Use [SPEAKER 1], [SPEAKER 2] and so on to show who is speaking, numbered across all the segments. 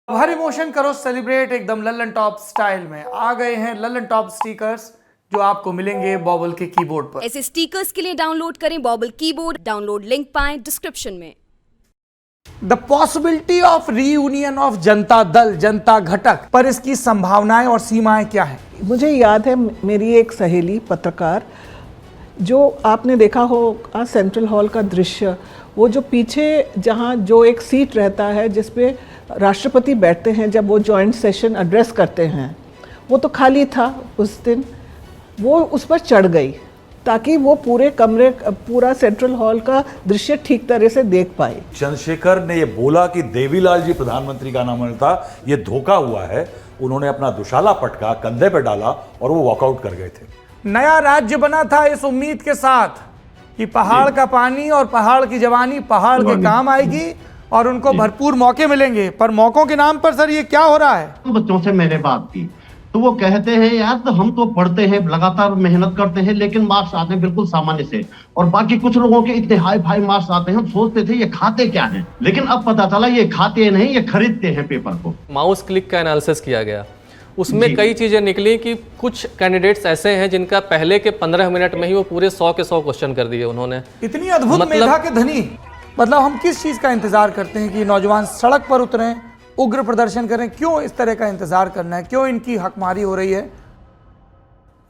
[SPEAKER 1] हर emotion करो celebrate एकदम Lallan top style में। आ गए हैं लल्लन टॉप स्टिकर्स जो आपको मिलेंगे बॉबल के कीबोर्ड पर।
[SPEAKER 2] ऐसे स्टिकर्स के लिए डाउनलोड करें बॉबल कीबोर्ड। डाउनलोड लिंक पाएं डिस्क्रिप्शन में।
[SPEAKER 1] The possibility of reunion of Janata Dal जनता घटक पर इसकी संभावनाएं और सीमाएं क्या है?
[SPEAKER 3] मुझे याद है मेरी एक सहेली पत्रकार, जो आपने देखा हो सेंट्रल हॉल का दृश्य, वो जो पीछे जहाँ जो एक सीट रहता है जिस पे राष्ट्रपति बैठते हैं जब वो जॉइंट सेशन एड्रेस करते हैं, वो तो खाली था उस दिन। वो उस पर चढ़ गई ताकि वो पूरे कमरे पूरा सेंट्रल हॉल का दृश्य ठीक तरह से देख पाए।
[SPEAKER 4] चंद्रशेखर ने ये बोला कि देवीलाल जी प्रधानमंत्री का नाम था, ये धोखा हुआ है। उन्होंने अपना दुशाला पटका कंधे पे डाला और वो वॉकआउट कर गए थे।
[SPEAKER 1] नया राज्य बना था इस उम्मीद के साथ कि पहाड़ का पानी और पहाड़ की जवानी पहाड़ के काम आएगी और उनको भरपूर मौके मिलेंगे। पर मौकों के नाम पर सर ये क्या हो रहा है?
[SPEAKER 5] बच्चों से मैंने बात की तो वो कहते हैं यार तो हम तो पढ़ते हैं, लगातार मेहनत करते हैं, लेकिन मार्क्स आते हैं बिल्कुल सामान्य से, और बाकी कुछ लोगों के इतने हाई फाई मार्क्स आते हैं। हम सोचते थे ये खाते क्या हैं, लेकिन अब पता चला ये खाते नहीं, ये खरीदते हैं पेपर को।
[SPEAKER 6] माउस क्लिक का एनालिसिस किया गया, उसमें कई चीजें निकली कि कुछ कैंडिडेट्स ऐसे हैं जिनका पहले के 15 मिनट में ही वो पूरे 100 के 100 क्वेश्चन कर दिए उन्होंने।
[SPEAKER 1] इतनी अद्भुत मेधा के धनी। मतलब हम किस चीज का इंतजार करते हैं कि नौजवान सड़क पर उतरें, उग्र प्रदर्शन करें? क्यों इस तरह का इंतजार करना है? क्यों इनकी हकमारी हो रही है?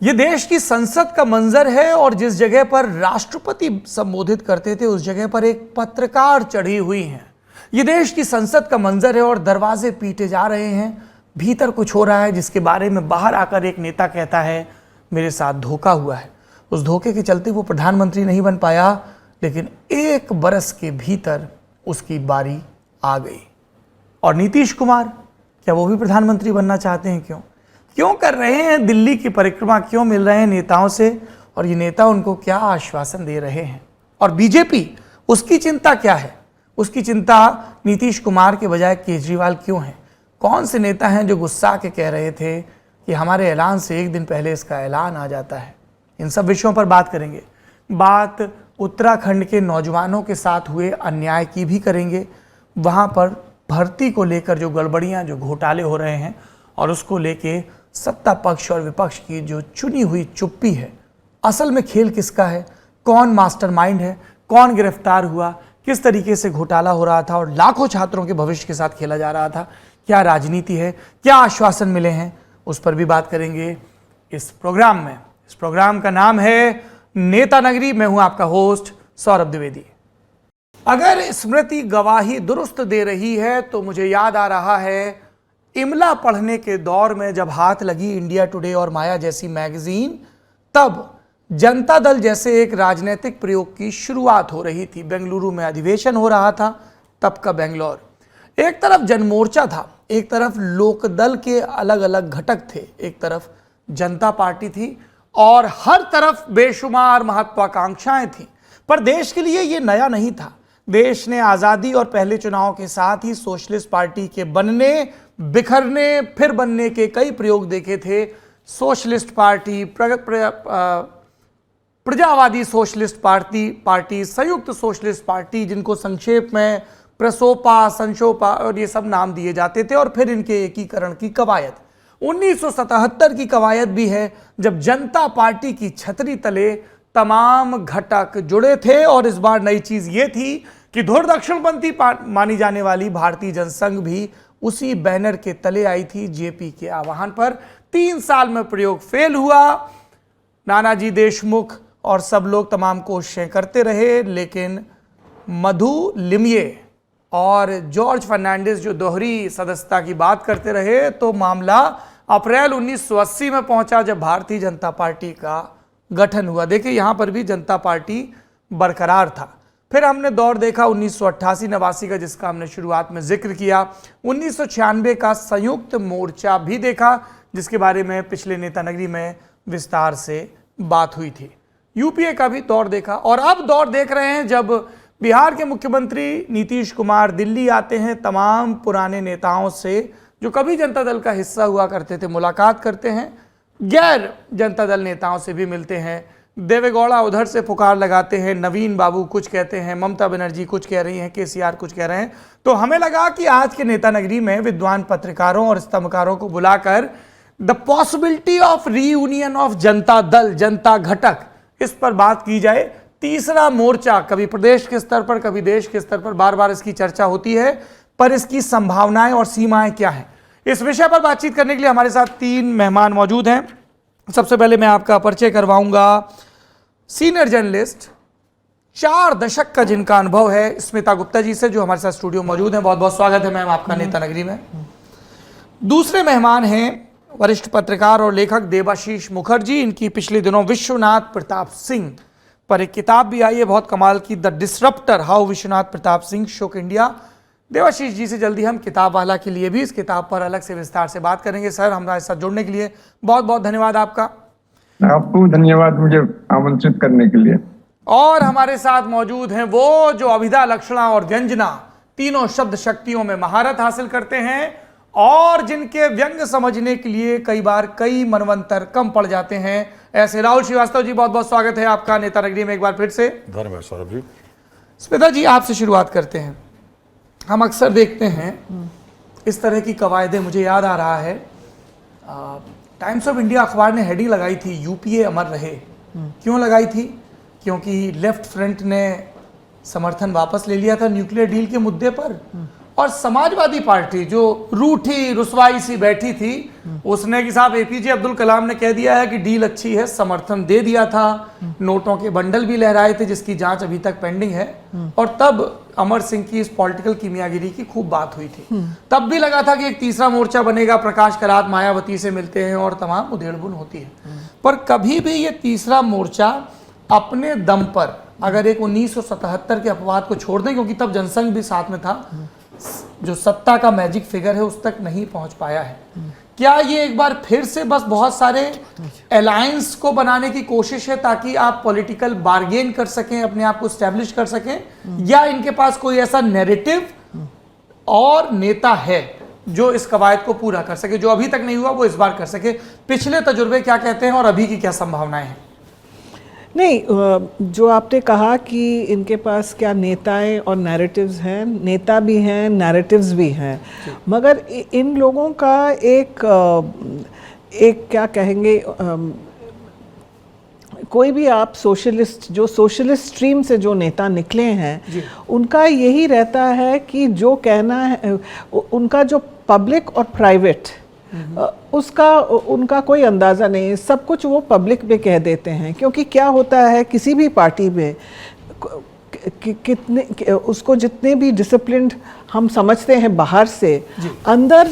[SPEAKER 1] यह देश की संसद का मंजर है और जिस जगह पर राष्ट्रपति संबोधित करते थे उस जगह पर एक पत्रकार चढ़ी हुई है। यह देश की संसद का मंजर है और दरवाजे पीटे जा रहे हैं। भीतर कुछ हो रहा है जिसके बारे में बाहर आकर एक नेता कहता है मेरे साथ धोखा हुआ है। उस धोखे के चलते वो प्रधानमंत्री नहीं बन पाया, लेकिन 1 बरस के भीतर उसकी बारी आ गई। और नीतीश कुमार, क्या वो भी प्रधानमंत्री बनना चाहते हैं? क्यों कर रहे हैं दिल्ली की परिक्रमा? क्यों मिल रहे हैं नेताओं से? और ये नेता उनको क्या आश्वासन दे रहे हैं? और बीजेपी, उसकी चिंता क्या है? उसकी चिंता नीतीश कुमार के बजाय केजरीवाल क्यों है? कौन से नेता हैं जो गुस्सा के कह रहे थे कि हमारे ऐलान से 1 दिन पहले इसका ऐलान आ जाता है? इन सब विषयों पर बात करेंगे। बात उत्तराखंड के नौजवानों के साथ हुए अन्याय की भी करेंगे। वहाँ पर भर्ती को लेकर जो गड़बड़ियाँ, जो घोटाले हो रहे हैं और उसको लेके सत्ता पक्ष और विपक्ष की जो चुनी हुई चुप्पी है, असल में खेल किसका है? कौन मास्टरमाइंड है? कौन गिरफ्तार हुआ? किस तरीके से घोटाला हो रहा था और लाखों छात्रों के भविष्य के साथ खेला जा रहा था? क्या राजनीति है? क्या आश्वासन मिले हैं? उस पर भी बात करेंगे इस प्रोग्राम में। इस प्रोग्राम का नाम है नेता नगरी। मैं हूं आपका होस्ट सौरभ द्विवेदी। अगर स्मृति गवाही दुरुस्त दे रही है तो मुझे याद आ रहा है इमला पढ़ने के दौर में जब हाथ लगी इंडिया टुडे और माया जैसी मैगजीन, तब जनता दल जैसे एक राजनीतिक प्रयोग की शुरुआत हो रही थी। बेंगलुरु में अधिवेशन हो रहा था, तब का बेंगलोर। एक तरफ जनमोर्चा था, एक तरफ लोकदल के अलग अलग घटक थे, एक तरफ जनता पार्टी थी और हर तरफ बेशुमार महत्वाकांक्षाएं थी। पर देश के लिए यह नया नहीं था। देश ने आज़ादी और पहले चुनाव के साथ ही सोशलिस्ट पार्टी के बनने, बिखरने, फिर बनने के कई प्रयोग देखे थे। सोशलिस्ट पार्टी, प्रजावादी सोशलिस्ट पार्टी, संयुक्त सोशलिस्ट पार्टी, जिनको संक्षेप में प्रसोपा, संशोपा और ये सब नाम दिए जाते थे, और फिर इनके एकीकरण की कवायद 1977 की कवायद भी है, जब जनता पार्टी की छतरी तले तमाम घटक जुड़े थे। और इस बार नई चीज ये थी कि धुरदक्षिणपंथी मानी जाने वाली भारतीय जनसंघ भी उसी बैनर के तले आई थी, जेपी के आह्वान पर। 3 साल में प्रयोग फेल हुआ। नानाजी देशमुख और सब लोग तमाम कोशिशें करते रहे, लेकिन मधु लिमये और जॉर्ज फर्नांडिस जो दोहरी सदस्यता की बात करते रहे, तो मामला अप्रैल 1980 में पहुंचा जब भारतीय जनता पार्टी का गठन हुआ। देखिए यहां पर भी जनता पार्टी बरकरार था। फिर हमने दौर देखा 1988-89 का, जिसका हमने शुरुआत में जिक्र किया। 1996 का संयुक्त मोर्चा भी देखा, जिसके बारे में पिछले नेता नगरी में विस्तार से बात हुई थी। यूपीए का भी दौर देखा और अब दौर देख रहे हैं जब बिहार के मुख्यमंत्री नीतीश कुमार दिल्ली आते हैं, तमाम पुराने नेताओं से जो कभी जनता दल का हिस्सा हुआ करते थे मुलाकात करते हैं, गैर जनता दल नेताओं से भी मिलते हैं, देवेगौड़ा उधर से पुकार लगाते हैं, नवीन बाबू कुछ कहते हैं, ममता बनर्जी कुछ कह रही हैं, केसीआर कुछ कह रहे हैं। तो हमें लगा कि आज के नेता नगरी में विद्वान पत्रकारों और स्तंभकारों को बुलाकर the possibility of reunion of Janata Dal, जनता घटक, इस पर बात की जाए। तीसरा मोर्चा, कभी प्रदेश के स्तर पर कभी देश के स्तर पर बार बार इसकी चर्चा होती है, पर इसकी संभावनाएं और सीमाएं क्या हैं, इस विषय पर बातचीत करने के लिए हमारे साथ 3 मेहमान मौजूद हैं। सबसे पहले मैं आपका परिचय करवाऊंगा सीनियर जर्नलिस्ट, 4 दशक का जिनका अनुभव है, स्मिता गुप्ता जी से, जो हमारे साथ स्टूडियो मौजूद हैं। बहुत बहुत स्वागत है मैम आपका नेता नगरी में। दूसरे मेहमान हैं वरिष्ठ पत्रकार और लेखक देवाशीष मुखर्जी। इनकी पिछले दिनों विश्वनाथ प्रताप सिंह पर एक किताब भी आई है बहुत कमाल की, the disruptor, how Vishwanath Pratap Singh शोक इंडिया। देवाशीष जी से जल्दी हम किताब वाला के लिए भी इस किताब पर अलग से विस्तार से बात करेंगे। सर, हमारे साथ जुड़ने के लिए बहुत बहुत धन्यवाद आपका।
[SPEAKER 7] आपको धन्यवाद मुझे आमंत्रित करने के लिए।
[SPEAKER 1] और हमारे साथ मौजूद हैं वो जो अभिधा, लक्षणा और व्यंजना तीनों शब्द शक्तियों में महारत हासिल करते हैं और जिनके व्यंग समझने के लिए कई बार कई मनवंतर कम पड़ जाते हैं। ऐसे राहुल श्रीवास्तव जी, बहुत बहुत स्वागत है आपका नेता नगरी में एक बार फिर से।
[SPEAKER 4] धन्यवाद सौरभ जी।
[SPEAKER 1] स्मिता जी, आपसे शुरुआत करते हैं। हम अक्सर देखते हैं इस तरह की कवायदे। मुझे याद आ रहा है टाइम्स ऑफ इंडिया अखबार ने हेडिंग लगाई थी, यूपीए अमर रहे। क्यों लगाई थी? क्योंकि लेफ्ट फ्रंट ने समर्थन वापस ले लिया था न्यूक्लियर डील के मुद्दे पर, और समाजवादी पार्टी जो रूठी रुसवाई सी बैठी थी, उसने कि साहब एपीजे अब्दुल कलाम ने कह दिया है कि डील अच्छी है, समर्थन दे दिया था। नोटों के बंडल भी लहराए थे जिसकी जांच अभी तक पेंडिंग है। और तब अमर सिंह की इस पॉलिटिकल कीमियागिरी की खूब बात हुई थी। तब भी लगा था कि एक तीसरा मोर्चा बनेगा, प्रकाश करात मायावती से मिलते हैं और तमाम उधेड़बुन होती है। पर कभी भी ये तीसरा मोर्चा अपने दम पर, अगर एक 1977 के अपवाद को छोड़ दें, क्योंकि तब जनसंघ भी साथ में था, जो सत्ता का मैजिक फिगर है उस तक नहीं पहुंच पाया है। क्या ये एक बार फिर से बस बहुत सारे अलायंस को बनाने की कोशिश है ताकि आप पॉलिटिकल बार्गेन कर सकें, अपने आप को स्टैब्लिश कर सकें, या इनके पास कोई ऐसा नैरेटिव और नेता है जो इस कवायद को पूरा कर सके, जो अभी तक नहीं हुआ वो इस बार कर सके? पिछले तजुर्बे क्या कहते हैं और अभी की क्या संभावनाएं हैं?
[SPEAKER 3] नहीं, जो आपने कहा कि इनके पास क्या नेताएं और नैरेटिव्स हैं, नेता भी हैं, नैरेटिव्स भी हैं, मगर इन लोगों का एक क्या कहेंगे, कोई भी आप सोशलिस्ट, जो सोशलिस्ट स्ट्रीम से जो नेता निकले हैं, उनका यही रहता है कि जो कहना है उनका, जो पब्लिक और प्राइवेट, उसका उनका कोई अंदाज़ा नहीं है। सब कुछ वो पब्लिक में कह देते हैं। क्योंकि क्या होता है किसी भी पार्टी में, कितने उसको जितने भी डिसिप्लिन्ड हम समझते हैं बाहर से, अंदर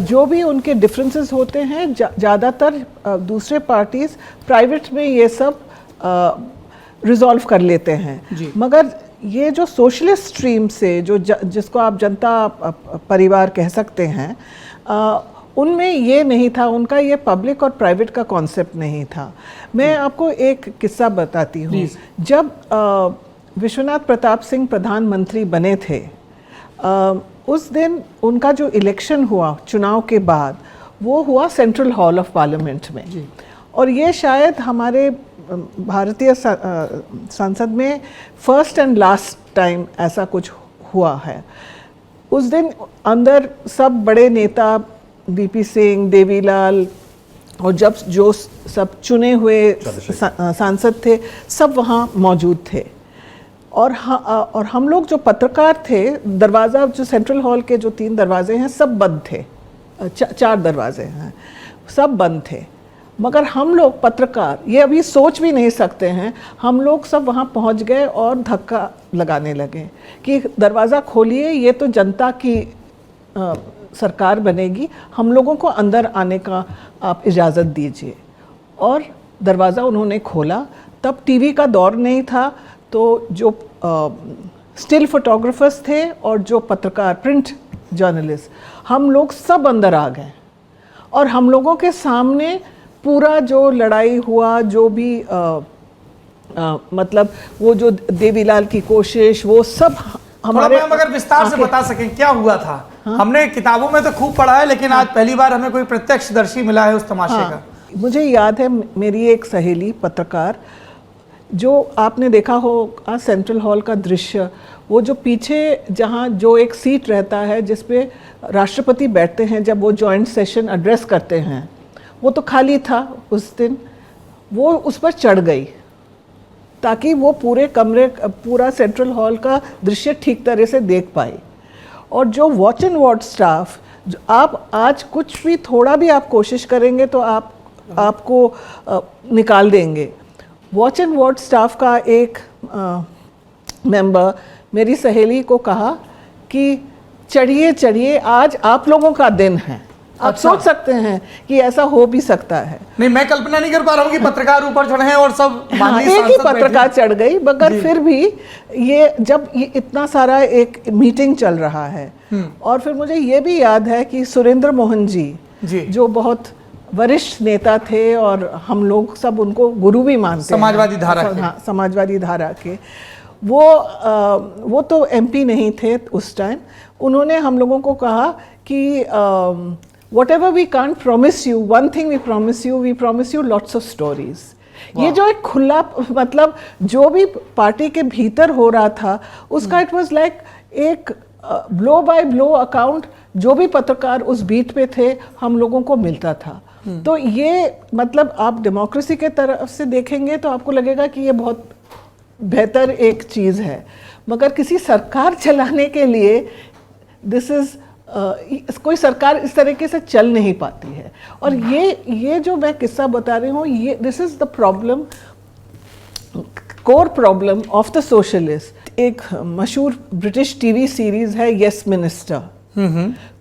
[SPEAKER 3] जो भी उनके डिफरेंसेस होते हैं, ज़्यादातर दूसरे पार्टीज प्राइवेट में ये सब रिजॉल्व कर लेते हैं। मगर ये जो सोशलिस्ट स्ट्रीम से, जो जिसको आप जनता परिवार कह सकते हैं, उनमें ये नहीं था। उनका ये पब्लिक और प्राइवेट का कॉन्सेप्ट नहीं था। मैं आपको एक किस्सा बताती हूँ। जब विश्वनाथ प्रताप सिंह प्रधानमंत्री बने थे, उस दिन उनका जो इलेक्शन हुआ चुनाव के बाद, वो हुआ सेंट्रल हॉल ऑफ पार्लियामेंट में। और ये शायद हमारे भारतीय संसद में फर्स्ट एंड लास्ट टाइम ऐसा कुछ हुआ है। उस दिन अंदर सब बड़े नेता, वीपी सिंह, देवीलाल, और जब जो सब चुने हुए सांसद थे, सब वहाँ मौजूद थे। और हम लोग जो पत्रकार थे, दरवाज़ा, जो सेंट्रल हॉल के जो 3 दरवाजे हैं, सब बंद थे। 4 दरवाजे हैं, सब बंद थे। मगर हम लोग पत्रकार ये अभी सोच भी नहीं सकते हैं, हम लोग सब वहाँ पहुँच गए और धक्का लगाने लगे कि दरवाज़ा खोलिए, ये तो जनता की सरकार बनेगी, हम लोगों को अंदर आने का आप इजाज़त दीजिए। और दरवाज़ा उन्होंने खोला। तब टीवी का दौर नहीं था, तो जो स्टिल फोटोग्राफर्स थे और जो पत्रकार, प्रिंट जर्नलिस्ट, हम लोग सब अंदर आ गए। और हम लोगों के सामने पूरा जो लड़ाई हुआ, जो भी मतलब वो जो देवीलाल की कोशिश, वो सब हमारे,
[SPEAKER 1] अगर विस्तार से बता सकें क्या हुआ था। हमने किताबों में तो खूब पढ़ा है, लेकिन आज पहली बार हमें कोई प्रत्यक्षदर्शी मिला है उस तमाशे का।
[SPEAKER 3] मुझे याद है, मेरी एक सहेली पत्रकार, जो आपने देखा हो सेंट्रल हॉल का दृश्य, वो जो पीछे जहाँ जो एक सीट रहता है जिस पे राष्ट्रपति बैठते हैं जब वो जॉइंट सेशन एड्रेस करते हैं, वो तो खाली था उस दिन। वो उस पर चढ़ गई ताकि वो पूरा सेंट्रल हॉल का दृश्य ठीक तरह से देख पाए। और जो वॉच एंड वार्ड स्टाफ, आप आज कुछ भी थोड़ा भी आप कोशिश करेंगे तो आपको निकाल देंगे। वॉच एंड वार्ड स्टाफ का एक मेंबर मेरी सहेली को कहा कि चढ़िए चढ़िए, आज आप लोगों का दिन है। आप सोच सकते हैं कि ऐसा हो भी सकता है।
[SPEAKER 1] नहीं, मैं कल्पना नहीं कर पा रहा हूँ कि पत्रकार ऊपर चढ़े हैं और सब
[SPEAKER 3] हाँ, एक ही पत्रकार चढ़ गई, मगर फिर भी ये जब ये इतना सारा एक मीटिंग चल रहा है। और फिर मुझे ये भी याद है कि सुरेंद्र मोहन जी जो बहुत वरिष्ठ नेता थे और हम लोग सब उनको गुरु भी मानते हैं, समाजवादी धारा के, वो तो एमपी नहीं थे उस टाइम। उन्होंने हम लोगों को कहा कि whatever we can't promise you, one thing we promise you lots of stories। ये जो एक खुला, मतलब जो भी पार्टी के भीतर हो रहा था उसका इट वाज लाइक एक ब्लो बाय ब्लो अकाउंट, जो भी पत्रकार उस बीट पे थे हम लोगों को मिलता था। तो ये मतलब आप डेमोक्रेसी के तरफ से देखेंगे तो आपको लगेगा कि ये बहुत बेहतर एक चीज़ है, मगर किसी सरकार चलाने के लिए दिस इज़ कोई सरकार इस तरीके से चल नहीं पाती है। और ये जो मैं किस्सा बता रही हूँ, ये this is the problem, core problem of the socialist. एक मशहूर ब्रिटिश टीवी सीरीज़ है यस मिनिस्टर,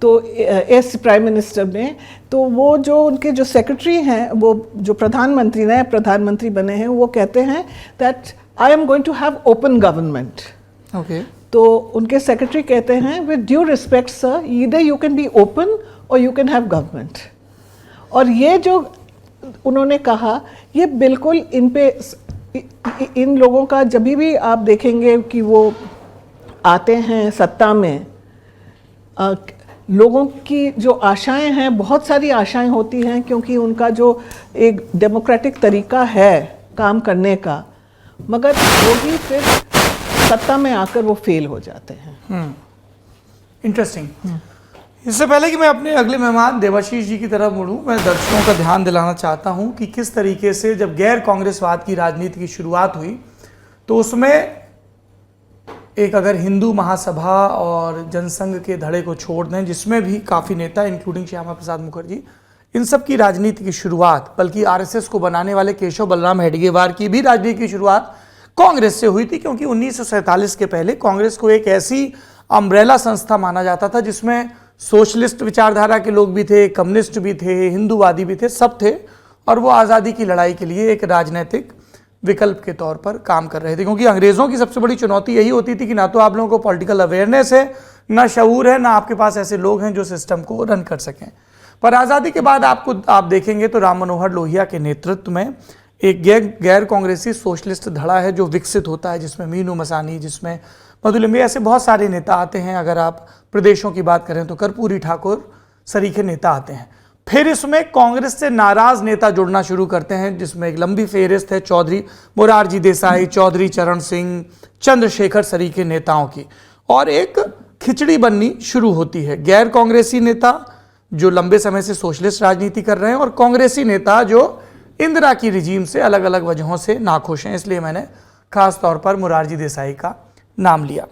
[SPEAKER 3] तो एस प्राइम मिनिस्टर में, तो वो जो उनके जो सेक्रेटरी हैं, वो जो प्रधानमंत्री नए प्रधानमंत्री बने हैं, वो कहते हैं that I am going to have open government.
[SPEAKER 1] Okay,
[SPEAKER 3] तो उनके सेक्रेटरी कहते हैं with due respect sir, either you can be open or you can have government. और ये जो उन्होंने कहा, ये बिल्कुल इन लोगों का, जब भी आप देखेंगे कि वो आते हैं सत्ता में, लोगों की जो आशाएं हैं, बहुत सारी आशाएं होती हैं, क्योंकि उनका जो एक डेमोक्रेटिक तरीका है काम करने का, मगर वो भी फिर सत्ता में आकर वो फेल हो जाते हैं।
[SPEAKER 1] इंटरेस्टिंग। इससे पहले कि मैं अपने अगले मेहमान देवाशीष जी की तरफ मुड़ूं, मैं दर्शकों का ध्यान दिलाना चाहता हूं कि किस तरीके से जब गैर कांग्रेसवाद की राजनीति की शुरुआत हुई तो उसमें एक अगर हिंदू महासभा और जनसंघ के धड़े को छोड़ दें, जिसमें भी काफ़ी नेता इंक्लूडिंग श्यामा प्रसाद मुखर्जी, इन सब की राजनीति की शुरुआत, बल्कि आरएसएस को बनाने वाले केशव बलराम हेडगेवार की भी राजनीति की शुरुआत कांग्रेस से हुई थी। क्योंकि 1947 के पहले कांग्रेस को एक ऐसी अम्ब्रेला संस्था माना जाता था जिसमें सोशलिस्ट विचारधारा के लोग भी थे, कम्युनिस्ट भी थे, हिंदूवादी भी थे, सब थे, और वो आज़ादी की लड़ाई के लिए एक राजनीतिक विकल्प के तौर पर काम कर रहे थे। क्योंकि अंग्रेज़ों की सबसे बड़ी चुनौती यही होती थी कि ना तो आप लोगों को पॉलिटिकल अवेयरनेस है, ना शऊर है, ना आपके पास ऐसे लोग हैं जो सिस्टम को रन कर सकें। पर आज़ादी के बाद आप देखेंगे तो राम मनोहर लोहिया के नेतृत्व में एक गैर कांग्रेसी सोशलिस्ट धड़ा है जो विकसित होता है, जिसमें मीनू मसानी, जिसमें मधुलिंबी, ऐसे बहुत सारे नेता आते हैं। अगर आप प्रदेशों की बात करें तो कर्पूरी ठाकुर सरीखे नेता आते हैं। फिर इसमें कांग्रेस से नाराज नेता जुड़ना शुरू करते हैं, जिसमें एक लंबी फेहरिस्त है चौधरी मोरारजी देसाई, चौधरी चरण सिंह, चंद्रशेखर सरीखे नेताओं की, और एक खिचड़ी बननी शुरू होती है। गैर कांग्रेसी नेता जो लंबे समय से सोशलिस्ट राजनीति कर रहे हैं, और कांग्रेसी नेता जो इंदिरा की रिजीम से अलग अलग वजहों से नाखुश हैं। इसलिए मैंने खास तौर पर मोरारजी देसाई का नाम लिया।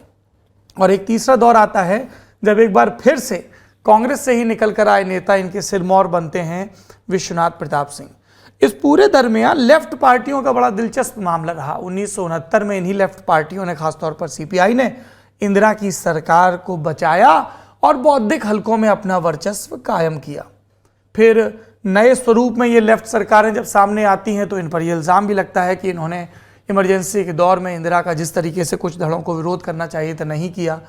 [SPEAKER 1] और एक तीसरा दौर आता है जब एक बार फिर से कांग्रेस से ही निकल कर आए नेता, इनके सिरमौर बनते हैं विश्वनाथ प्रताप सिंह। इस पूरे दरमियान लेफ्ट पार्टियों का बड़ा दिलचस्प मामला रहा। 1969 में इन्हीं लेफ्ट पार्टियों ने, खासतौर पर सीपीआई ने, इंदिरा की सरकार को बचाया और बौद्धिक हलकों में अपना वर्चस्व कायम किया। फिर नए स्वरूप में ये लेफ्ट सरकारें जब सामने आती हैं तो इन पर यह इल्ज़ाम भी लगता है कि इन्होंने इमरजेंसी के दौर में इंदिरा का जिस तरीके से कुछ धड़ों को विरोध करना चाहिए था नहीं किया।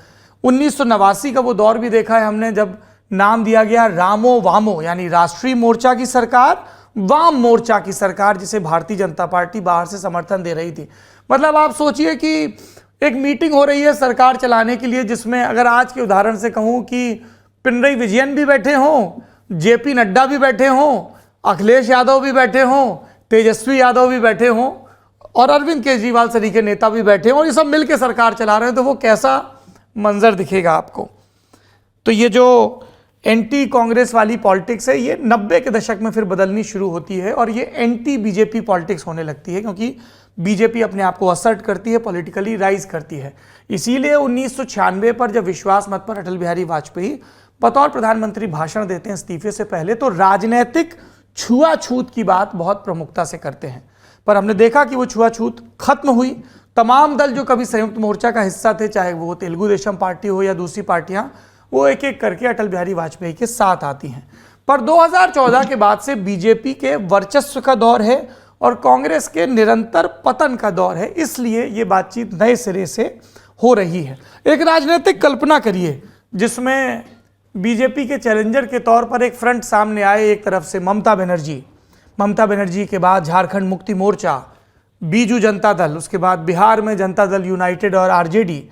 [SPEAKER 1] 1989 का वो दौर भी देखा है हमने जब नाम दिया गया रामो वामो, यानी राष्ट्रीय मोर्चा की सरकार, वाम मोर्चा की सरकार, जिसे भारतीय जनता पार्टी बाहर से समर्थन दे रही थी। मतलब आप सोचिए कि एक मीटिंग हो रही है सरकार चलाने के लिए, जिसमें अगर आज के उदाहरण से कहूँ कि पिनरई विजयन भी बैठे हों, जेपी नड्डा भी बैठे हों, अखिलेश यादव भी बैठे हों, तेजस्वी यादव भी बैठे हों, और अरविंद केजरीवाल सरी के नेता भी बैठे हैं और ये सब मिलकर सरकार चला रहे हैं, तो वो कैसा मंजर दिखेगा आपको। तो ये जो एंटी कांग्रेस वाली पॉलिटिक्स है, ये 90 के दशक में फिर बदलनी शुरू होती है और ये एंटी बीजेपी पॉलिटिक्स होने लगती है, क्योंकि बीजेपी अपने आप को असर्ट करती है, पॉलिटिकली राइज करती है। इसीलिए 1996 पर जब विश्वास मत पर अटल बिहारी वाजपेयी बतौर प्रधानमंत्री भाषण देते हैं इस्तीफे से पहले, तो राजनीतिक छुआछूत की बात बहुत प्रमुखता से करते हैं। पर हमने देखा कि वो छुआछूत खत्म हुई। तमाम दल जो कभी संयुक्त मोर्चा का हिस्सा थे, चाहे वो तेलुगु देशम पार्टी हो या दूसरी पार्टियां, वो एक एक करके अटल बिहारी वाजपेयी के साथ आती हैं। पर 2014 के बाद से बीजेपी के वर्चस्व का दौर है और कांग्रेस के निरंतर पतन का दौर है, इसलिए ये बातचीत नए सिरे से हो रही है। एक राजनीतिक कल्पना करिए जिसमें बीजेपी के चैलेंजर के तौर पर एक फ्रंट सामने आए, एक तरफ से ममता बनर्जी के बाद झारखंड मुक्ति मोर्चा, बीजू जनता दल, उसके बाद बिहार में जनता दल यूनाइटेड और आरजेडी,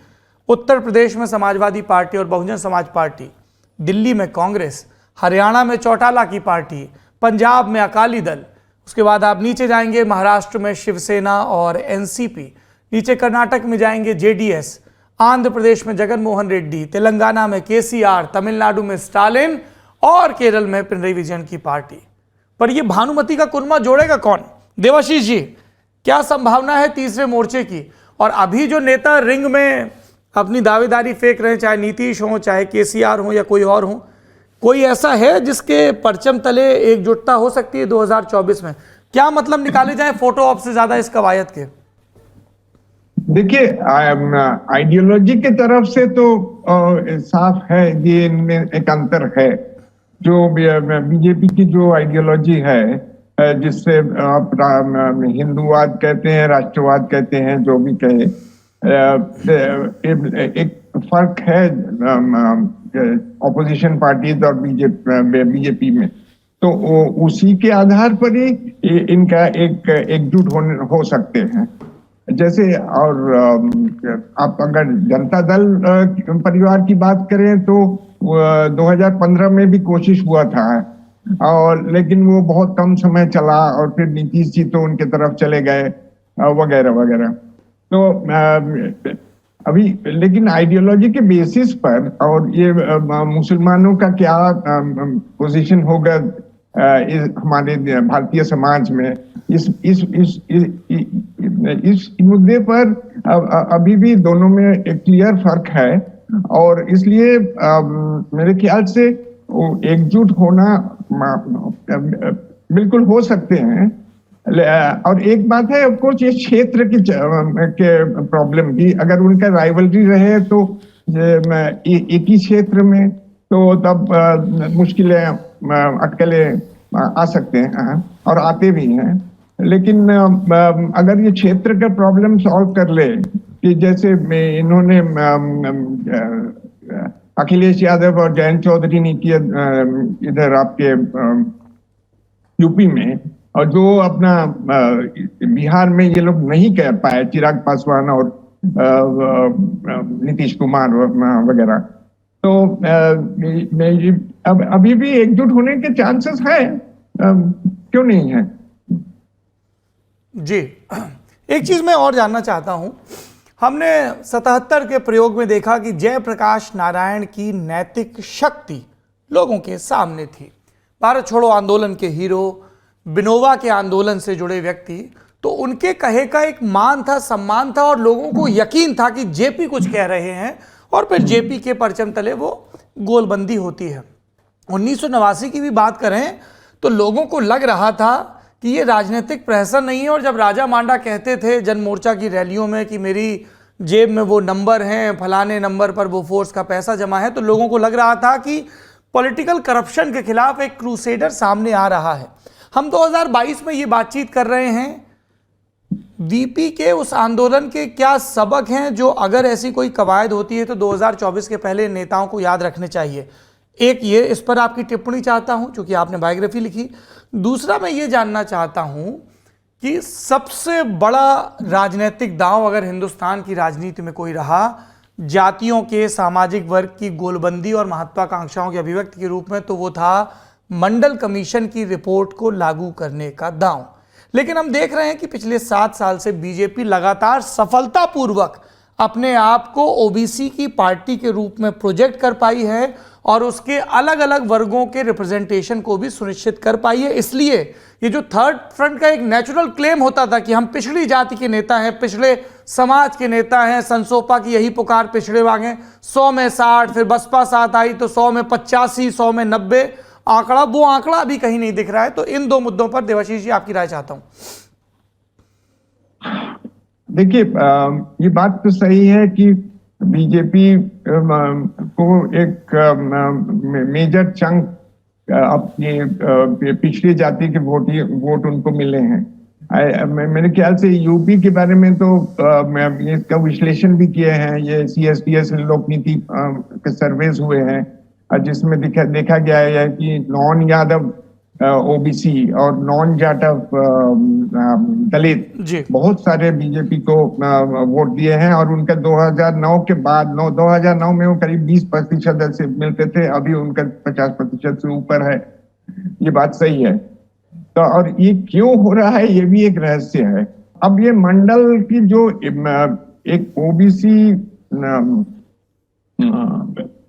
[SPEAKER 1] उत्तर प्रदेश में समाजवादी पार्टी और बहुजन समाज पार्टी, दिल्ली में कांग्रेस, हरियाणा में चौटाला की पार्टी, पंजाब में अकाली दल, उसके बाद आप नीचे जाएंगे महाराष्ट्र में शिवसेना और एनसीपी, नीचे कर्नाटक में जाएंगे जेडीएस, आंध्र प्रदेश में जगन मोहन रेड्डी, तेलंगाना में केसीआर, तमिलनाडु में स्टालिन और केरल में पिनरई विजयन की पार्टी। पर ये भानुमति का कुरमा जोड़ेगा कौन? देवाशीष जी, क्या संभावना है तीसरे मोर्चे की? और अभी जो नेता रिंग में अपनी दावेदारी फेंक रहे हैं, चाहे नीतीश हो, चाहे केसीआर हो या कोई और हो, कोई ऐसा है जिसके परचम तले एकजुटता हो सकती है 2024 में? क्या मतलब निकाले जाए फोटो ऑप से ज्यादा इस कवायद के?
[SPEAKER 7] देखिए, आइडियोलॉजी की तरफ से तो साफ है, ये इनमें एक अंतर है। जो बीजेपी की जो आइडियोलॉजी है, जिससे आप हिंदूवाद कहते हैं, राष्ट्रवाद कहते हैं, जो भी कहे, एक फर्क है ऑपोजिशन पार्टीज और बीजेपी में। तो उसी के आधार पर ही इनका एक एकजुट हो सकते हैं। जैसे और आप अगर जनता दल परिवार की बात करें तो 2015 में भी कोशिश हुआ था, और लेकिन वो बहुत कम समय चला और फिर नीतीश जी तो उनके तरफ चले गए वगैरह वगैरह। तो अभी लेकिन आइडियोलॉजी के बेसिस पर, और ये मुसलमानों का क्या पोजीशन होगा हमारे भारतीय समाज में, इस मुद्दे पर अभी भी दोनों में एक क्लियर फर्क है। और इसलिए मेरे ख्याल से एकजुट होना बिल्कुल हो सकते हैं। और एक बात है, ऑफ कोर्स, ये क्षेत्र के प्रॉब्लम की, अगर उनका राइवलरी रहे तो एक ही क्षेत्र में, तो तब मुश्किलें, अटकलें आ सकते हैं और आते भी हैं। लेकिन अगर ये क्षेत्र का प्रॉब्लम सॉल्व कर ले, कि जैसे इन्होंने अखिलेश यादव और जयंत चौधरी ने किया इधर आपके यूपी में, और जो अपना बिहार में ये लोग नहीं कर पाए, चिराग पासवान और नीतीश कुमार वगैरह, तो अब अभी भी एकजुट होने के चांसेस है, क्यों नहीं है?
[SPEAKER 1] जी, एक चीज मैं और जानना चाहता हूं। हमने 77 के प्रयोग में देखा कि जयप्रकाश नारायण की नैतिक शक्ति लोगों के सामने थी। भारत छोड़ो आंदोलन के हीरो, बिनोवा के आंदोलन से जुड़े व्यक्ति, तो उनके कहे का एक मान था, सम्मान था, और लोगों को यकीन था कि जेपी कुछ कह रहे हैं, और फिर जेपी के परचम तले वो गोलबंदी होती है। 1989 की भी बात करें तो लोगों को लग रहा था कि ये राजनीतिक प्रहसन नहीं है, और जब राजा मांडा कहते थे जन मोर्चा की रैलियों में कि मेरी जेब में वो नंबर हैं, फलाने नंबर पर वो फोर्स का पैसा जमा है, तो लोगों को लग रहा था कि पॉलिटिकल करप्शन के खिलाफ एक क्रूसेडर सामने आ रहा है। हम 2022 में ये बातचीत कर रहे हैं। वीपी के उस आंदोलन के क्या सबक हैं जो अगर ऐसी कोई कवायद होती है तो 2024 के पहले नेताओं को याद रखने चाहिए? एक ये, इस पर आपकी टिप्पणी चाहता हूं क्योंकि आपने बायोग्राफी लिखी। दूसरा, मैं ये जानना चाहता हूं कि सबसे बड़ा राजनीतिक दांव अगर हिंदुस्तान की राजनीति में कोई रहा, जातियों के सामाजिक वर्ग की गोलबंदी और महत्वाकांक्षाओं की अभिव्यक्ति के रूप में, तो वो था मंडल कमीशन की रिपोर्ट को लागू करने का दांव। लेकिन हम देख रहे हैं कि पिछले 7 साल से बीजेपी लगातार सफलतापूर्वक अपने आप को ओबीसी की पार्टी के रूप में प्रोजेक्ट कर पाई है और उसके अलग अलग वर्गों के रिप्रेजेंटेशन को भी सुनिश्चित कर पाई है। इसलिए ये जो थर्ड फ्रंट का एक नेचुरल क्लेम होता था कि हम पिछड़ी जाति के नेता हैं, पिछड़े समाज के नेता हैं, संसोपा की यही पुकार पिछड़े वांगे 100 में 60, फिर बसपा साथ आई तो 100 में 85, 100 में 90 आंकड़ा, वो आंकड़ा अभी कहीं नहीं दिख रहा है। तो इन 2 मुद्दों पर देवाशीष जी आपकी राय चाहता हूं।
[SPEAKER 7] देखिए, ये बात तो सही है कि बीजेपी को एक मेजर चंक अपनी पिछड़ी जाति के वोट उनको मिले हैं। मेरे ख्याल से यूपी के बारे में तो इसका विश्लेषण भी किए हैं। ये CSDS लोक नीति के सर्वेस हुए हैं जिसमें देखा गया है कि नॉन यादव ओबीसी और नॉन जाट दलित बहुत सारे बीजेपी को वोट दिए हैं और उनका 2009 के बाद 2009 में वो करीब 20% ऐसे मिलते थे, अभी उनका 50% से ऊपर है। ये बात सही है। तो और ये क्यों हो रहा है ये भी एक रहस्य है। अब ये मंडल की जो एक ओबीसी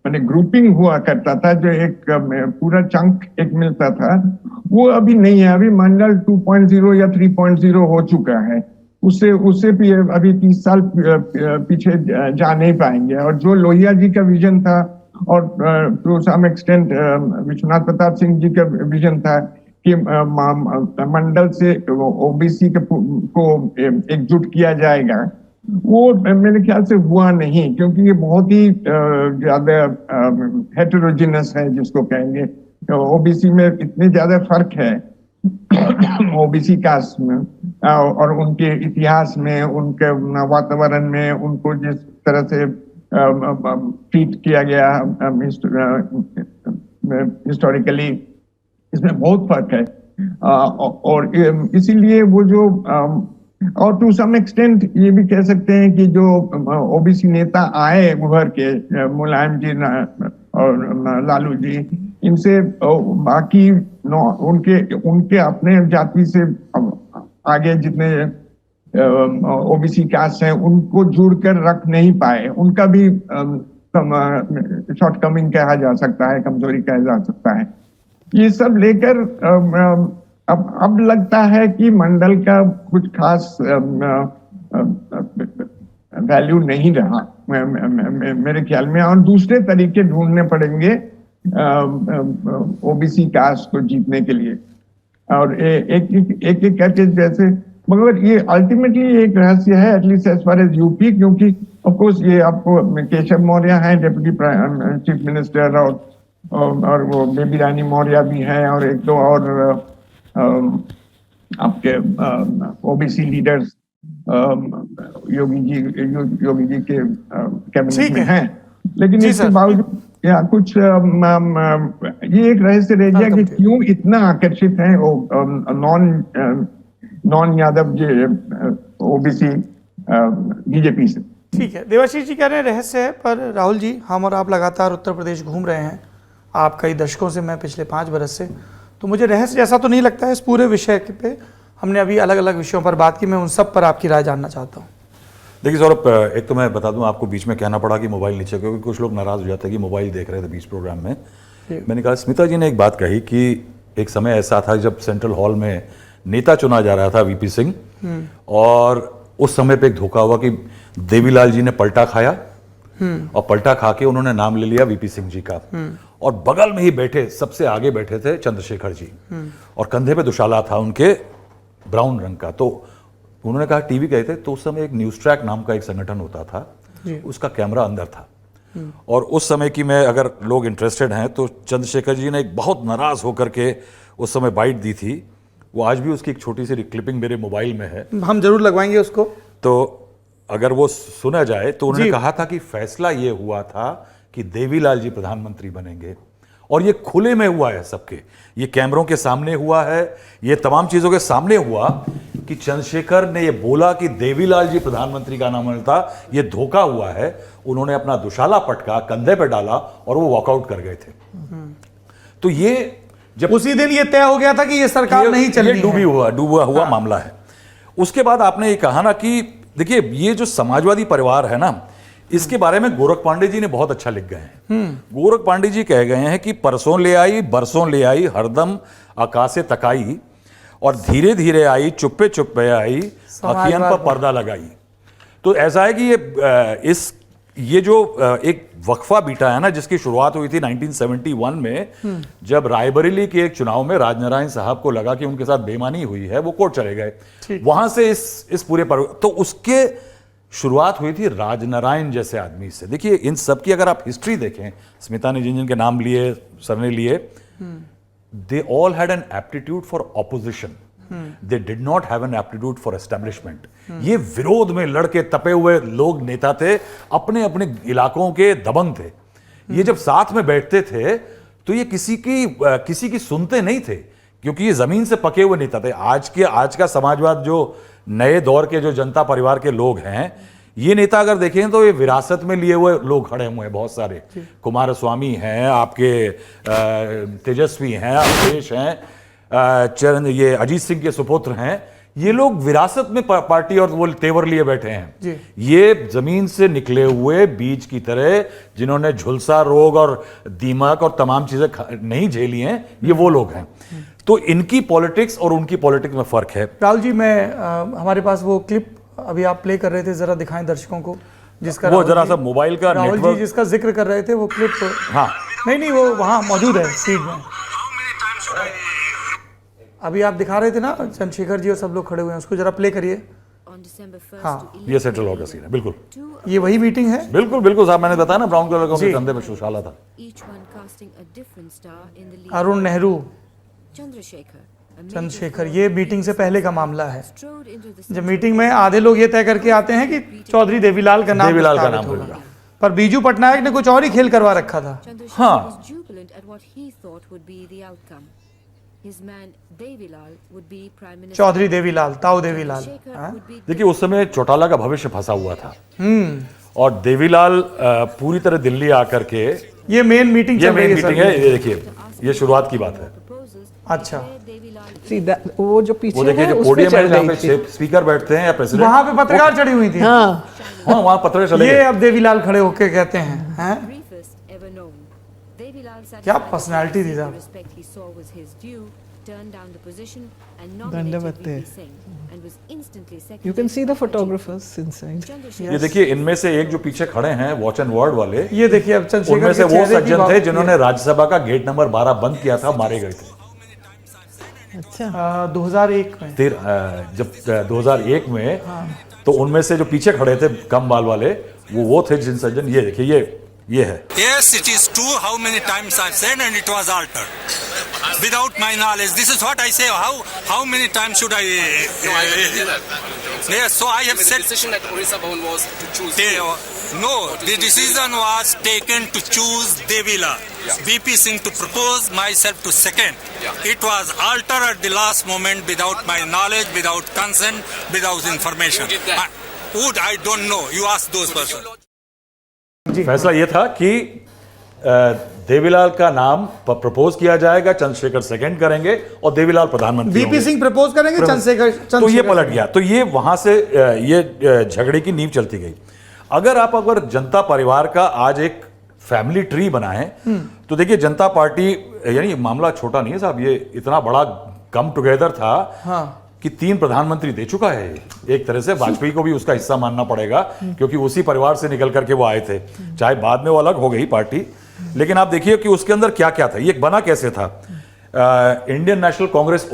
[SPEAKER 7] मैंने ग्रुपिंग हुआ करता था, जो एक पूरा चंक एक मिलता था, वो अभी नहीं है। अभी मंडल 2.0 या 3.0 हो चुका है। उससे भी अभी 30 साल पीछे जा नहीं पाएंगे। और जो लोहिया जी का विजन था और to some extent Vishwanath Pratap Singh ji का विजन था कि मंडल से ओबीसी को एकजुट किया जाएगा, वो मेरे ख्याल से हुआ नहीं, क्योंकि ये बहुत ही ज्यादा हेटेरोजेनस है जिसको कहेंगे। ओबीसी में इतने ज्यादा फर्क है ओबीसी कास्ट में और उनके इतिहास में, उनके वातावरण में, उनको जिस तरह से ट्रीट किया गया हिस्टोरिकली, इसमें बहुत फर्क है। और इसीलिए वो जो और टू सम एक्सटेंट ये भी कह सकते हैं कि जो ओबीसी नेता आए उभर के, मुलायम जी और लालू जी, इनसे बाकी उनके अपने जाति से आगे जितने ओबीसी कास्ट हैं उनको जुड़कर रख नहीं पाए। उनका भी शॉर्टकमिंग कहा जा सकता है, कमजोरी कहा जा सकता है। ये सब लेकर अब लगता है कि मंडल का कुछ खास वैल्यू नहीं रहा मेरे ख्याल में, और दूसरे तरीके ढूंढने पड़ेंगे ओबीसी कास्ट को जीतने के लिए। और एक करके जैसे, मगर ये अल्टीमेटली एक रहस्य है, at least as far as UP, क्योंकि ऑफ कोर्स ये आपको केशव मौर्य हैं डिप्टी चीफ मिनिस्टर, और वो बेबी रानी मौर्य भी हैं, और एक दो और आपके ओबीसी लीडर्स योगी जी के कैबिनेट में हैं। लेकिन इसके बावजूद कुछ ये एक रहस्य रह गया कि क्यों इतना आकर्षित है नॉन यादव ओबीसी बीजेपी से।
[SPEAKER 1] ठीक है, देवाशीष जी कह रहे हैं रहस्य है, पर राहुल जी, हम और आप लगातार उत्तर प्रदेश घूम रहे हैं, आप कई दशकों से, मैं पिछले 5 बरस से, तो मुझे रहस्य जैसा तो नहीं लगता है इस पूरे विषय पे। हमने अभी अलग अलग विषयों पर बात की, मैं उन सब पर आपकी राय जानना चाहता हूँ।
[SPEAKER 4] देखिए सौरभ, एक तो मैं बता दूं, आपको बीच में कहना पड़ा कि मोबाइल नीचे, क्योंकि कुछ लोग नाराज हो जाते हैं कि मोबाइल देख रहे थे बीच प्रोग्राम में। मैंने कहा, स्मिता जी ने एक बात कही कि एक समय ऐसा था जब सेंट्रल हॉल में नेता चुना जा रहा था वीपी सिंह, और उस समय पे एक धोखा हुआ कि देवीलाल जी ने पलटा खाया, और पलटा खा के उन्होंने नाम ले लिया वीपी सिंह जी का, और बगल में ही बैठे, सबसे आगे बैठे थे चंद्रशेखर जी, और कंधे पे दुशाला था उनके ब्राउन रंग का। तो उन्होंने कहा, टीवी कहते, तो उस समय एक न्यूज ट्रैक नाम का एक संगठन होता था, उसका कैमरा अंदर था, और उस समय की, मैं अगर लोग इंटरेस्टेड हैं तो चंद्रशेखर जी ने एक बहुत नाराज होकर के उस समय बाइट दी थी। वो आज भी उसकी एक छोटी सी क्लिपिंग मेरे मोबाइल में है,
[SPEAKER 1] हम जरूर लगवाएंगे उसको, तो
[SPEAKER 4] अगर वो सुना जाए तो उन्होंने कहा था कि फैसला ये हुआ था कि देवीलाल जी प्रधानमंत्री बनेंगे, और ये खुले में हुआ है सबके, ये कैमरों के सामने हुआ है, ये तमाम चीजों के सामने हुआ कि चंद्रशेखर ने ये बोला कि देवीलाल जी प्रधानमंत्री का नाम था, ये धोखा हुआ है। उन्होंने अपना दुशाला पटका, कंधे पे डाला और वो वॉकआउट कर गए थे। तो ये जब
[SPEAKER 1] उसी दिन ये तय हो गया था कि ये सरकार नहीं चलनी है।
[SPEAKER 4] डूबा हुआ मामला है। उसके बाद आपने ये कहा ना कि देखिए ये जो समाजवादी परिवार है ना, इसके बारे में गोरख पांडे जी ने बहुत अच्छा लिख गए हैं। गोरख पांडे जी कह गए हैं कि परसों ले आई बरसों ले आई हरदम आकाशे तकाई, और धीरे धीरे आई चुप्पे चुप्पे आई अखियन पर पर्दा लगाई। तो ऐसा है कि ये जो एक वक्फा बीटा है ना, जिसकी शुरुआत हुई थी 1971 में, जब रायबरेली के एक चुनाव में राजनारायण साहब को लगा कि उनके साथ बेईमानी हुई है, वो कोर्ट चले गए। वहां से इस पूरे पर तो उसके शुरुआत हुई थी राजनारायण जैसे आदमी से। देखिए इन सब की अगर आप हिस्ट्री देखें, स्मिता ने जिन जिन के नाम लिए, सर ने लिए, they all had an aptitude for opposition, they did not have an aptitude for establishment. ये विरोध में लड़के तपे हुए लोग नेता थे, अपने अपने इलाकों के दबंग थे। ये जब साथ में बैठते थे तो ये किसी की सुनते नहीं थे, क्योंकि ये जमीन से पके हुए नेता थे। आज का समाजवाद, जो नए दौर के जो जनता परिवार के लोग हैं, ये नेता अगर देखें तो ये विरासत में लिए हुए लोग खड़े हुए हैं बहुत सारे। कुमारस्वामी हैं, आपके तेजस्वी हैं, अखिलेश हैं, चरण ये अजीत सिंह के सुपुत्र हैं। ये लोग विरासत में पार्टी और वो तेवर लिए बैठे हैं। ये जमीन से निकले हुए बीज की तरह, जिन्होंने झुलसा रोग और दीमक और तमाम चीजें नहीं झेली हैं, ये वो लोग हैं। तो इनकी पॉलिटिक्स और उनकी पॉलिटिक्स में फर्क है।
[SPEAKER 1] राहुल जी, हमारे पास वो क्लिप अभी आप प्ले कर रहे थे, जरा दिखाएं दर्शकों को, जिसका
[SPEAKER 4] वो जरा सा मोबाइल का
[SPEAKER 1] राहुल
[SPEAKER 4] नेटवर्क,
[SPEAKER 1] जी जिसका जिक्र कर रहे थे, वो क्लिप।
[SPEAKER 4] हाँ
[SPEAKER 1] नहीं वो वहाँ मौजूद है फीड में। अभी आप दिखा रहे थे ना, चंद्रशेखर जी और सब लोग खड़े हुए हैं, उसको जरा प्ले करिए। हाँ,
[SPEAKER 4] ये सेंट्रल हॉल का सीन है, बिल्कुल
[SPEAKER 1] ये वही मीटिंग है।
[SPEAKER 4] बिल्कुल साहब, मैंने बताया ना ब्राउन कलर का उनके कंधे में शोशाला था।
[SPEAKER 1] अरुण नेहरू, चंद्रशेखर, ये मीटिंग से पहले का मामला है। जब मीटिंग में आधे लोग ये तय करके आते हैं कि चौधरी देवीलाल का नाम होगा, पर बीजू पटनायक ने कुछ और ही खेल करवा रखा था।
[SPEAKER 4] हाँ,
[SPEAKER 1] चौधरी देवीलाल, ताऊ देवीलाल।
[SPEAKER 4] देखिए उस समय चौटाला का भविष्य फंसा हुआ था, और देवीलाल पूरी तरह दिल्ली आकर के,
[SPEAKER 1] ये मेन मीटिंग
[SPEAKER 4] है। ये देखिए, ये शुरुआत की बात है।
[SPEAKER 1] अच्छा,
[SPEAKER 3] वो जो पीछे
[SPEAKER 4] वो देखिए, जो पोडियम है जहाँ पे स्पीकर बैठते हैं या प्रेसिडेंट,
[SPEAKER 1] वहां पे पत्रकार चढ़ी हुई थी।
[SPEAKER 3] हाँ,
[SPEAKER 4] वहाँ पत्रकार चले
[SPEAKER 1] ये अब देवीलाल खड़े होके कहते हैं, क्या पर्सनालिटी थी साहब।
[SPEAKER 3] You can see the photographers inside.
[SPEAKER 4] ये देखिए, इनमें से एक जो पीछे खड़े हैं वॉच एंड वर्ड वाले,
[SPEAKER 1] ये देखिए अब चंद्रशेखर
[SPEAKER 4] उनमें से
[SPEAKER 1] के
[SPEAKER 4] वो
[SPEAKER 1] चेहरे की
[SPEAKER 4] सज्जन थे
[SPEAKER 1] बात
[SPEAKER 4] जिन्होंने राज्यसभा का गेट नंबर 12 बंद किया था, मारे गए थे।
[SPEAKER 3] अच्छा,
[SPEAKER 1] 2001 में।
[SPEAKER 4] जब 2001 में, तो उनमें से जो पीछे खड़े थे कम बाल वाले, वो थे जिन सज्जन। ये देखिए, ये है।
[SPEAKER 8] Yes, it is true. How many times I've said, and it was altered without my knowledge. This is what I say. How many times should I?
[SPEAKER 9] No, I didn't hear that.
[SPEAKER 8] Yes, so I have
[SPEAKER 9] Even
[SPEAKER 8] said.
[SPEAKER 9] the decision at Orissa Bhavan was to choose.
[SPEAKER 8] No, the decision was taken to choose Devila.
[SPEAKER 9] Yeah.
[SPEAKER 8] VP Singh to propose, myself to second.
[SPEAKER 9] Yeah.
[SPEAKER 8] It was altered at the last moment without my knowledge, without consent, without information.
[SPEAKER 9] Who did that?
[SPEAKER 8] I don't know. You ask those persons.
[SPEAKER 4] फैसला ये था कि देवीलाल का नाम propose किया जाएगा, Chandrashekhar second करेंगे और देवीलाल प्रधानमंत्री
[SPEAKER 1] वीपी सिंह प्रपोज करेंगे, चंद्रशेखर।
[SPEAKER 4] तो ये पलट गया। तो ये वहां से ये झगड़े की नींव चलती गई। अगर जनता परिवार का आज एक फैमिली ट्री बनाएं, तो देखिए जनता पार्टी, यानी मामला छोटा नहीं है साहब, ये इतना बड़ा कम टुगेदर था। हाँ। कि 3 प्रधानमंत्री दे चुका है। एक तरह से वाजपेयी को भी उसका हिस्सा मानना पड़ेगा, क्योंकि उसी परिवार से निकल करके वो आए थे, चाहे बाद में वो अलग हो गई पार्टी। लेकिन आप देखिए कि उसके अंदर क्या क्या था, ये बना कैसे था। Indian National Congress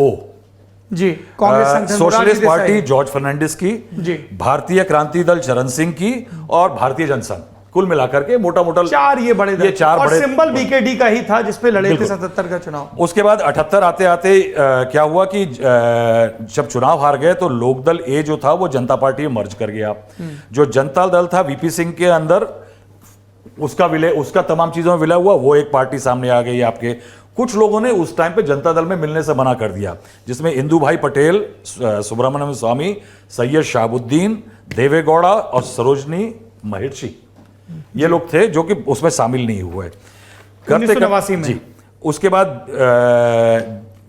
[SPEAKER 1] ji, Congress
[SPEAKER 4] Socialist Party George Fernandes की
[SPEAKER 1] जी,
[SPEAKER 4] भारतीय क्रांति दल चरण सिंह की और भारतीय जनसंघ, कुल मिलाकर के मोटा
[SPEAKER 1] 4 ये बड़े,
[SPEAKER 4] चार
[SPEAKER 1] और
[SPEAKER 4] बड़े
[SPEAKER 1] सिंबल बीकेडी का ही था जिसपे लड़े थे 77 का चुनाव।
[SPEAKER 4] उसके बाद 78 आते आते क्या हुआ कि जब चुनाव हार गए तो लोकदल ए जो था वो जनता पार्टी में मर्ज कर गया। जो जनता दल था वीपी सिंह के अंदर, उसका तमाम चीजों में विलय हुआ, वो एक पार्टी सामने आ गई आपके। कुछ लोगों ने उस टाइम पे जनता दल में मिलने से मना कर दिया, जिसमें इंदु भाई पटेल, सुब्रमण्यम स्वामी, सैयद शाहबुद्दीन, देवेगौड़ा और सरोजनी महिर्षि, ये लोग थे जो कि उसमें शामिल नहीं हुए।
[SPEAKER 1] 1989 में
[SPEAKER 4] जी, उसके बाद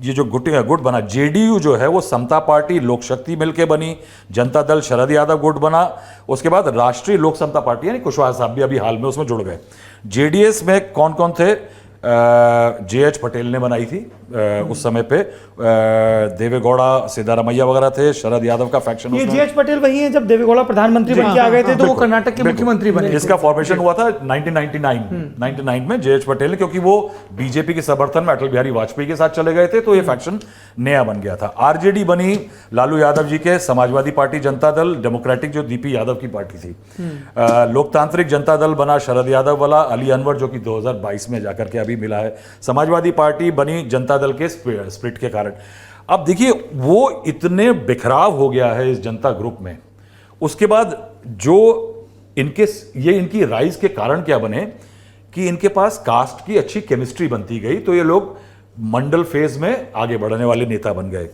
[SPEAKER 4] ये जो गुट बना जेडीयू जो है वो समता पार्टी लोक शक्ति मिलके बनी, जनता दल शरद यादव गुट बना, उसके बाद राष्ट्रीय लोक समता पार्टी यानी कुशवाहा साहब भी अभी हाल में उसमें जुड़ गए। जेडीएस में कौन कौन थे? जे.एच. पटेल ने बनाई थी उस समय पे, देवेगौड़ा सिद्धारमैया वगैरह थे, शरद यादव का फैक्शन।
[SPEAKER 1] ये जे.एच. पटेल वही हैं जब देवेगौड़ा प्रधानमंत्री बन के आ गए थे तो वो कर्नाटक के मुख्यमंत्री बने।
[SPEAKER 4] इसका फॉर्मेशन हुआ था 1999 में जे.एच. पटेल ने, क्योंकि वो बीजेपी के समर्थन में अटल बिहारी वाजपेयी के साथ चले गए थे तो ये फैक्शन नया बन गया था। आरजेडी बनी लालू यादव जी के, समाजवादी पार्टी जनता दल, डेमोक्रेटिक जो डीपी यादव की पार्टी थी, लोकतांत्रिक जनता दल बना शरद यादव वाला, अली अनवर जो कि 2022 में जाकर के अभी मिला है, समाजवादी पार्टी बनी जनता दल के स्प्लिट के कारण। अब देखिए वो इतने बिखराव हो गया है इस जनता ग्रुप में। उसके बाद जो इनकी राइज के कारण क्या बने कि इनके पास कास्ट की अच्छी केमिस्ट्री बनती गई तो ये लोग मंडल फेज में आगे बढ़ने वाले नेता बन गए।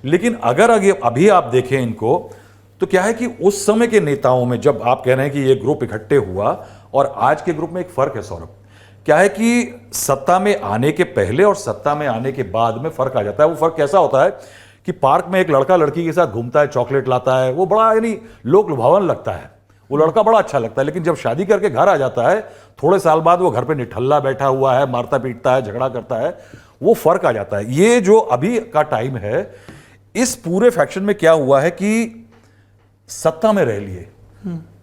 [SPEAKER 4] लेकिन अगर अभी आप देखें इनको तो क्या है कि उस समय के नेताओं में जब आप कह रहे हैं कि ये ग्रुप इकट्ठे हुआ और आज के ग्रुप में एक फर्क है सौरभ, क्या है कि सत्ता में आने के पहले और सत्ता में आने के बाद में फर्क आ जाता है। वो फर्क कैसा होता है कि पार्क में एक लड़का लड़की के साथ घूमता है, चॉकलेट लाता है, वो बड़ा यानी लोक लुभावन लगता है, वो लड़का बड़ा अच्छा लगता है, लेकिन जब शादी करके घर आ जाता है थोड़े साल बाद वो घर पे निठल्ला बैठा हुआ है, मारता पीटता है, झगड़ा करता है, वो फर्क आ जाता है। ये जो अभी का टाइम है, इस पूरे फैक्शन में क्या हुआ है कि सत्ता में रह लिए,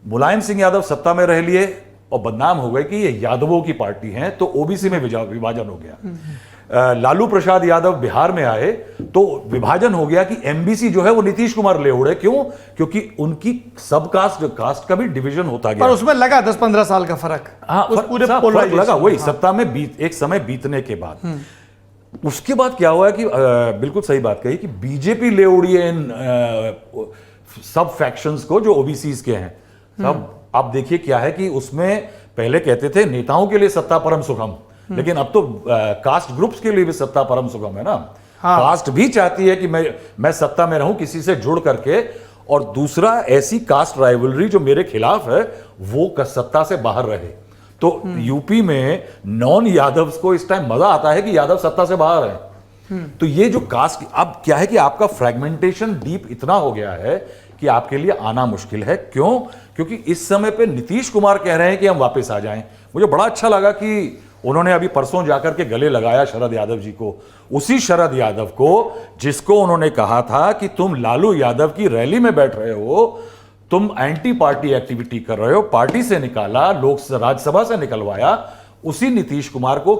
[SPEAKER 4] मुलायम सिंह यादव सत्ता में रह लिए और बदनाम हो गए कि ये यादवों की पार्टी है, तो ओबीसी में विभाजन हो गया। लालू प्रसाद यादव बिहार में आए तो विभाजन हो गया कि एमबीसी जो है वो नीतीश कुमार ले उड़े। क्यों? क्योंकि उनकी सब कास्ट का भी डिवीजन होता गया,
[SPEAKER 1] पर उसमें लगा 10-15 साल का फर्क।
[SPEAKER 4] हाँ,
[SPEAKER 1] पूरे
[SPEAKER 4] फर्क लगा वही सत्ता में एक समय बीतने के बाद। उसके बाद क्या हुआ कि बिल्कुल सही बात कही कि बीजेपी ले उड़ी है इन सब फैक्शंस को जो ओबीसीज के हैं सब। आप देखिए क्या है कि उसमें पहले कहते थे नेताओं के लिए सत्ता परम सुखम, लेकिन अब तो कास्ट ग्रुप्स के लिए भी सत्ता परम सुखम है ना। हाँ। कास्ट भी चाहती है कि मैं सत्ता में रहूं किसी से जुड़ करके, और दूसरा ऐसी कास्ट राइवलरी जो मेरे खिलाफ है वो सत्ता से बाहर रहे। तो यूपी में नॉन यादव्स को इस टाइम मजा आता है कि यादव सत्ता से बाहर है। तो ये जो कास्ट, अब क्या है कि आपका फ्रेगमेंटेशन डीप इतना हो गया है कि आपके लिए आना मुश्किल है। क्यों? क्योंकि इस समय पे नीतीश कुमार कह रहे हैं कि हम वापस आ जाएं। मुझे बड़ा अच्छा लगा कि उन्होंने अभी परसों जाकर के गले लगाया शरद यादव जी को, उसी शरद यादव को जिसको उन्होंने कहा था कि तुम लालू यादव की रैली में बैठ रहे हो, तुम एंटी पार्टी एक्टिविटी कर रहे हो, पार्टी से निकाला, राज्यसभा से निकलवाया उसी नीतीश कुमार को,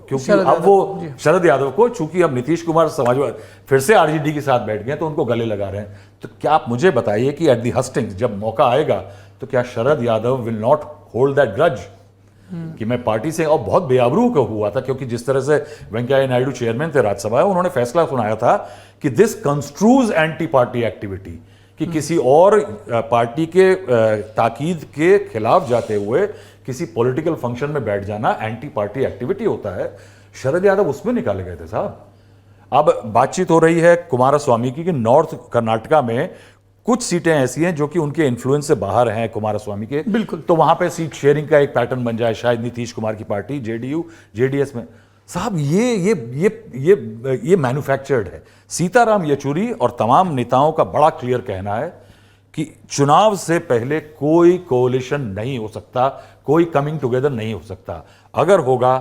[SPEAKER 4] क्योंकि अब वो शरद यादव को, चूंकि अब नीतीश कुमार समाजवादी फिर से आरजेडी के साथ बैठ गए तो उनको गले लगा रहे हैं। तो क्या आप मुझे बताइए कि एट दी हस्टिंग्स जब मौका आएगा तो क्या Sharad Yadav will not hold that grudge कि मैं पार्टी से, और बहुत बेआबरू का हुआ था क्योंकि जिस तरह से वेंकैया नायडू चेयरमैन थे राज्यसभा, उन्होंने फैसला सुनाया था कि दिस कंस्ट्रूज एंटी पार्टी एक्टिविटी, कि किसी और पार्टी के ताकीद के खिलाफ जाते हुए किसी पॉलिटिकल फंक्शन में बैठ जाना एंटी पार्टी एक्टिविटी होता है। शरद यादव उसमें निकाले गए थे साहब। अब बातचीत हो रही है कुमारस्वामी की कि नॉर्थ कर्नाटका में कुछ सीटें ऐसी हैं जो कि उनके इन्फ्लुएंस से बाहर हैं कुमारस्वामी के,
[SPEAKER 1] बिल्कुल,
[SPEAKER 4] तो वहां पे सीट शेयरिंग का एक पैटर्न बन जाए शायद नीतीश कुमार की पार्टी जेडीयू जेडीएस में। साहब ये मैन्युफैक्चर्ड है। सीताराम येचुरी और तमाम नेताओं का बड़ा क्लियर कहना है कि चुनाव से पहले कोई कोalition नहीं हो सकता, कोई कमिंग टुगेदर नहीं हो सकता। अगर होगा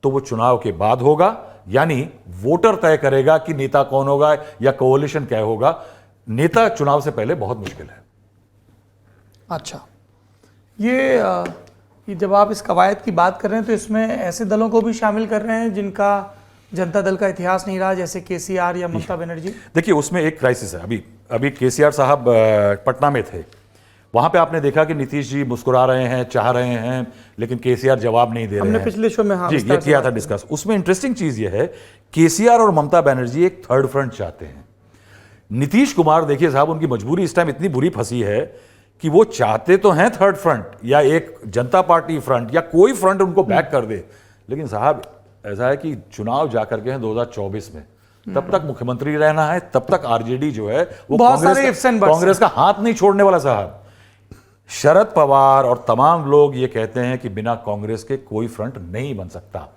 [SPEAKER 4] तो वो चुनाव के बाद होगा, यानी वोटर तय करेगा कि नेता कौन होगा या कोalition क्या होगा। नेता चुनाव से पहले बहुत मुश्किल है।
[SPEAKER 1] अच्छा, ये जब आप इस कवायद की बात कर रहे हैं तो इसमें ऐसे दलों को भी शामिल कर रहे हैं जिनका जनता दल का इतिहास नहीं रहा, जैसे केसीआर या ममता बनर्जी।
[SPEAKER 4] देखिए उसमें एक क्राइसिस है। अभी केसीआर साहब पटना में थे, वहां पे आपने देखा कि नीतीश जी मुस्कुरा रहे हैं, चाह रहे हैं, लेकिन केसीआर जवाब नहीं दे रहे हैं।
[SPEAKER 1] हमने पिछले शो में
[SPEAKER 4] जी ये किया था डिस्कस। उसमें इंटरेस्टिंग चीज ये है, केसीआर और ममता बनर्जी एक थर्ड फ्रंट चाहते हैं। नीतीश कुमार देखिए साहब, उनकी मजबूरी इस टाइम इतनी बुरी फंसी है कि वो चाहते तो हैं थर्ड फ्रंट या एक जनता पार्टी फ्रंट या कोई फ्रंट उनको बैक कर दे, लेकिन साहब ऐसा है कि चुनाव जाकर के हैं 2024 में, तब तक मुख्यमंत्री रहना है, तब तक आरजेडी जो है वो कांग्रेस का हाथ नहीं छोड़ने वाला। साहब शरद पवार और तमाम लोग ये कहते हैं कि बिना कांग्रेस के कोई फ्रंट नहीं बन सकता।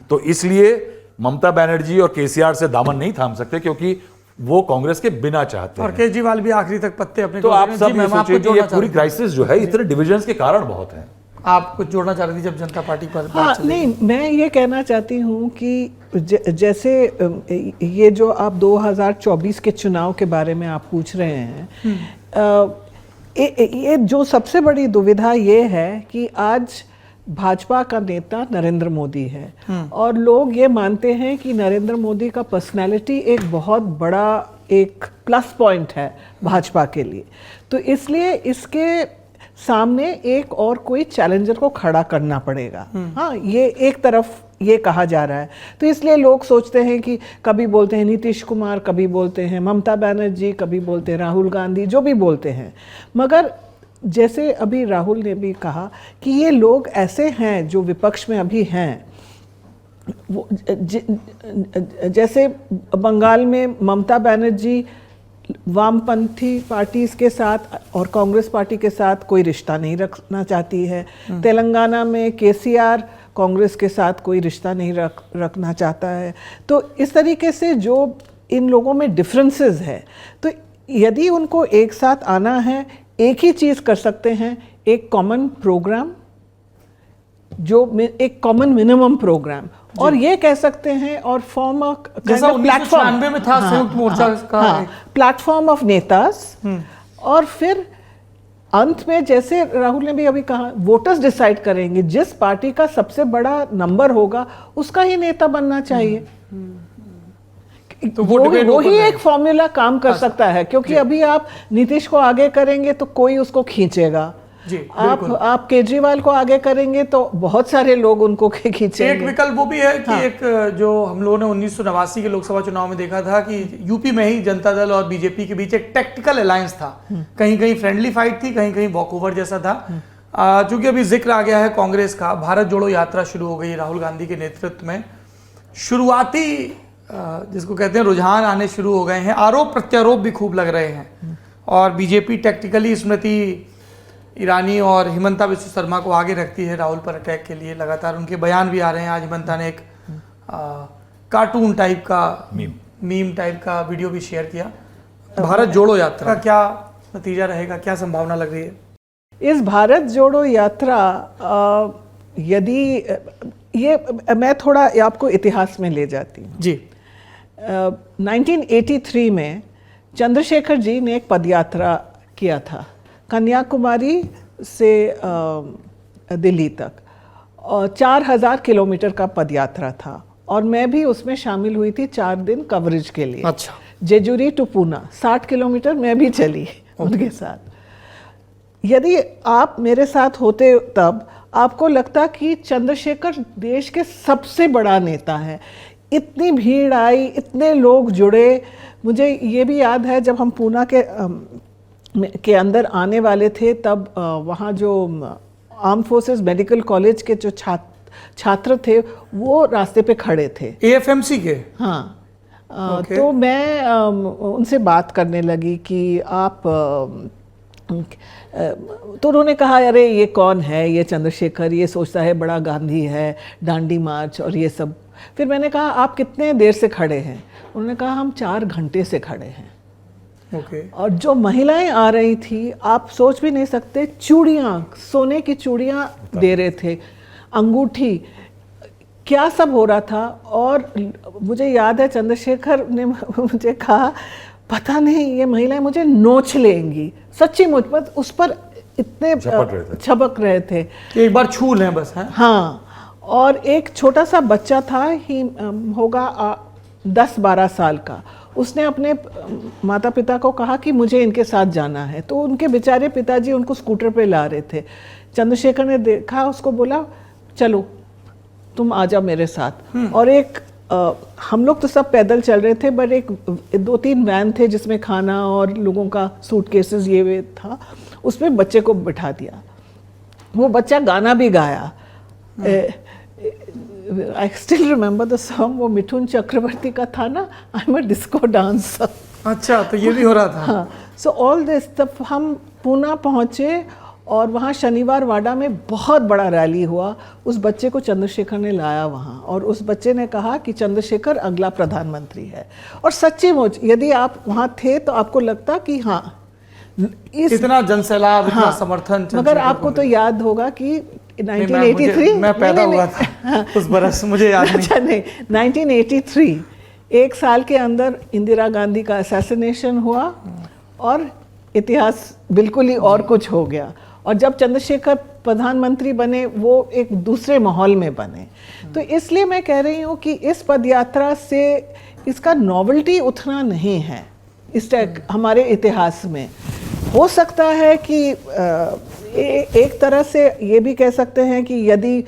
[SPEAKER 4] तो इसलिए ममता बनर्जी और केसीआर से दामन नहीं थाम सकते, क्योंकि वो कांग्रेस के बिना चाहते
[SPEAKER 1] और
[SPEAKER 4] हैं।
[SPEAKER 1] केजरीवाल भी आखिरी तक पत्ते अपने
[SPEAKER 4] तो आप
[SPEAKER 1] जी,
[SPEAKER 4] सब ये
[SPEAKER 1] मैम, आपको
[SPEAKER 4] सोचिए कि
[SPEAKER 1] जोड़ना
[SPEAKER 4] ये
[SPEAKER 1] चाह
[SPEAKER 4] पूरी
[SPEAKER 1] रही थी।
[SPEAKER 4] क्राइसिस जो है इतने डिविजन्स के कारण बहुत हैं।
[SPEAKER 1] आप कुछ जोड़ना चाह रही थी जब जनता पार्टी पर बात
[SPEAKER 3] हाँ,
[SPEAKER 1] चल रही
[SPEAKER 3] नहीं, मैं ये कहना चाहती हूँ कि जैसे ये जो आप 2024 के चुनाव के बारे में आप पूछ रहे हैं, ये जो सबसे बड़ी दुविधा ये है कि आज भाजपा का नेता नरेंद्र मोदी है और लोग ये मानते हैं कि नरेंद्र मोदी का पर्सनैलिटी एक बहुत बड़ा एक प्लस पॉइंट है भाजपा के लिए, तो इसलिए इसके सामने एक और कोई चैलेंजर को खड़ा करना पड़ेगा। हाँ, ये एक तरफ ये कहा जा रहा है, तो इसलिए लोग सोचते हैं कि कभी बोलते हैं नीतीश कुमार, कभी बोलते हैं ममता बनर्जी, कभी बोलते हैं राहुल गांधी, जो भी बोलते हैं, मगर जैसे अभी राहुल ने भी कहा कि ये लोग ऐसे हैं जो विपक्ष में अभी हैं। वो जैसे बंगाल में ममता बनर्जी वामपंथी पार्टीज के साथ और कांग्रेस पार्टी के साथ कोई रिश्ता नहीं रखना चाहती है। तेलंगाना में केसीआर कांग्रेस के साथ कोई रिश्ता नहीं रखना चाहता है। तो इस तरीके से जो इन लोगों में डिफरेंसेस है, तो यदि उनको एक साथ आना है, एक ही चीज़ कर सकते हैं, एक कॉमन प्रोग्राम, जो एक कॉमन मिनिमम प्रोग्राम, और ये कह सकते हैं और फॉर्म अ
[SPEAKER 1] जैसा 1996 में था संयुक्त मोर्चा का
[SPEAKER 3] प्लेटफॉर्म ऑफ नेताज, और फिर अंत में जैसे राहुल ने भी अभी कहा, वोटर्स डिसाइड करेंगे, जिस पार्टी का सबसे बड़ा नंबर होगा उसका ही नेता बनना चाहिए। तो वो ही एक फॉर्मूला काम कर सकता है, क्योंकि अभी आप नीतीश को आगे करेंगे तो कोई उसको खींचेगा,
[SPEAKER 1] जी,
[SPEAKER 3] आप केजरीवाल को आगे करेंगे तो बहुत सारे लोग उनको खींचेंगे।
[SPEAKER 1] एक विकल्प वो भी है कि एक जो हम लोगों ने 1989 के लोकसभा चुनाव में देखा था कि यूपी में ही जनता दल और बीजेपी के बीच एक टैक्टिकल अलायंस था, कहीं कहीं फ्रेंडली फाइट थी, कहीं कहीं वॉकओवर जैसा था। चूंकि अभी जिक्र आ गया है कांग्रेस का, भारत जोड़ो यात्रा शुरू हो गई राहुल गांधी के नेतृत्व में। शुरुआती जिसको कहते हैं रुझान आने शुरू हो गए हैं, आरोप प्रत्यारोप भी खूब लग रहे हैं, और बीजेपी टैक्टिकली स्मृति ईरानी और हिमंता बिस्वा शर्मा को आगे रखती है राहुल पर अटैक के लिए। लगातार उनके बयान भी आ रहे हैं। आज हिमंता ने एक कार्टून टाइप का मीम टाइप का वीडियो भी शेयर किया। भारत जोड़ो यात्रा का क्या नतीजा रहेगा, क्या संभावना लग रही है?
[SPEAKER 3] इस भारत जोड़ो यात्रा, यदि ये मैं थोड़ा आपको इतिहास में ले जाती हूँ
[SPEAKER 1] जी।
[SPEAKER 3] 1983 में चंद्रशेखर जी ने एक पदयात्रा किया था कन्याकुमारी से दिल्ली तक, और 4000 किलोमीटर का पदयात्रा था, और मैं भी उसमें शामिल हुई थी 4 दिन कवरेज के लिए।
[SPEAKER 1] अच्छा।
[SPEAKER 3] जेजुरी टू पूना 60 किलोमीटर मैं भी चली उनके साथ। यदि आप मेरे साथ होते तब आपको लगता कि चंद्रशेखर देश के सबसे बड़ा नेता है। इतनी भीड़ आई, इतने लोग जुड़े। मुझे ये भी याद है जब हम पूना के अंदर आने वाले थे, तब वहाँ जो आर्म फोर्सेस मेडिकल कॉलेज के जो छात्र थे वो रास्ते पे खड़े थे,
[SPEAKER 1] AFMC के।
[SPEAKER 3] हाँ। तो मैं उनसे बात करने लगी कि आप तो उन्होंने कहा, अरे ये कौन है, ये चंद्रशेखर, ये सोचता है बड़ा गांधी है, डांडी मार्च और ये सब। फिर मैंने कहा, आप कितने देर से खड़े हैं? उन्होंने कहा, हम 4 घंटे से खड़े हैं। और जो महिलाएं आ रही थी, आप सोच भी नहीं सकते, चूड़ियाँ, सोने की चूड़ियाँ दे रहे थे, अंगूठी, क्या सब हो रहा था। और मुझे याद है चंद्रशेखर ने मुझे कहा, पता नहीं ये महिलाएं मुझे नोच लेंगी। सच्ची मुझ पर उस पर इतने छपक रहे थे
[SPEAKER 1] कि एक बार छू लें बस। है?
[SPEAKER 3] हाँ। और एक छोटा सा बच्चा था, ही होगा 10-12 साल का, उसने अपने माता पिता को कहा कि मुझे इनके साथ जाना है। तो उनके बेचारे पिताजी उनको स्कूटर पे ला रहे थे। चंद्रशेखर ने देखा, उसको बोला, चलो तुम आ जाओ मेरे साथ। और एक हम लोग तो सब पैदल चल रहे थे, बट एक 2-3 वैन थे जिसमें खाना और लोगों का सूटकेसेस ये था, उसमें बच्चे को बिठा दिया। वो बच्चा गाना भी गाया। I still remember the song, वो मिथुन चक्रवर्ती का था ना, I am a disco dancer.
[SPEAKER 1] अच्छा, तो ये भी हो रहा था।
[SPEAKER 3] हाँ। सो ऑल दिस, तब हम पूना पहुँचे और वहाँ शनिवार वाडा में बहुत बड़ा रैली हुआ। उस बच्चे को चंद्रशेखर ने लाया वहाँ, और उस बच्चे ने कहा कि चंद्रशेखर अगला प्रधानमंत्री है। और सच्ची मुच यदि आप वहाँ थे तो आपको लगता कि हाँ
[SPEAKER 1] इतना जनसैलाब, इतना समर्थन।
[SPEAKER 3] मगर आपको तो याद होगा कि 1983
[SPEAKER 1] मैं पैदा हुआ था उस बरस, मुझे याद नहीं।
[SPEAKER 3] अच्छा नहीं, 1983 एक साल के अंदर इंदिरा गांधी का असैसिनेशन हुआ और इतिहास बिल्कुल ही और कुछ हो गया। और जब चंद्रशेखर प्रधानमंत्री बने वो एक दूसरे माहौल में बने। तो इसलिए मैं कह रही हूँ कि इस पदयात्रा से इसका नॉवेल्टी उतना नहीं है इस हमारे इतिहास में। हो सकता है कि एक तरह से ये भी कह सकते हैं कि यदि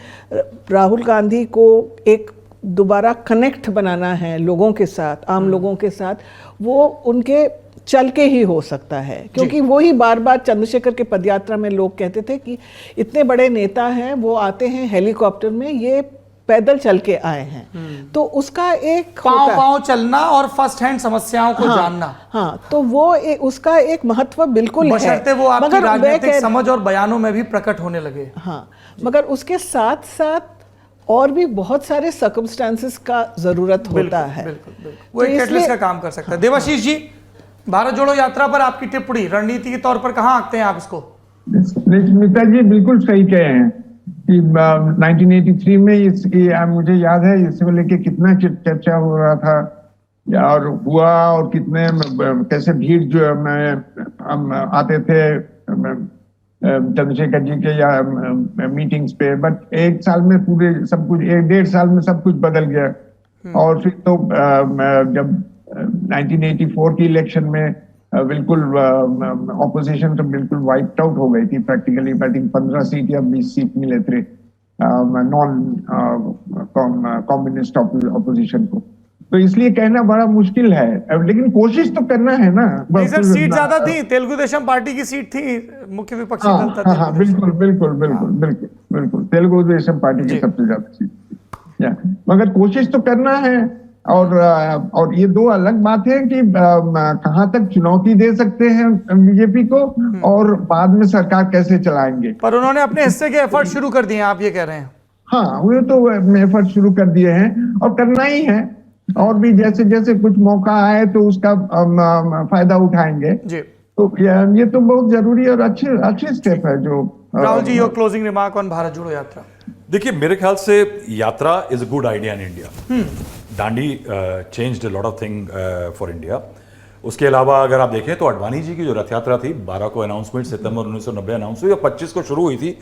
[SPEAKER 3] राहुल गांधी को एक दोबारा कनेक्ट बनाना है लोगों के साथ, आम लोगों के साथ, वो उनके चल के ही हो सकता है। क्योंकि वो ही बार बार चंद्रशेखर के पदयात्रा में लोग कहते थे कि इतने बड़े नेता हैं, वो आते हैं हेलीकॉप्टर में, ये पैदल चल के आए हैं। तो उसका एक
[SPEAKER 1] पाँव चलना और फर्स्ट हैंड समस्याओं को जानना,
[SPEAKER 3] हाँ, तो वो उसका एक महत्व बिल्कुल
[SPEAKER 1] बशर्ते वो आपकी राजनीतिक समझ और बयानों में भी प्रकट होने लगे।
[SPEAKER 3] हाँ, मगर उसके साथ साथ और भी बहुत सारे सर्कमस्टेंसेस का जरूरत होता है।
[SPEAKER 1] बिल्कुल। वो एक कैटलिस्ट का काम कर सकता है। देवाशीष जी, भारत जोड़ो यात्रा पर आपकी टिप्पणी रणनीति के तौर पर कहाँ आंकते हैं आप इसको?
[SPEAKER 7] स्मिता जी बिल्कुल सही कहे हैं कि 1983 में मुझे याद है इसको लेके कितना चर्चा हो रहा था और हुआ, और कितने कैसे भीड़ जो हम आते थे चंद्रशेखर जी के या मीटिंग्स पे। बट एक साल में पूरे सब कुछ, 1-1.5 साल में सब कुछ बदल गया। और फिर तो जब 1984 की इलेक्शन में बिल्कुल ऑपोजिशन तो बिल्कुल वाइप्ड आउट हो गई थी प्रैक्टिकली। आई थिंक 15 सीट या 20 सीट मिले थे नॉन कम्युनिस्ट ऑपोजिशन को। तो इसलिए कहना बड़ा मुश्किल है, लेकिन कोशिश तो करना है ना।
[SPEAKER 1] सर सीट ज्यादा थी, तेलुगु देशम पार्टी की सीट थी, मुख्य विपक्षी दल था।
[SPEAKER 7] हाँ, बिल्कुल तेलुगु देशम पार्टी की सबसे ज्यादा सीट। मगर कोशिश तो करना है। और ये दो अलग बात है कि कहाँ तक चुनौती दे सकते हैं बीजेपी को और बाद में सरकार कैसे चलाएंगे।
[SPEAKER 1] पर उन्होंने अपने हिस्से के एफर्ट शुरू कर दिए हैं, आप ये कह रहे हैं?
[SPEAKER 7] हाँ, वो तो एफर्ट शुरू कर दिए हैं और करना ही है। और भी जैसे जैसे कुछ मौका आए तो उसका फायदा उठाएंगे जी। तो ये तो बहुत जरूरी और अच्छे स्टेप है जो।
[SPEAKER 1] Rahul ji, your closing remark on Bharat Jodo Yatra.
[SPEAKER 4] देखिए, मेरे ख्याल से yatra is a good idea in India. Dandi changed a lot of thing for India. उसके अलावा अगर आप देखें तो अडवाणी जी की जो रथ यात्रा थी, 12 को अनाउंसमेंट, सितंबर 1990 अनाउंस हुई और 25 को शुरू हुई थी।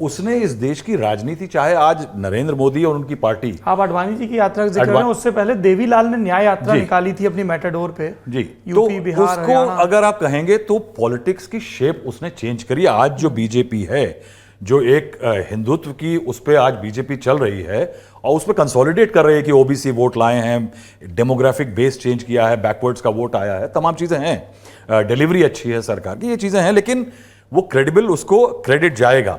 [SPEAKER 4] उसने इस देश की राजनीति, चाहे आज नरेंद्र मोदी और उनकी पार्टी,
[SPEAKER 1] आप अडवाणी जी की यात्रा का जिक्र करें, उससे पहले देवीलाल ने न्याय यात्रा निकाली थी अपनी मैटाडोर पे जी। यूपी, बिहार,
[SPEAKER 4] उसको अगर आप कहेंगे तो पॉलिटिक्स की शेप उसने चेंज करी। आज जो बीजेपी है, जो एक हिंदुत्व की उस पर आज बीजेपी चल रही है और उस पर कंसोलिडेट कर रही है कि ओबीसी वोट लाए हैं, डेमोग्राफिक बेस चेंज किया है, बैकवर्ड्स का वोट आया है, तमाम चीज़ें हैं, डिलीवरी अच्छी है सरकार की, ये चीज़ें हैं, लेकिन वो क्रेडिबल, उसको क्रेडिट जाएगा।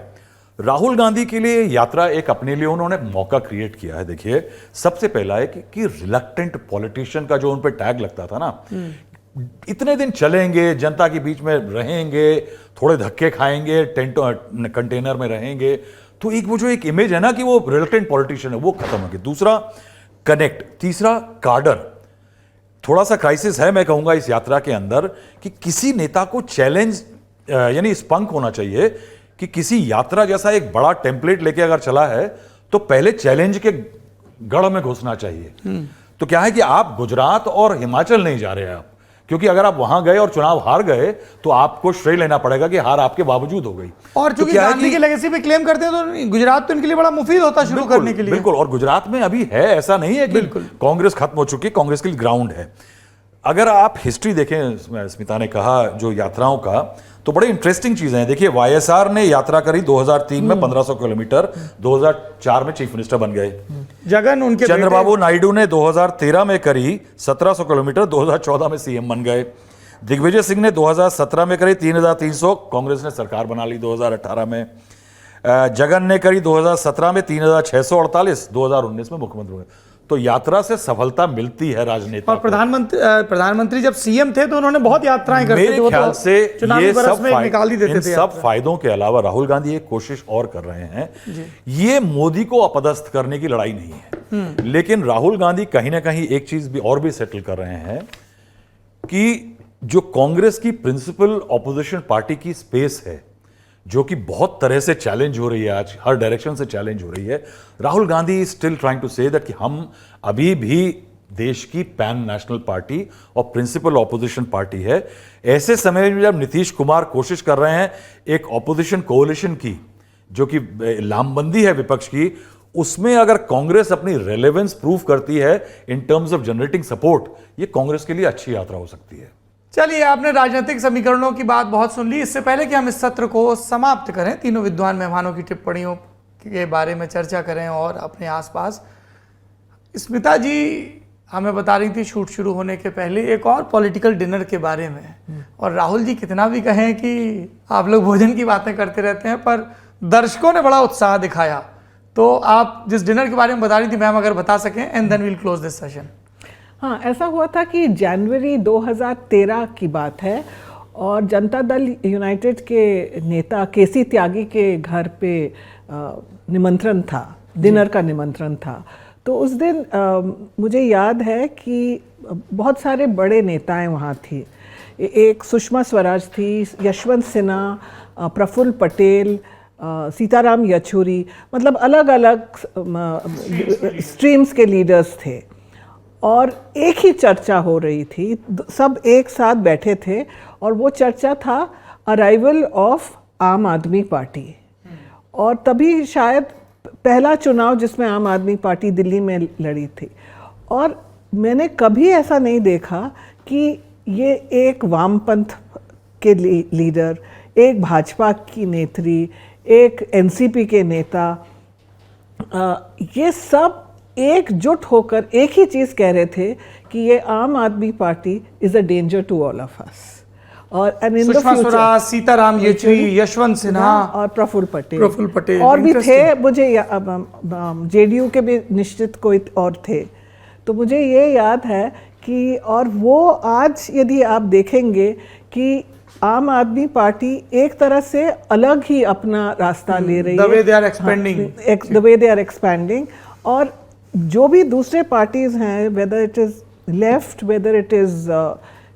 [SPEAKER 4] राहुल गांधी के लिए यात्रा एक अपने लिए उन्होंने मौका क्रिएट किया है। देखिए, सबसे पहला है कि रिलक्टेंट पॉलिटिशियन का जो उन पर टैग लगता था ना, इतने दिन चलेंगे, जनता के बीच में रहेंगे, थोड़े धक्के खाएंगे, टेंट कंटेनर में रहेंगे, तो एक वो जो एक इमेज है ना कि वो रिलक्टेंट पॉलिटिशियन है, वो खत्म हो गया। दूसरा कनेक्ट, तीसरा कार्डर। थोड़ा सा क्राइसिस है मैं कहूंगा इस यात्रा के अंदर कि किसी नेता को चैलेंज यानी स्पंक होना चाहिए कि किसी यात्रा जैसा एक बड़ा टेम्पलेट लेके अगर चला है तो पहले चैलेंज के गढ़ में घुसना चाहिए। तो क्या है कि आप गुजरात और हिमाचल नहीं जा रहे हैं आप, क्योंकि अगर आप वहां गए और चुनाव हार गए तो आपको श्रेय लेना पड़ेगा कि हार आपके बावजूद हो गई।
[SPEAKER 1] और चूंकि तो गांधी की लेगेसी पे क्लेम करते हैं तो गुजरात तो इनके लिए बड़ा मुफीद होता शुरू करने के लिए।
[SPEAKER 4] बिल्कुल, और गुजरात में अभी है, ऐसा नहीं है कि कांग्रेस खत्म हो चुकी है, कांग्रेस के लिए ग्राउंड है। अगर आप हिस्ट्री देखें, स्मिता ने कहा जो यात्राओं का, तो बड़े इंटरेस्टिंग चीजें हैं। देखिए, वाईएसआर ने यात्रा करी 2003 में 1500 किलोमीटर, 2004 में चीफ मिनिस्टर बन गए।
[SPEAKER 1] जगन उनके
[SPEAKER 4] चंद्रबाबू नायडू ने 2013 में करी 1700 किलोमीटर, 2014 में सीएम बन गए। दिग्विजय सिंह ने 2017 में करी 3300, कांग्रेस ने सरकार बना ली 2018 में। जगन ने करी 2017 में 3648, 2019 में मुख्यमंत्री हुए। तो यात्रा से सफलता मिलती है राजनेता
[SPEAKER 1] और
[SPEAKER 4] को।
[SPEAKER 1] प्रधानमंत्री जब सीएम थे तो उन्होंने बहुत यात्राएं करते थे।
[SPEAKER 4] मेरे ख्याल से ये सब
[SPEAKER 1] निकाल ही देते
[SPEAKER 4] इन
[SPEAKER 1] थे
[SPEAKER 4] सब फायदों के अलावा राहुल गांधी एक कोशिश और कर रहे हैं, ये मोदी को अपदस्थ करने की लड़ाई नहीं है, लेकिन राहुल गांधी कहीं ना कहीं एक चीज भी और भी सेटल कर रहे हैं कि जो कांग्रेस की प्रिंसिपल ऑपोजिशन पार्टी की स्पेस है, जो कि बहुत तरह से चैलेंज हो रही है, आज हर डायरेक्शन से चैलेंज हो रही है, Rahul Gandhi still trying to say that कि हम अभी भी देश की पैन नेशनल पार्टी और प्रिंसिपल ऑपोजिशन पार्टी है। ऐसे समय में जब नीतीश कुमार कोशिश कर रहे हैं एक ऑपोजिशन कोalition की, जो कि लामबंदी है विपक्ष की, उसमें अगर कांग्रेस अपनी रेलेवेंस प्रूव करती है in terms of generating support, ये कांग्रेस के लिए अच्छी यात्रा हो सकती है।
[SPEAKER 1] चलिए, आपने राजनीतिक समीकरणों की बात बहुत सुन ली। इससे पहले कि हम इस सत्र को समाप्त करें, तीनों विद्वान मेहमानों की टिप्पणियों के बारे में चर्चा करें और अपने आसपास, स्मिता जी हमें बता रही थी शूट शुरू होने के पहले एक और पॉलिटिकल डिनर के बारे में, और राहुल जी कितना भी कहें कि आप लोग भोजन की बातें करते रहते हैं, पर दर्शकों ने बड़ा उत्साह दिखाया। तो आप जिस डिनर के बारे में बता रही थी मैम, अगर बता सकें, and then we'll close this session.
[SPEAKER 3] हाँ, ऐसा हुआ था कि जनवरी 2013 की बात है और जनता दल यूनाइटेड के नेता केसी त्यागी के घर पे निमंत्रण था, डिनर का निमंत्रण था। तो उस दिन मुझे याद है कि बहुत सारे बड़े नेताएं वहाँ थी। एक सुषमा स्वराज थी, यशवंत सिन्हा, प्रफुल्ल पटेल, सीताराम येचुरी, मतलब अलग अलग स्ट्रीम्स के लीडर्स थे और एक ही चर्चा हो रही थी, सब एक साथ बैठे थे और वो चर्चा था अराइवल ऑफ आम आदमी पार्टी। और तभी शायद पहला चुनाव जिसमें आम आदमी पार्टी दिल्ली में लड़ी थी, और मैंने कभी ऐसा नहीं देखा कि ये एक वामपंथ के लीडर, एक भाजपा की नेत्री, एक एनसीपी के नेता, ये सब एकजुट होकर एक ही चीज़ कह रहे थे कि ये Aam Aadmi Party is a danger to all of us. और in the future
[SPEAKER 1] Sitaram Yechury, Yashwant Sinha और
[SPEAKER 3] प्रफुल्ल पटेल और भी थे, मुझे जेडीयू के भी निश्चित कोई और थे। तो मुझे ये याद है कि, और वो आज यदि आप देखेंगे कि आम आदमी पार्टी एक तरह से अलग ही अपना रास्ता ले रही है,
[SPEAKER 1] the way they are expanding,
[SPEAKER 3] और जो भी दूसरे पार्टीज हैं, whether it is left, whether it is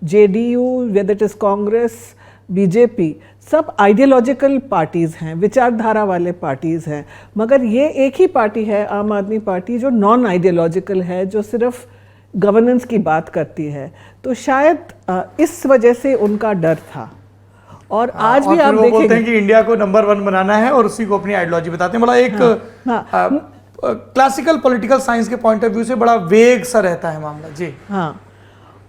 [SPEAKER 3] JDU, whether it is Congress, BJP, सब आइडियोलॉजिकल पार्टीज़ हैं, विचारधारा वाले पार्टीज़ हैं, मगर ये एक ही पार्टी है आम आदमी पार्टी जो नॉन आइडियोलॉजिकल है, जो सिर्फ गवर्नेंस की बात करती है। तो शायद इस वजह से उनका डर था। और आज भी आप
[SPEAKER 1] बोलते हैं कि इंडिया को नंबर 1 बनाना है और उसी को अपनी आइडियोलॉजी बताते हैं। बड़ा एक क्लासिकल पॉलिटिकल साइंस के पॉइंट ऑफ व्यू से बड़ा वेग सा रहता है मामला जी।
[SPEAKER 3] हाँ,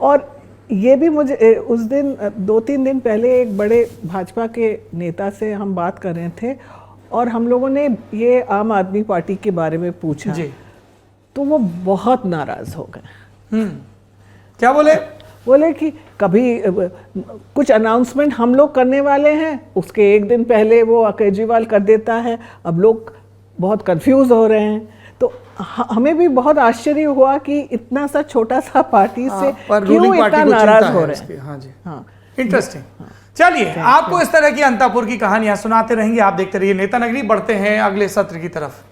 [SPEAKER 3] और ये भी मुझे उस दिन 2-3 दिन पहले एक बड़े भाजपा के नेता से हम बात कर रहे थे और हम लोगों ने ये आम आदमी पार्टी के बारे में पूछा जी, तो वो बहुत नाराज हो गए।
[SPEAKER 1] क्या बोले?
[SPEAKER 3] बोले कि कभी कुछ अनाउंसमेंट हम लोग करने वाले हैं, उसके एक दिन पहले वो केजरीवाल कर देता है, अब लोग बहुत कंफ्यूज हो रहे हैं। तो हमें भी बहुत आश्चर्य हुआ कि इतना सा छोटा सा पार्टी से क्यों इतना नाराज हो रहे हैं।
[SPEAKER 1] हाँ जी, हाँ, इंटरेस्टिंग। चलिए, आपको इस तरह की अंतापुर की कहानियां सुनाते रहेंगे, आप देखते रहिए नेता नगरी। बढ़ते हैं अगले सत्र की तरफ।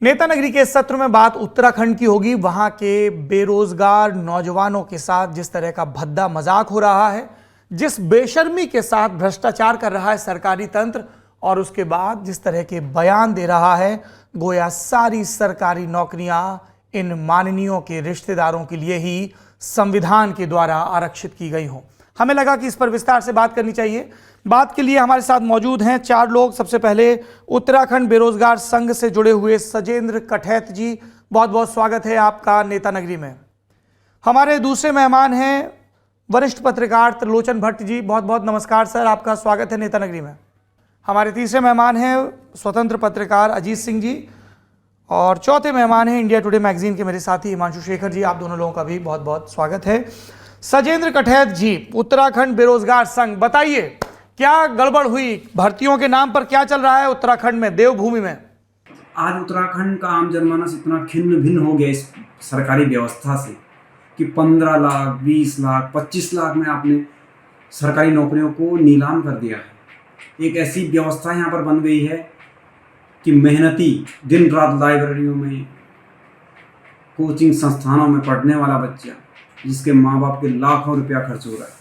[SPEAKER 1] नेता नगरी के इस सत्र में बात उत्तराखंड की होगी। वहां के बेरोजगार नौजवानों के साथ जिस तरह का भद्दा मजाक हो रहा है, जिस बेशर्मी के साथ भ्रष्टाचार कर रहा है सरकारी तंत्र, और उसके बाद जिस तरह के बयान दे रहा है गोया सारी सरकारी नौकरियां इन माननीयों के रिश्तेदारों के लिए ही संविधान के द्वारा आरक्षित की गई हों। हमें लगा कि इस पर विस्तार से बात करनी चाहिए। बात के लिए हमारे साथ मौजूद हैं 4 लोग। सबसे पहले उत्तराखंड बेरोजगार संघ से जुड़े हुए सजेंद्र कठैत जी, बहुत बहुत स्वागत है आपका नेता नगरी में। हमारे दूसरे मेहमान हैं वरिष्ठ पत्रकार त्रिलोचन भट्ट जी, बहुत बहुत नमस्कार सर, आपका स्वागत है नेता नगरी में। हमारे तीसरे मेहमान हैं स्वतंत्र पत्रकार अजीत सिंह जी, और चौथे मेहमान हैं इंडिया टुडे मैगजीन के मेरे साथी हिमांशु शेखर जी, आप दोनों लोगों का भी बहुत बहुत स्वागत है। सजेंद्र कठैत जी, उत्तराखंड बेरोजगार संघ, बताइए क्या गड़बड़ हुई? भर्तियों के नाम पर क्या चल रहा है उत्तराखंड में, देवभूमि में?
[SPEAKER 10] आज उत्तराखंड का आम जनमानस इतना खिन्न भिन्न हो गया इस सरकारी व्यवस्था से कि 15 लाख, 20 लाख, 25 लाख में आपने सरकारी नौकरियों को नीलाम कर दिया है। एक ऐसी व्यवस्था यहाँ पर बन गई है कि मेहनती दिन रात लाइब्रेरियों में, कोचिंग संस्थानों में पढ़ने वाला बच्चा जिसके माँ बाप के लाखों रुपया खर्च हो रहा है,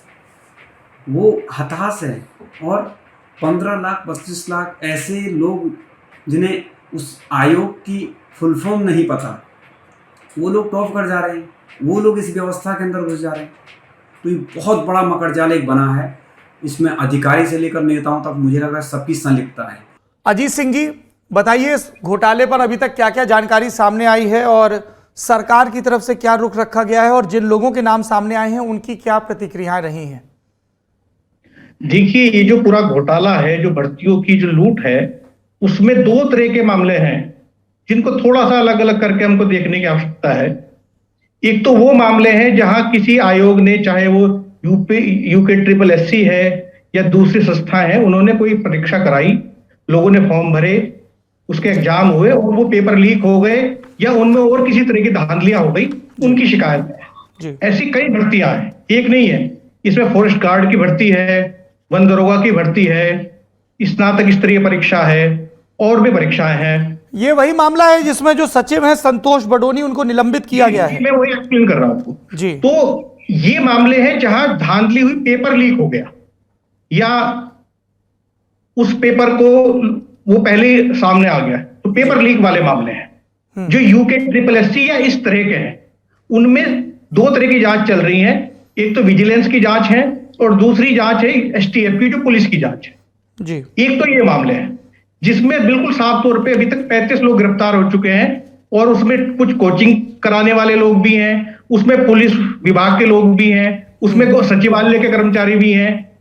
[SPEAKER 10] वो हताश है। और 15 लाख, 25 लाख ऐसे लोग जिन्हें उस आयोग की फुल फॉर्म नहीं पता, वो लोग टॉप कर जा रहे हैं, वो लोग इस व्यवस्था के अंदर घुस जा रहे हैं। तो ये बहुत बड़ा मकड़जाल एक बना है। इसमें अधिकारी से लेकर नेताओं तक मुझे लग रहा है सबकी संलिप्तता है।
[SPEAKER 1] अजीत सिंह जी, बताइए इस घोटाले पर अभी तक क्या क्या जानकारी सामने आई है और सरकार की तरफ से क्या रुख रखा गया है, और जिन लोगों के नाम सामने आए हैं उनकी क्या प्रतिक्रियाएं रही हैं?
[SPEAKER 11] देखिए, ये जो पूरा घोटाला है, जो भर्तियों की जो लूट है, उसमें 2 तरह के मामले हैं जिनको थोड़ा सा अलग अलग करके हमको देखने की आवश्यकता है। एक तो वो मामले हैं जहां किसी आयोग ने, चाहे वो यूके SSS है या दूसरी संस्थाएं हैं, उन्होंने कोई परीक्षा कराई, लोगों ने फॉर्म भरे, उसके एग्जाम हुए और वो पेपर लीक हो गए या उनमें और किसी तरह की धांधलियां हो गई, उनकी शिकायत है। ऐसी कई भर्तियां हैं, एक नहीं है। इसमें फॉरेस्ट गार्ड की भर्ती है, वन दरोगा की भर्ती है, स्नातक स्तरीय परीक्षा है, और भी परीक्षाएं हैं।
[SPEAKER 1] ये वही मामला है जिसमें जो सचिव हैं संतोष बडोनी, उनको निलंबित किया गया है।
[SPEAKER 11] मैं वही एक्सप्लेन कर रहा हूं आपको
[SPEAKER 1] जी।
[SPEAKER 11] तो ये मामले हैं जहां धांधली हुई, पेपर लीक हो गया या उस पेपर को वो पहले सामने आ गया, तो पेपर लीक वाले मामले हैं। जो यूके SSS या इस तरह के हैं, उनमें 2 तरह की जांच चल रही है। एक तो विजिलेंस की जांच है और दूसरी जांच है STF की, जो पुलिस की जांच है
[SPEAKER 1] जी।
[SPEAKER 11] एक तो ये मामले हैं जिसमें बिल्कुल साफ तौर पे अभी तक 35 लोग गिरफ्तार हो चुके हैं, और उसमें कुछ कोचिंग कराने वाले लोग भी हैं, उसमें पुलिस विभाग के लोग भी हैं, उसमें सचिवालय के कर्मचारी भी हैं,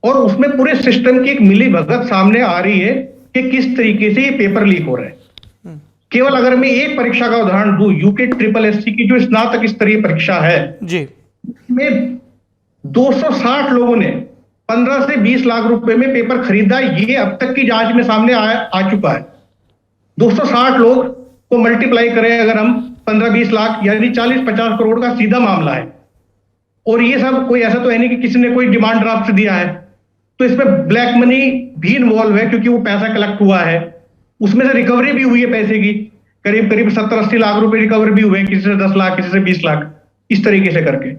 [SPEAKER 11] और उसमें पूरे सिस्टम की एक मिली भगत सामने आ रही है कि किस तरीके से ये पेपर लीक हो रहा है। केवल अगर मैं एक परीक्षा का उदाहरण दूं, यूके SSS की जो स्नातक स्तरीय परीक्षा है
[SPEAKER 1] जी,
[SPEAKER 11] में 260 लोगों ने 15 से 20 लाख रुपए में पेपर खरीदा। ये अब तक की जांच में सामने आ चुका है। 260 लोग को मल्टीप्लाई करें अगर हम 15-20 लाख, यानी 40-50 करोड़ का सीधा मामला है। और ये सब कोई ऐसा तो है नहीं कि किसी ने कोई डिमांड ड्राफ्ट दिया है, तो इसमें ब्लैक मनी भी इन्वॉल्व है, क्योंकि वो पैसा कलेक्ट हुआ है, उसमें से रिकवरी भी हुई है पैसे की, करीब 70-80 लाख रुपए रिकवर भी हुए, किसी से 10 लाख, किसी से 20 लाख, इस तरीके से करके।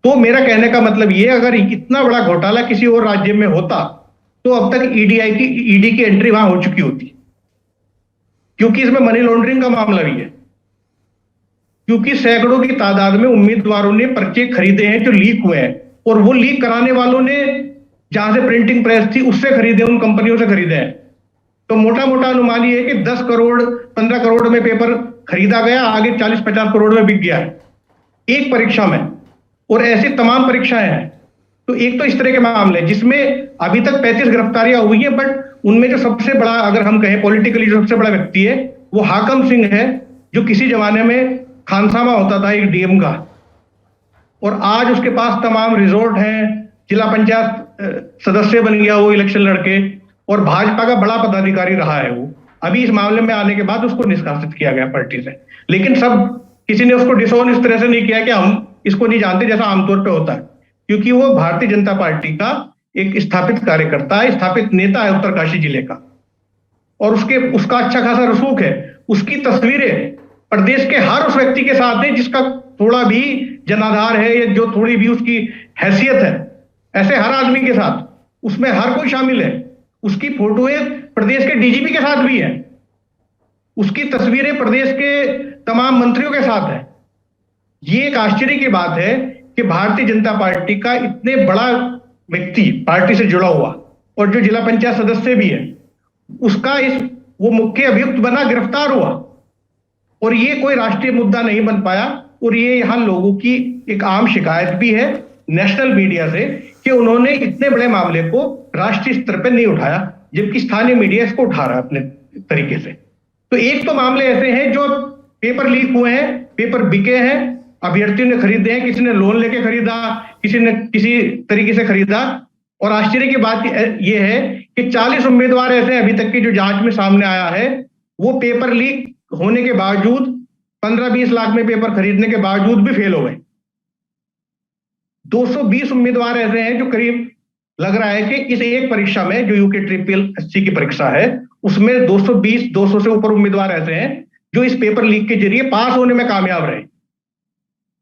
[SPEAKER 11] तो मेरा कहने का मतलब ये, अगर इतना बड़ा घोटाला किसी और राज्य में होता तो अब तक ईडी की एंट्री वहां हो चुकी होती, क्योंकि इसमें मनी लॉन्ड्रिंग का मामला भी है। क्योंकि सैकड़ों की तादाद में उम्मीदवारों ने पर्चे खरीदे हैं जो लीक हुए हैं, और वो लीक कराने वालों ने जहां से प्रिंटिंग प्रेस थी उससे खरीदे, उन कंपनियों से खरीदे हैं। तो मोटा मोटा अनुमान ये है कि 10 करोड़ 15 करोड़ में पेपर खरीदा गया, आगे 40-50 करोड़ में बिक गया है एक परीक्षा में, और ऐसी तमाम परीक्षाएं हैं। तो एक तो इस तरह के मामले जिसमें अभी तक 35 गिरफ्तारियां हुई है, बट उनमें जो सबसे बड़ा, अगर हम कहें पॉलिटिकली जो सबसे बड़ा व्यक्ति है, वो हाकम सिंह है, जो किसी जमाने में खानसामा होता था एक डीएम का, और आज उसके पास तमाम रिजॉर्ट हैं, जिला पंचायत सदस्य बन गया वो इलेक्शन लड़के, और भाजपा का बड़ा पदाधिकारी रहा है वो। अभी इस मामले में आने के बाद उसको निष्कासित किया गया पार्टी से, लेकिन किसी ने उसको डिसोन इस तरह से नहीं किया कि हम इसको नहीं जानते, जैसा आमतौर पे होता है, क्योंकि वो भारतीय जनता पार्टी का एक स्थापित कार्यकर्ता है, स्थापित नेता है उत्तरकाशी जिले का, और उसका अच्छा खासा रसूख है। उसकी तस्वीरें प्रदेश के हर उस व्यक्ति के साथ है जिसका थोड़ा भी जनाधार है या जो थोड़ी भी उसकी हैसियत है, ऐसे हर आदमी के साथ, उसमें हर कोई शामिल है। उसकी फोटोएं प्रदेश के डीजीपी के साथ भी है, उसकी तस्वीरें प्रदेश के तमाम मंत्रियों के साथ है। ये एक आश्चर्य की बात है कि भारतीय जनता पार्टी का इतने बड़ा व्यक्ति, पार्टी से जुड़ा हुआ और जो जिला पंचायत सदस्य भी है, उसका वो मुख्य अभियुक्त बना, गिरफ्तार हुआ, और ये कोई राष्ट्रीय मुद्दा नहीं बन पाया। और ये यहाँ लोगों की एक आम शिकायत भी है नेशनल मीडिया से कि उन्होंने इतने बड़े मामले को राष्ट्रीय स्तर पर नहीं उठाया, जबकि स्थानीय मीडिया इसको उठा रहा है अपने तरीके से। तो एक तो मामले ऐसे हैं जो पेपर लीक हुए हैं, पेपर बिके हैं, अभ्यर्थियों ने खरीदे हैं, किसी ने लोन लेके खरीदा, किसी ने किसी तरीके से खरीदा। और आश्चर्य की बात यह है कि 40 उम्मीदवार ऐसे अभी तक की जो जांच में सामने आया है वो पेपर लीक होने के बावजूद 15-20 लाख में पेपर खरीदने के बावजूद भी फेल हो गए। 220 उम्मीदवार ऐसे हैं जो करीब लग रहा है कि इस एक परीक्षा में जो यूके ट्रिपल एससी की परीक्षा है उसमें 200 से ऊपर उम्मीदवार ऐसे हैं जो इस पेपर लीक के जरिए पास होने में कामयाब रहे,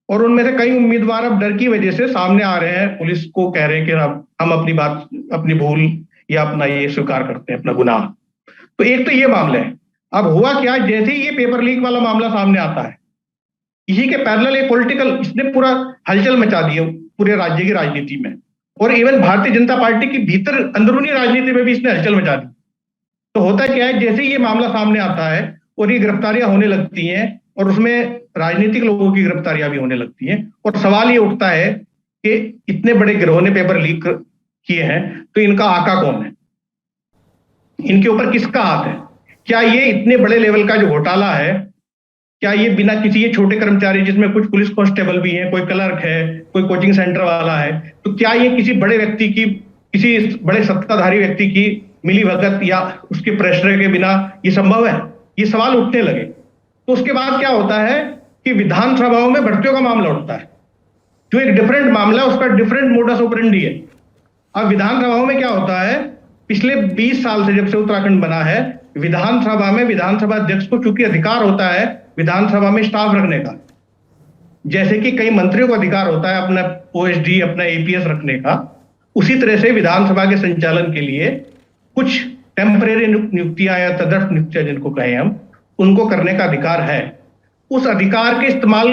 [SPEAKER 11] और उनमें से कई उम्मीदवार अब डर की वजह से सामने आ रहे हैं, पुलिस को कह रहे हैं कि हम अपनी भूल या अपना ये स्वीकार करते हैं, अपना गुनाह। तो एक तो ये मामला है। अब हुआ क्या, जैसे ही ये पेपर लीक वाला मामला सामने आता है, इसी के पैरेलल एक पॉलिटिकल, इसने पूरा हलचल मचा दी है पूरे राज्य की राजनीति में, और इवन भारतीय जनता पार्टी की भीतर अंदरूनी राजनीति में भी इसने हलचल मचा दी। तो होता क्या है, जैसे ही ये मामला सामने आता है और ये गिरफ्तारियां होने लगती हैं, और उसमें राजनीतिक लोगों की गिरफ्तारियां भी होने लगती हैं, और सवाल ये उठता है कि इतने बड़े गिरोह ने पेपर लीक किए हैं तो इनका आका कौन है, इनके ऊपर किसका हाथ है? क्या ये इतने बड़े लेवल का जो घोटाला है, क्या ये बिना किसी, ये छोटे कर्मचारी जिसमें कुछ पुलिस कांस्टेबल भी हैं, कोई क्लर्क है, कोई कोचिंग सेंटर वाला है, तो क्या ये किसी बड़े व्यक्ति की, किसी बड़े सत्ताधारी व्यक्ति की मिलीभगत या उसके प्रेशर के बिना ये संभव है? ये सवाल उठने लगे। तो उसके बाद क्या होता है कि विधानसभाओं में भर्तियों का मामला उठता है, जो एक डिफरेंट मामला है, उसका डिफरेंट मोडस ऑपरेंडी है। अब विधानसभाओं में क्या होता है, पिछले 20 साल से जब से उत्तराखंड बना है, विधानसभा में विधानसभा अध्यक्ष को चूंकि अधिकार होता है विधानसभा में स्टाफ रखने का, जैसे कि कई मंत्रियों को अधिकार होता है अपना ओएसडी, अपना एपीएस रखने का, उसी तरह से विधानसभा के संचालन के लिए कुछ टेम्परेरी नियुक्तियां या तदर्थ नियुक्तियां जिनको कहें हम, उनको करने का अधिकार है। उस अधिकार के इस्तेमाल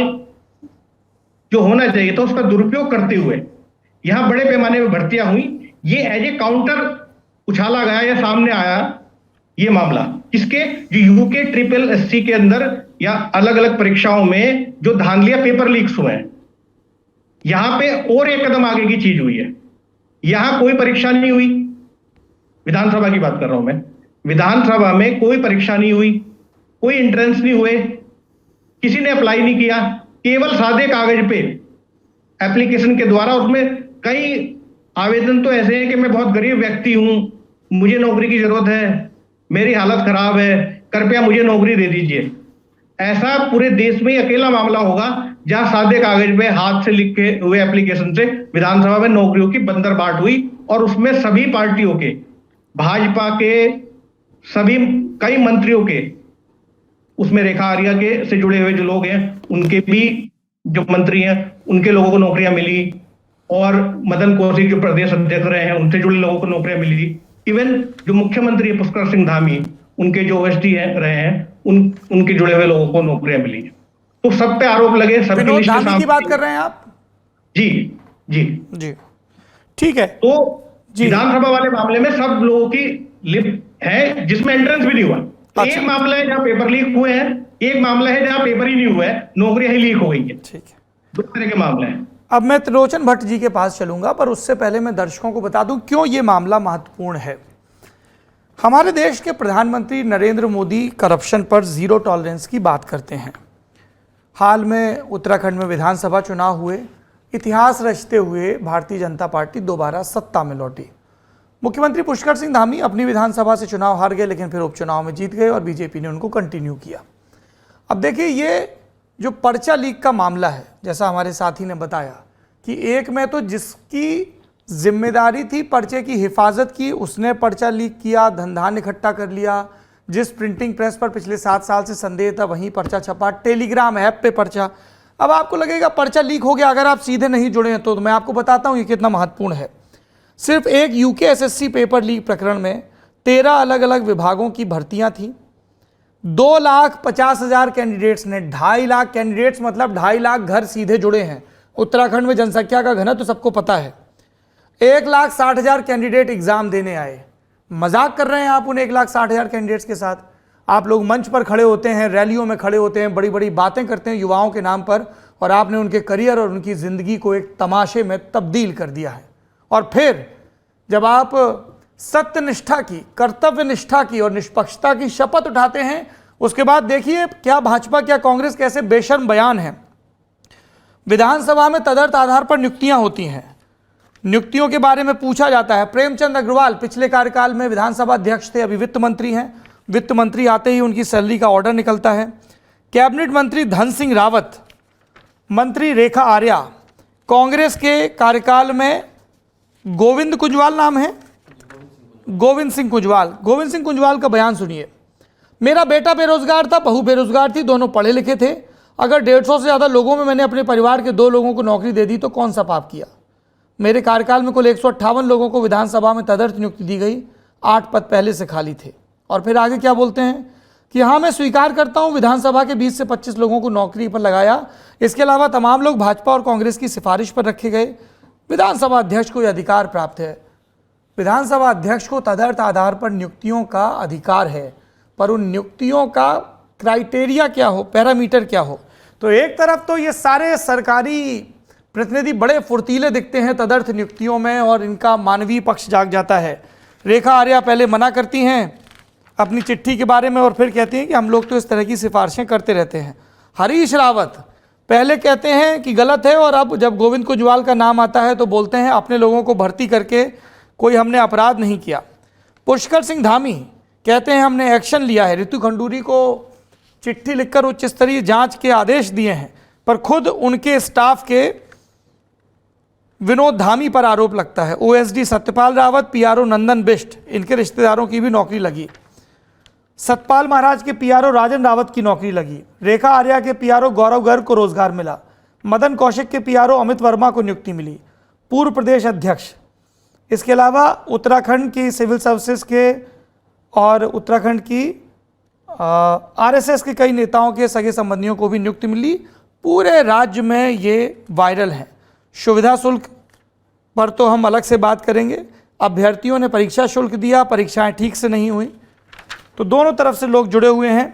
[SPEAKER 11] जो होना चाहिए था उसका दुरुपयोग करते हुए यहां बड़े पैमाने पर भर्तियां हुई। ये एज ए काउंटर उछाला गया या सामने आया ये मामला, किसके, जो यूके ट्रिपल एससी के अंदर या अलग अलग परीक्षाओं में जो धांधलियां पेपर लीक्स हुए हैं। यहां पे और एक कदम आगे की चीज हुई है। यहां कोई परीक्षा नहीं हुई, विधानसभा की बात कर रहा हूं मैं, विधानसभा में कोई परीक्षा नहीं हुई, कोई एंट्रेंस नहीं हुए, किसी ने अप्लाई नहीं किया, केवल सादे कागज पे एप्लीकेशन के द्वारा, उसमें कई आवेदन तो ऐसे हैं कि मैं बहुत गरीब व्यक्ति हूं, मुझे नौकरी की जरूरत है, मेरी हालत खराब है, कृपया मुझे नौकरी दे दीजिए। ऐसा पूरे देश में अकेला मामला होगा जहां सादे कागज पे हाथ से लिखे हुए एप्लीकेशन से विधानसभा में नौकरियों की बंदरबाट हुई, और उसमें सभी पार्टियों के, भाजपा के, सभी कई मंत्रियों के, उसमें रेखा आर्या के से जुड़े हुए जो लोग हैं उनके भी जो मंत्री हैं उनके लोगों को नौकरियां मिली, और मदन कौशिक जो प्रदेश अध्यक्ष रहे हैं उनसे जुड़े लोगों को नौकरियां मिली। इवन जो मुख्यमंत्री है पुष्कर सिंह धामी, उनके जो ओएसडी रहे हैं उनके जुड़े हुए लोगों को नौकरियां मिली। तो सब पे आरोप लगे, सबकी लिस्ट
[SPEAKER 1] धामी की बात कर रहे हैं आप?
[SPEAKER 11] जी जी
[SPEAKER 1] जी, ठीक है।
[SPEAKER 11] तो विधानसभा वाले मामले में सब लोगों की लिस्ट है जिसमें एंट्रेंस भी नहीं हुआ।
[SPEAKER 1] अच्छा।
[SPEAKER 11] एक मामला है जहां पेपर लीक हुए हैं, एक मामला है जहां पेपर ही नहीं हुआ है, नौकरियां ही लीक हो गई है।
[SPEAKER 1] ठीक है,
[SPEAKER 11] दो तरह के मामले हैं।
[SPEAKER 1] अब मैं त्रिलोचन भट्ट जी के पास चलूंगा, पर उससे पहले मैं दर्शकों को बता दूं क्यों ये मामला महत्वपूर्ण है। हमारे देश के प्रधानमंत्री नरेंद्र मोदी करप्शन पर जीरो टॉलरेंस की बात करते हैं। हाल में उत्तराखंड में विधानसभा चुनाव हुए, इतिहास रचते हुए भारतीय जनता पार्टी दोबारा सत्ता में लौटी। मुख्यमंत्री पुष्कर सिंह धामी अपनी विधानसभा से चुनाव हार गए, लेकिन फिर उपचुनाव में जीत गए और बीजेपी ने उनको कंटिन्यू किया। अब देखिए, ये जो पर्चा लीक का मामला है, जैसा हमारे साथी ने बताया कि एक में तो जिसकी जिम्मेदारी थी पर्चे की हिफाजत की, उसने पर्चा लीक किया, धन धान इकट्ठा कर लिया। जिस प्रिंटिंग प्रेस पर पिछले 7 साल से संदेह था वहीं पर्चा छपा, टेलीग्राम ऐप पे पर्चा। अब आपको लगेगा पर्चा लीक हो गया, अगर आप सीधे नहीं जुड़े हैं तो मैं आपको बताता हूं ये कितना महत्वपूर्ण है। सिर्फ एक यूके एसएससी पेपर लीक प्रकरण में 13 अलग अलग विभागों की भर्तियां थी। 2,50,000 कैंडिडेट्स ने, 2.5 लाख कैंडिडेट्स मतलब 2.5 लाख घर सीधे जुड़े हैं। उत्तराखंड में जनसंख्या का घनत्व तो सबको पता है। 1,60,000 कैंडिडेट एग्जाम देने आए। मजाक कर रहे हैं आप उन 1,60,000 कैंडिडेट्स के साथ? आप लोग मंच पर खड़े होते हैं, रैलियों में खड़े होते हैं, बड़ी बड़ी बातें करते हैं युवाओं के नाम पर, और आपने उनके करियर और उनकी ज़िंदगी को एक तमाशे में तब्दील कर दिया है। और फिर जब आप सत्यनिष्ठा की, कर्तव्य निष्ठा की और निष्पक्षता की शपथ उठाते हैं, उसके बाद देखिए क्या भाजपा क्या कांग्रेस कैसे बेशर्म बयान है। विधानसभा में तदर्थ आधार पर नियुक्तियां होती हैं, नियुक्तियों के बारे में पूछा जाता है। प्रेमचंद अग्रवाल पिछले कार्यकाल में विधानसभा अध्यक्ष थे, अभी वित्त मंत्री हैं। वित्त मंत्री आते ही उनकी सैलरी का ऑर्डर निकलता है। कैबिनेट मंत्री धन सिंह रावत, मंत्री रेखा आर्या, कांग्रेस के कार्यकाल में गोविंद कुंजवाल नाम है, गोविंद सिंह कुंजवाल का बयान सुनिए। मेरा बेटा बेरोजगार था, बहू बेरोजगार थी, दोनों पढ़े लिखे थे। अगर 150 से ज़्यादा लोगों में मैंने अपने परिवार के 2 लोगों को नौकरी दे दी तो कौन सा पाप किया। मेरे कार्यकाल में कुल 158 लोगों को विधानसभा में तदर्थ नियुक्ति दी गई, 8 पद पहले से खाली थे। और फिर आगे क्या बोलते हैं कि हाँ, मैं स्वीकार करता हूँ विधानसभा के 20 से 25 लोगों को नौकरी पर लगाया, इसके अलावा तमाम लोग भाजपा और कांग्रेस की सिफारिश पर रखे गए। विधानसभा अध्यक्ष को यह अधिकार प्राप्त है। विधानसभा अध्यक्ष को तदर्थ आधार पर नियुक्तियों का अधिकार है, पर उन नियुक्तियों का क्राइटेरिया क्या हो, पैरामीटर क्या हो। तो एक तरफ तो ये सारे सरकारी प्रतिनिधि बड़े फुर्तीले दिखते हैं तदर्थ नियुक्तियों में और इनका मानवीय पक्ष जाग जाता है। रेखा आर्या पहले मना करती हैं अपनी चिट्ठी के बारे में और फिर कहती हैं कि हम लोग तो इस तरह की सिफारिशें करते रहते हैं। हरीश रावत पहले कहते हैं कि गलत है और अब जब गोविंद कुंजवाल का नाम आता है तो बोलते हैं अपने लोगों को भर्ती करके कोई हमने अपराध नहीं किया। पुष्कर सिंह धामी कहते हैं हमने एक्शन लिया है। रितु खंडूरी को चिट्ठी लिखकर उच्च स्तरीय जांच के आदेश दिए हैं, पर खुद उनके स्टाफ के विनोद धामी पर आरोप लगता है। ओएसडी सत्यपाल रावत, पीआरओ नंदन बिष्ट, इनके रिश्तेदारों की भी नौकरी लगी। सतपाल महाराज के पीआरओ राजन रावत की नौकरी लगी। रेखा आर्या के पीआरओ गौरव गर्ग को रोजगार मिला। मदन कौशिक के पीआरओ अमित वर्मा को नियुक्ति मिली, पूर्व प्रदेश अध्यक्ष। इसके अलावा उत्तराखंड की सिविल सर्विसेज के और उत्तराखंड की आरएसएस के कई नेताओं के सगे संबंधियों को भी नियुक्ति मिली। पूरे राज्य में ये वायरल हैं। सुविधा शुल्क पर तो हम अलग से बात करेंगे। अभ्यर्थियों ने परीक्षा शुल्क दिया, परीक्षाएं ठीक से नहीं हुई, तो दोनों तरफ से लोग जुड़े हुए हैं।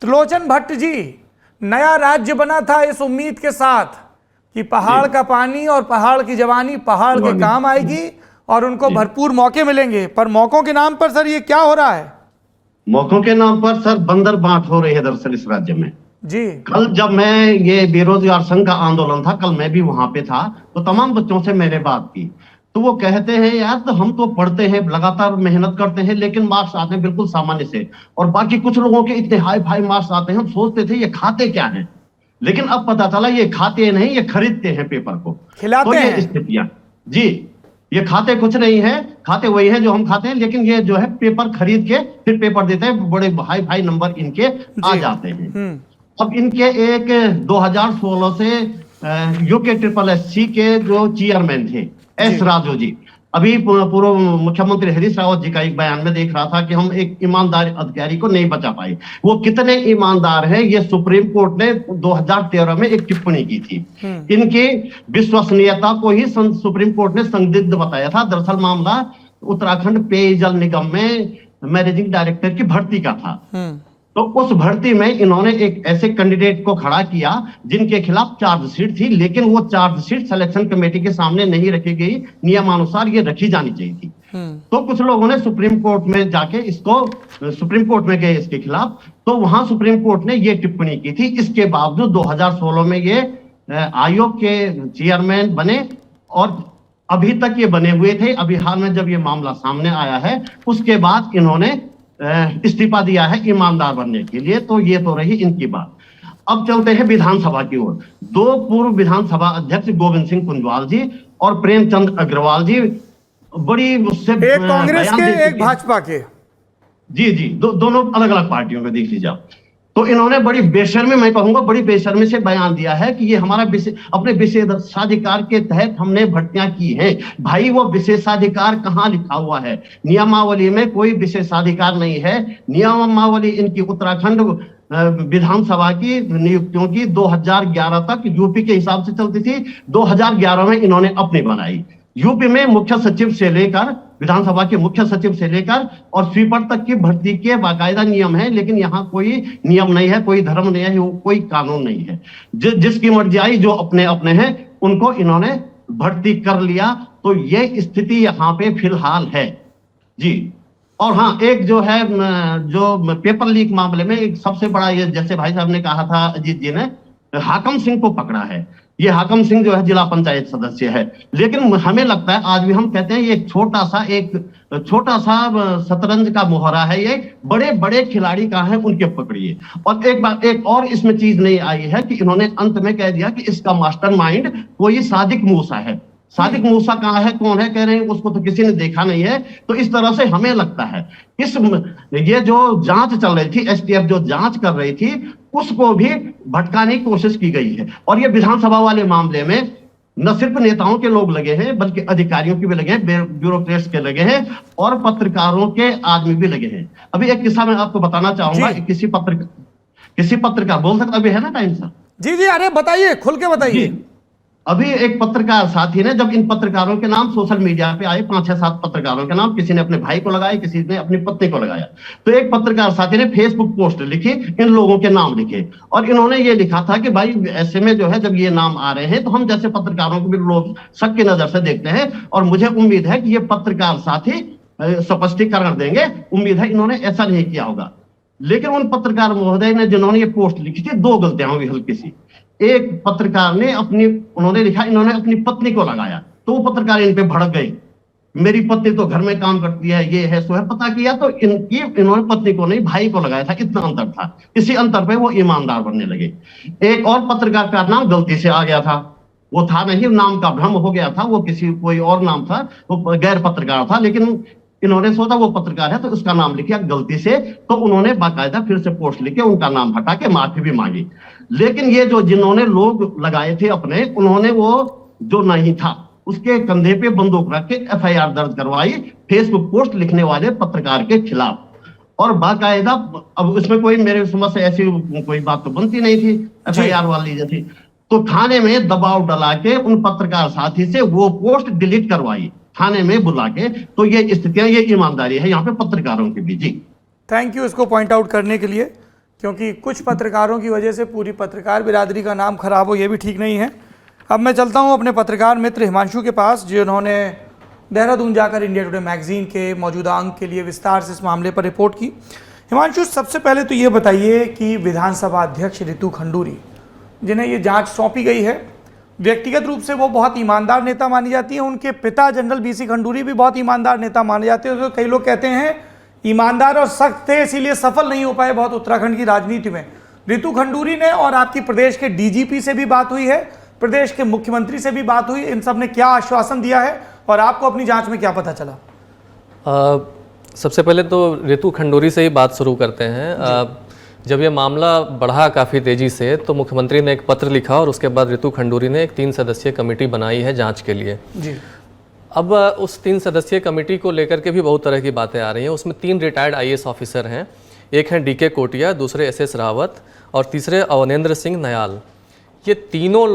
[SPEAKER 1] त्रिलोचन भट्ट जी, नया राज्य बना था इस उम्मीद के साथ कि पहाड़ का पानी और पहाड़ की जवानी पहाड़ के काम आएगी और उनको भरपूर मौके मिलेंगे, पर मौकों के नाम पर सर ये क्या हो रहा है?
[SPEAKER 5] मौकों के नाम पर सर बंदर बांट हो रही है दरअसल इस राज्य में
[SPEAKER 1] जी।
[SPEAKER 5] कल जब मैं ये बेरोजगार संघ का आंदोलन था, कल मैं भी वहां पे था, तो तमाम बच्चों से मैंने बात की, तो वो कहते हैं यार तो हम तो पढ़ते हैं, लगातार मेहनत करते हैं, लेकिन मार्क्स आते हैं बिल्कुल सामान्य से, और बाकी कुछ लोगों के इतने हाई फाई मार्क्स आते हैं, हम सोचते थे ये खाते क्या हैं, लेकिन अब पता चला ये खाते नहीं, ये खरीदते हैं पेपर को,
[SPEAKER 1] खिलाते
[SPEAKER 5] तो ये
[SPEAKER 1] हैं।
[SPEAKER 5] स्थितियां जी, ये खाते कुछ नहीं है, खाते वही है जो हम खाते हैं, लेकिन ये जो है पेपर खरीद के फिर पेपर देते हैं, बड़े हाई फाई नंबर इनके आ जाते हैं। अब इनके एक 2016 से यूके SSSC के जो चेयरमैन थे एस राजू जी, अभी पूर्व मुख्यमंत्री हरीश रावत जी का एक बयान में देख रहा था कि हम एक ईमानदार अधिकारी को नहीं बचा पाए। वो कितने ईमानदार हैं ये सुप्रीम कोर्ट ने 2013 में एक टिप्पणी की थी। इनकी विश्वसनीयता को ही सुप्रीम कोर्ट ने संदिग्ध बताया था। दरअसल मामला उत्तराखंड पेयजल निगम में मैनेजिंग डायरेक्टर की भर्ती का था। तो उस भर्ती में इन्होंने एक ऐसे कैंडिडेट को खड़ा किया जिनके खिलाफ चार्जशीट थी, लेकिन वो चार्जशीट सिलेक्शन कमेटी के सामने नहीं रखी गई, नियमानुसार ये रखी जानी चाहिए थी। तो कुछ लोगों ने सुप्रीम कोर्ट में जाके सुप्रीम कोर्ट में गए इसके खिलाफ, तो वहां सुप्रीम कोर्ट ने ये टिप्पणी की थी। इसके बावजूद 2016 में ये आयोग के चेयरमैन बने और अभी तक ये बने हुए थे। अभी हाल में जब ये मामला सामने आया है उसके बाद इन्होंने इस्तीफा दिया है ईमानदार बनने के लिए। तो ये तो रही इनकी बात। अब चलते हैं विधानसभा की ओर। 2 पूर्व विधानसभा अध्यक्ष गोविंद सिंह कुंजवाल जी और प्रेमचंद अग्रवाल जी बड़ी उससे
[SPEAKER 1] एक कांग्रेस के एक भाजपा के
[SPEAKER 5] जी दोनों अलग अलग पार्टियों में देख लीजिए आप। तो इन्होंने बड़ी बेशर्मी, मैं कहूंगा बड़ी बेशर्मी से बयान दिया है कि ये हमारा अपने विशेषाधिकार के तहत हमने भर्तियां की हैं। भाई वो विशेषाधिकार कहाँ लिखा हुआ है? नियमावली में कोई विशेषाधिकार नहीं है। नियमावली इनकी उत्तराखंड विधानसभा की नियुक्तियों की 2011 तक यूपी के हिसाब से चलती थी। 2011 में इन्होंने अपनी बनाई। यूपी में मुख्य सचिव से लेकर, विधानसभा के मुख्य सचिव से लेकर और स्वीपर तक की भर्ती के बाकायदा नियम है, लेकिन यहाँ कोई नियम नहीं है, कोई धर्म नहीं है, कोई कानून नहीं है। जिसकी मर्जी आई, जो अपने अपने हैं उनको इन्होंने भर्ती कर लिया। तो ये स्थिति यहाँ पे फिलहाल है जी। और हाँ, एक जो है जो पेपर लीक मामले में एक सबसे बड़ा, ये जैसे भाई साहब ने कहा था, अजीत जी ने हाकम सिंह को पकड़ा है। ये हाकम सिंह जो है जिला पंचायत सदस्य है। लेकिन हमें लगता है आज भी हम कहते हैं ये एक छोटा सा शतरंज का मोहरा है, ये बड़े बड़े खिलाड़ी कहाँ हैं उनके पकड़िए। और एक और इसमें चीज नहीं आई है कि इन्होंने अंत में कह दिया कि इसका मास्टरमाइंड कोई सादिक मूसा है। सादिक मूसा कहाँ है, कौन है, कह रहे हैं उसको तो किसी ने देखा नहीं है। तो इस तरह से हमें लगता है ये जो जांच चल रही थी, एसटीएफ जो जांच कर रही थी, उसको भी भटकाने की कोशिश की गई है। और ये विधानसभा वाले मामले में न सिर्फ नेताओं के लोग लगे हैं, बल्कि अधिकारियों के भी लगे हैं, ब्यूरोक्रेट्स के लगे हैं, और पत्रकारों के आदमी भी लगे हैं। अभी एक किस्सा मैं आपको बताना चाहूंगा। किसी पत्रकार बोल सकता, अभी है ना टाइम सर?
[SPEAKER 1] जी जी, अरे बताइए, खुल के बताइए।
[SPEAKER 5] अभी एक पत्रकार साथी ने, जब इन पत्रकारों के नाम सोशल मीडिया पे आए, 5-6-7 पत्रकारों के नाम, किसी ने अपने भाई को लगाया, किसी ने अपनी पत्नी को लगाया, तो एक पत्रकार साथी ने फेसबुक पोस्ट लिखी, इन लोगों के नाम लिखे, और इन्होंने ये लिखा था कि भाई ऐसे में जो है जब ये नाम आ रहे हैं तो हम जैसे पत्रकारों को भी लोग शक की नजर से देखते हैं, और मुझे उम्मीद है कि ये पत्रकार साथी स्पष्टीकरण देंगे। उम्मीद है इन्होंने ऐसा नहीं किया होगा। लेकिन उन पत्रकार महोदय ने जिन्होंने ये पोस्ट लिखी थी, 2 गलतियां हुई हल्की सी। एक पत्रकार ने उन्होंने लिखा इन्होंने अपनी पत्नी को लगाया, तो वो पत्रकार इन पे भड़क गई, मेरी पत्नी तो घर में काम करती है, ये है सो है। पता किया तो इन्होंने पत्नी को नहीं, भाई को लगाया था। इतना अंतर था। इसी अंतर पे वो ईमानदार बनने लगे। एक और पत्रकार का नाम गलती से आ गया था, वो था नहीं, नाम का भ्रम हो गया था, वो कोई और नाम था, वो गैर पत्रकार था, लेकिन इन्होंने सोचा वो पत्रकार है तो उसका नाम लिखा गलती से, तो उन्होंने बाकायदा फिर से पोस्ट लिखे, उनका नाम हटा के माफी भी मांगी। लेकिन ये जो जिन्होंने लोग लगाए थे अपने, उन्होंने वो जो नहीं था उसके कंधे पे बंदूक रख के एफआईआर दर्ज करवाई फेसबुक पोस्ट लिखने वाले पत्रकार के खिलाफ। और बाकायदा, अब उसमें कोई मेरे समझ से ऐसी कोई बात तो बनती नहीं थी एफआईआर वाली जैसी, तो थाने में दबाव डला के उन पत्रकार साथी से वो पोस्ट डिलीट करवाई, थाने में बुला के। तो ये स्थितियां, ये ईमानदारी है यहाँ पे पत्रकारों की भी। जी
[SPEAKER 1] थैंक यू इसको पॉइंट आउट करने के लिए, क्योंकि कुछ पत्रकारों की वजह से पूरी पत्रकार बिरादरी का नाम खराब हो, ये भी ठीक नहीं है। अब मैं चलता हूँ अपने पत्रकार मित्र हिमांशु के पास, जिन्होंने देहरादून जाकर इंडिया टुडे मैगजीन के मौजूदा अंक के लिए विस्तार से इस मामले पर रिपोर्ट की। हिमांशु, सबसे पहले तो ये बताइए कि विधानसभा अध्यक्ष रितु खंडूरी, जिन्हें ये जाँच सौंपी गई है, व्यक्तिगत रूप से वो बहुत ईमानदार नेता मानी जाती है। उनके पिता जनरल बीसी खंडूरी भी बहुत ईमानदार नेता माने जाते हैं। तो कई लोग कहते हैं ईमानदार और सख्त थे, इसीलिए सफल नहीं हो पाए बहुत उत्तराखंड की राजनीति में। रितु खंडूरी ने और आपकी प्रदेश के डीजीपी से भी बात हुई है, प्रदेश के मुख्यमंत्री से भी बात हुई, इन सब ने क्या आश्वासन दिया है और आपको अपनी जांच में क्या पता चला?
[SPEAKER 6] सबसे पहले तो रितु खंडूरी से ही बात शुरू करते हैं। जब ये मामला बढ़ा काफ़ी तेज़ी से, तो मुख्यमंत्री ने एक पत्र लिखा और उसके बाद रितु खंडूरी ने एक 3 सदस्यीय कमेटी बनाई है जांच के लिए।
[SPEAKER 1] जी।
[SPEAKER 6] अब उस 3 सदस्यीय कमेटी को लेकर के भी बहुत तरह की बातें आ रही हैं। उसमें 3 रिटायर्ड आईएएस ऑफिसर हैं, एक हैं डीके कोटिया, दूसरे एसएस रावत और तीसरे अवनेंद्र सिंह नयाल। ये तीनों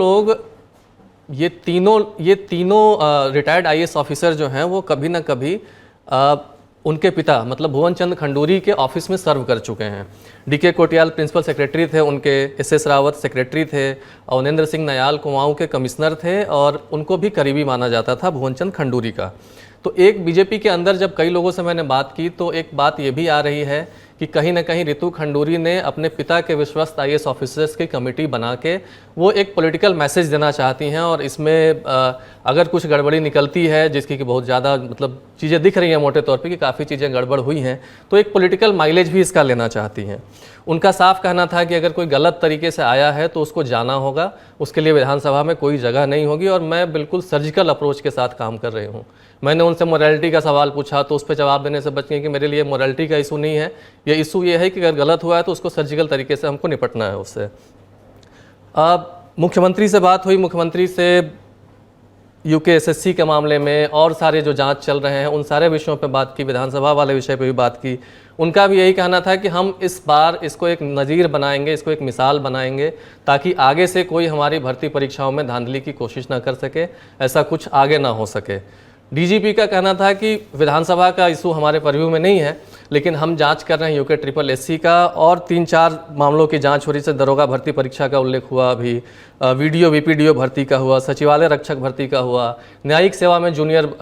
[SPEAKER 6] रिटायर्ड आईएएस ऑफिसर जो हैं वो कभी ना कभी उनके पिता मतलब भुवन चंद खंडूरी के ऑफिस में सर्व कर चुके हैं। डीके कोटियाल प्रिंसिपल सेक्रेटरी थे उनके, एसएस रावत सेक्रेटरी थे, अवनेंद्र सिंह नयाल कुमाऊं के कमिश्नर थे और उनको भी करीबी माना जाता था भुवन चंद खंडूरी का। तो एक बीजेपी के अंदर जब कई लोगों से मैंने बात की तो एक बात ये भी आ रही है कि कहीं ना कहीं रितु खंडूरी ने अपने पिता के विश्वस्त आईएएस ऑफिसर्स की कमेटी बना के वो एक पॉलिटिकल मैसेज देना चाहती हैं, और इसमें अगर कुछ गड़बड़ी निकलती है, जिसकी कि बहुत ज़्यादा मतलब चीज़ें दिख रही हैं मोटे तौर पे कि काफ़ी चीज़ें गड़बड़ हुई हैं, तो एक पॉलिटिकल माइलेज भी इसका लेना चाहती हैं। उनका साफ कहना था कि अगर कोई गलत तरीके से आया है तो उसको जाना होगा, उसके लिए विधानसभा में कोई जगह नहीं होगी, और मैं बिल्कुल सर्जिकल अप्रोच के साथ काम कर रही हूँ। मैंने उनसे मोरालिटी का सवाल पूछा तो उस पर जवाब देने से बच गए कि मेरे लिए मोरालिटी का इशू नहीं है, ये इशू ये है कि अगर गलत हुआ है तो उसको सर्जिकल तरीके से हमको निपटना है उससे। मुख्यमंत्री से बात हुई, मुख्यमंत्री से यूकेएसएससी के मामले में और सारे जो जांच चल रहे हैं उन सारे विषयों पे बात की, विधानसभा वाले विषय पे भी बात की। उनका भी यही कहना था कि हम इस बार इसको एक नज़ीर बनाएंगे, इसको एक मिसाल बनाएंगे, ताकि आगे से कोई हमारी भर्ती परीक्षाओं में धांधली की कोशिश ना कर सके, ऐसा कुछ आगे ना हो सके। डीजीपी का कहना था कि विधानसभा का इशू हमारे परव्यू में नहीं है, लेकिन हम जांच कर रहे हैं यूके SSSC का, और 3-4 मामलों की जांच हो रही है। दरोगा भर्ती परीक्षा का उल्लेख हुआ, अभी वीडियो VPDO भर्ती का हुआ, सचिवालय रक्षक भर्ती का हुआ, न्यायिक सेवा में जूनियर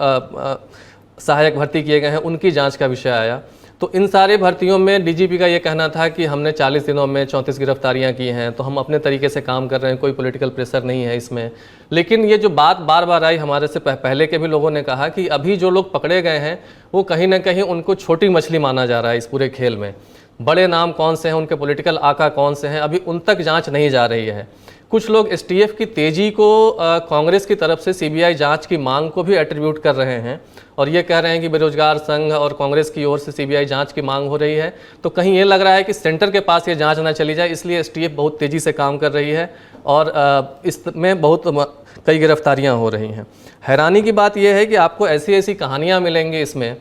[SPEAKER 6] सहायक भर्ती किए गए हैं, उनकी जांच का विषय आया। तो इन सारे भर्तियों में डीजीपी का ये कहना था कि हमने 40 दिनों में 34 गिरफ्तारियां की हैं, तो हम अपने तरीके से काम कर रहे हैं, कोई पॉलिटिकल प्रेशर नहीं है इसमें। लेकिन ये जो बात बार बार आई, हमारे से पहले के भी लोगों ने कहा कि अभी जो लोग पकड़े गए हैं वो कहीं ना कहीं उनको छोटी मछली माना जा रहा है इस पूरे खेल में। बड़े नाम कौन से हैं, उनके पॉलिटिकल आका कौन से हैं, अभी उन तक जाँच नहीं जा रही है। कुछ लोग एसटीएफ की तेज़ी को कांग्रेस की तरफ से सीबीआई जांच की मांग को भी एट्रीब्यूट कर रहे हैं और ये कह रहे हैं कि बेरोजगार संघ और कांग्रेस की ओर से सीबीआई जांच की मांग हो रही है, तो कहीं ये लग रहा है कि सेंटर के पास ये जांच ना चली जाए, इसलिए एसटीएफ बहुत तेज़ी से काम कर रही है और इसमें बहुत कई गिरफ्तारियाँ हो रही हैं। हैरानी की बात यह है कि आपको ऐसी ऐसी कहानियाँ मिलेंगी इसमें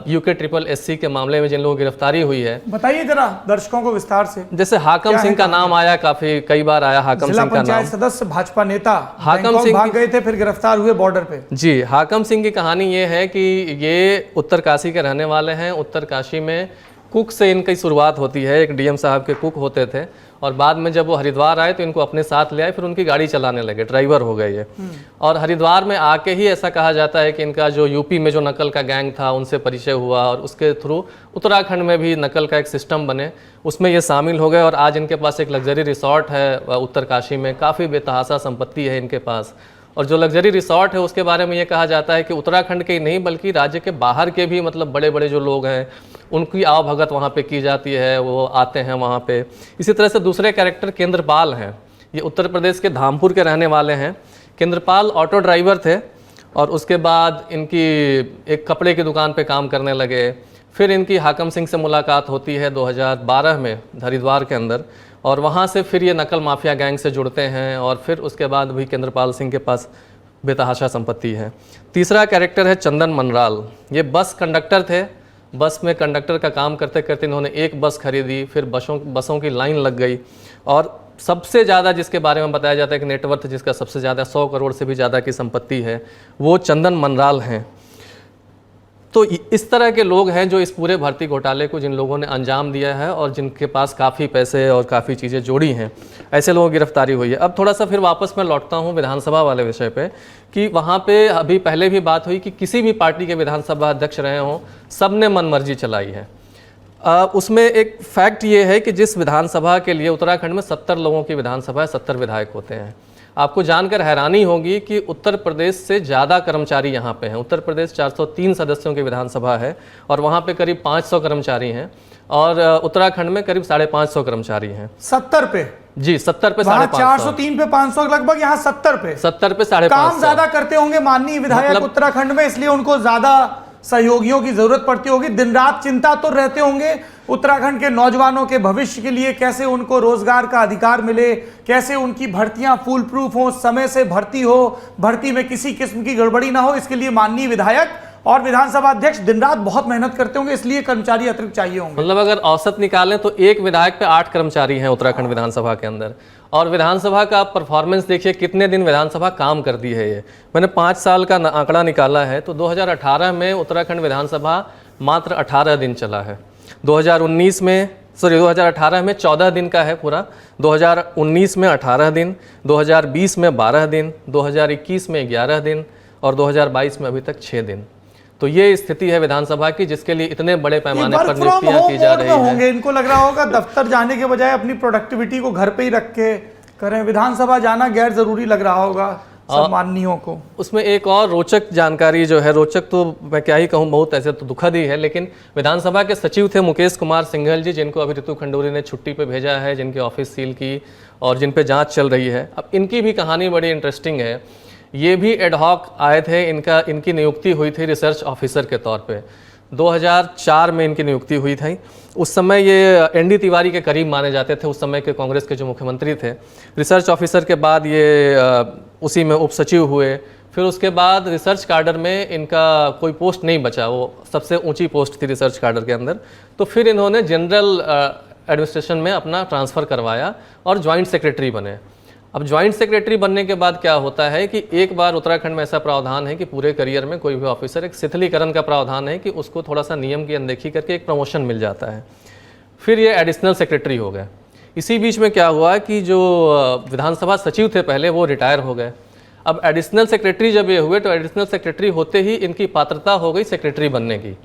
[SPEAKER 6] UKSSC के मामले में जिन लोगों की गिरफ्तारी हुई है।
[SPEAKER 1] बताइए जरा दर्शकों को विस्तार से।
[SPEAKER 6] जैसे हाकम सिंह का नाम आया, काफी कई बार आया हाकम सिंह का नाम।
[SPEAKER 1] सदस्य भाजपा नेता
[SPEAKER 6] हाकम सिंह
[SPEAKER 1] भाग गए थे, फिर गिरफ्तार हुए बॉर्डर पे।
[SPEAKER 6] जी, हाकम सिंह की कहानी ये है कि ये उत्तरकाशी के रहने वाले हैं। उत्तरकाशी में कुक से इनकी शुरुआत होती है, एक डीएम साहब के कुक होते थे और बाद में जब वो हरिद्वार आए तो इनको अपने साथ ले आए, फिर उनकी गाड़ी चलाने लगे, ड्राइवर हो गए ये। और हरिद्वार में आके ही ऐसा कहा जाता है कि इनका जो यूपी में जो नकल का गैंग था उनसे परिचय हुआ और उसके थ्रू उत्तराखंड में भी नकल का एक सिस्टम बने, उसमें ये शामिल हो गए और आज इनके पास एक लग्जरी रिसॉर्ट है उत्तरकाशी में, काफ़ी बेतहासा संपत्ति है इनके पास। और जो लग्जरी रिसॉर्ट है उसके बारे में ये कहा जाता है कि उत्तराखंड के ही नहीं बल्कि राज्य के बाहर के भी मतलब बड़े बड़े जो लोग हैं उनकी आवभगत वहाँ पे की जाती है, वो आते हैं वहाँ पे। इसी तरह से दूसरे कैरेक्टर केंद्रपाल हैं, ये उत्तर प्रदेश के धामपुर के रहने वाले हैं। केंद्रपाल ऑटो ड्राइवर थे और उसके बाद इनकी एक कपड़े की दुकान पे काम करने लगे। फिर इनकी हाकम सिंह से मुलाकात होती है 2012 में हरिद्वार के अंदर और वहाँ से फिर ये नकल माफिया गैंग से जुड़ते हैं और फिर उसके बाद भी केंद्रपाल सिंह के पास बेतहाशा संपत्ति है। तीसरा कैरेक्टर है चंदन मनराल, ये बस कंडक्टर थे। बस में कंडक्टर का काम करते करते इन्होंने एक बस खरीदी, फिर बसों की लाइन लग गई और सबसे ज़्यादा जिसके बारे में बताया जाता है कि नेटवर्थ जिसका सबसे ज़्यादा 100 करोड़ से भी ज़्यादा की संपत्ति है वो चंदन मनराल हैं। तो इस तरह के लोग हैं जो इस पूरे भर्ती घोटाले को जिन लोगों ने अंजाम दिया है और जिनके पास काफ़ी पैसे और काफ़ी चीज़ें जोड़ी हैं, ऐसे लोगों की गिरफ्तारी हुई है। अब थोड़ा सा फिर वापस मैं लौटता हूँ विधानसभा वाले विषय पे कि वहाँ पे अभी पहले भी बात हुई कि किसी भी पार्टी के विधानसभा अध्यक्ष रहे हों, सब ने मनमर्जी चलाई है। उसमें एक फैक्ट ये है कि जिस विधानसभा के लिए उत्तराखंड में 70 लोगों की विधानसभा है, 70 विधायक होते हैं। आपको जानकर हैरानी होगी कि उत्तर प्रदेश से ज़्यादा कर्मचारी यहाँ पे हैं। उत्तर प्रदेश 403 सदस्यों की विधानसभा है और वहाँ पे करीब 500 कर्मचारी हैं और उत्तराखंड में करीब 550 कर्मचारी हैं।
[SPEAKER 1] 70 पे? जी,
[SPEAKER 6] 70 पे
[SPEAKER 1] 550। 403 पे 500 लगभग, यहाँ 70 पे
[SPEAKER 6] 550
[SPEAKER 1] काम ज्यादा करते होंगे माननीय विधायक उत्तराखंड में, इसलिए उनको ज्यादा सहयोगियों की जरूरत पड़ती होगी। दिन रात चिंता तो रहते होंगे उत्तराखंड के नौजवानों के भविष्य के लिए, कैसे उनको रोजगार का अधिकार मिले, कैसे उनकी भर्तियां फुल प्रूफ हो, समय से भर्ती हो, भर्ती में किसी किस्म की गड़बड़ी ना हो। इसके लिए माननीय विधायक और विधानसभा अध्यक्ष दिन रात बहुत मेहनत करते होंगे, इसलिए कर्मचारी अतिरिक्त चाहिए होंगे।
[SPEAKER 6] मतलब अगर औसत निकालें तो एक विधायक पे 8 कर्मचारी हैं उत्तराखंड विधानसभा के अंदर। और विधानसभा का परफॉर्मेंस देखिए, कितने दिन विधानसभा काम करती है। ये मैंने 5 साल का आंकड़ा निकाला है तो 2018 में उत्तराखंड विधानसभा मात्र 18 दिन चला है। 2019 में 2018 में 14 दिन का है पूरा, 2019 में 18 दिन, 2020 में 12 दिन, 2021 में 11 दिन और 2022 में अभी तक 6 दिन। तो ये स्थिति है विधानसभा की, जिसके लिए इतने बड़े पैमाने पर नियुक्तियां की जा रही
[SPEAKER 1] होंगे। इनको लग रहा होगा दफ्तर जाने के बजाय अपनी प्रोडक्टिविटी को घर पे ही रख के करें, विधानसभा जाना गैर जरूरी लग रहा होगा सम्मानियों को।
[SPEAKER 6] उसमें एक और रोचक जानकारी जो है, रोचक तो मैं क्या ही कहूँ, बहुत ऐसे तो दुखद ही है, लेकिन विधानसभा के सचिव थे मुकेश कुमार सिंघल जी, जिनको अभी ऋतु खंडूरी ने छुट्टी पे भेजा है, जिनके ऑफिस सील की और जिन पे जांच चल रही है। अब इनकी भी कहानी बड़ी इंटरेस्टिंग है। ये भी एडहॉक आए थे, इनकी नियुक्ति हुई थी रिसर्च ऑफिसर के तौर पे। 2004 में इनकी नियुक्ति हुई थी। उस समय ये एनडी तिवारी के करीब माने जाते थे, उस समय के कांग्रेस के जो मुख्यमंत्री थे। रिसर्च ऑफिसर के बाद ये उसी में उप सचिव हुए। फिर उसके बाद रिसर्च कैडर में इनका कोई पोस्ट नहीं बचा, वो सबसे ऊंची पोस्ट थी रिसर्च कैडर के अंदर। तो फिर इन्होंने जनरल एडमिनिस्ट्रेशन में अपना ट्रांसफ़र करवाया और ज्वाइंट सेक्रेटरी बने। अब ज्वाइंट सेक्रेटरी बनने के बाद क्या होता है कि एक बार उत्तराखंड में ऐसा प्रावधान है कि पूरे करियर में कोई भी ऑफिसर, एक शिथिलीकरण का प्रावधान है कि उसको थोड़ा सा नियम की अनदेखी करके एक प्रमोशन मिल जाता है। फिर ये एडिशनल सेक्रेटरी हो गए। इसी बीच में क्या हुआ कि जो विधानसभा सचिव थे पहले, वो रिटायर हो गए। अब एडिशनल सेक्रेटरी जब ये हुए तो एडिशनल सेक्रेटरी होते ही इनकी पात्रता हो गई सेक्रेटरी बनने की।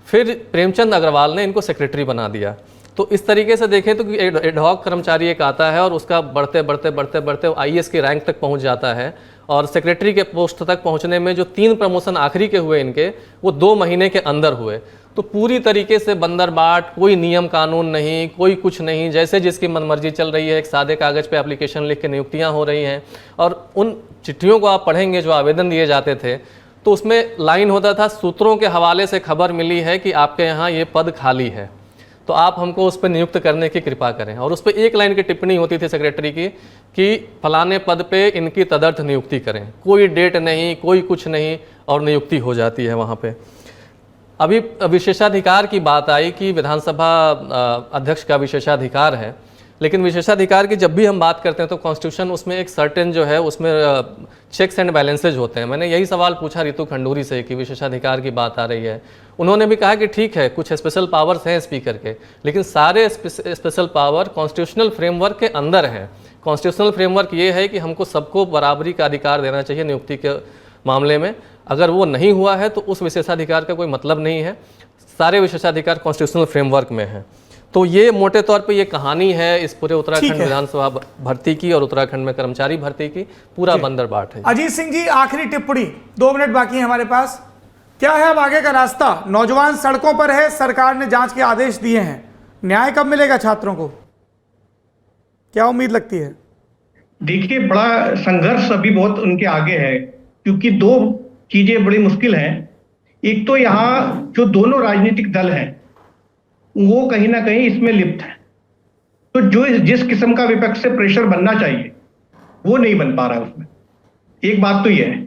[SPEAKER 6] फिर प्रेमचंद अग्रवाल ने इनको सेक्रेटरी बना दिया। तो इस तरीके से देखें तो एडहॉक कर्मचारी एक आता है और उसका बढ़ते बढ़ते बढ़ते बढ़ते आईएएस की रैंक तक पहुंच जाता है, और सेक्रेटरी के पोस्ट तक पहुंचने में जो 3 प्रमोशन आखिरी के हुए इनके, वो 2 महीने के अंदर हुए। तो पूरी तरीके से बंदरबाट, कोई नियम कानून नहीं, कोई कुछ नहीं, जैसे जिसकी मनमर्जी चल रही है। एक सादे कागज़ पे एप्लीकेशन लिख के नियुक्तियाँ हो रही हैं, और उन चिट्ठियों को आप पढ़ेंगे जो आवेदन दिए जाते थे तो उसमें लाइन होता था, सूत्रों के हवाले से खबर मिली है कि आपके यहाँ ये पद खाली है, तो आप हमको उस पर नियुक्त करने की कृपा करें। और उस पर 1 लाइन की टिप्पणी होती थी सेक्रेटरी की कि फलाने पद पे इनकी तदर्थ नियुक्ति करें। कोई डेट नहीं, कोई कुछ नहीं, और नियुक्ति हो जाती है वहाँ पे। अभी विशेषाधिकार की बात आई कि विधानसभा अध्यक्ष का विशेषाधिकार है, लेकिन विशेषाधिकार की जब भी हम बात करते हैं तो कॉन्स्टिट्यूशन उसमें एक सर्टेन जो है उसमें चेक्स एंड बैलेंसेज होते हैं। मैंने यही सवाल पूछा रितु खंडूरी से कि विशेषाधिकार की बात आ रही है, उन्होंने भी कहा कि ठीक है कुछ स्पेशल पावर्स हैं स्पीकर के, लेकिन सारे स्पेशल पावर कॉन्स्टिट्यूशनल फ्रेमवर्क के अंदर हैं। कॉन्स्टिट्यूशनल फ्रेमवर्क ये है कि हमको सबको बराबरी का अधिकार देना चाहिए नियुक्ति के मामले में। अगर वो नहीं हुआ है तो उस विशेषाधिकार का कोई मतलब नहीं है। सारे विशेषाधिकार कॉन्स्टिट्यूशनल फ्रेमवर्क में हैं। तो ये मोटे तौर पे ये कहानी है इस पूरे उत्तराखंड विधानसभा भर्ती की और उत्तराखंड में कर्मचारी भर्ती की, पूरा बंदरबाट है।
[SPEAKER 1] अजीत सिंह जी, आखिरी टिप्पणी, 2 मिनट बाकी है हमारे पास। क्या है अब आगे का रास्ता? नौजवान सड़कों पर है, सरकार ने जांच के आदेश दिए हैं, न्याय कब मिलेगा छात्रों को? क्या उम्मीद लगती है?
[SPEAKER 11] देखिए, बड़ा संघर्ष अभी बहुत उनके आगे है, क्योंकि 2 चीजें बड़ी मुश्किल हैं। एक तो यहाँ जो दोनों राजनीतिक दल हैं वो कहीं ना कहीं इसमें लिप्त है, तो जो जिस किस्म का विपक्ष से प्रेशर बनना चाहिए वो नहीं बन पा रहा है उसमें। एक बात तो ये है।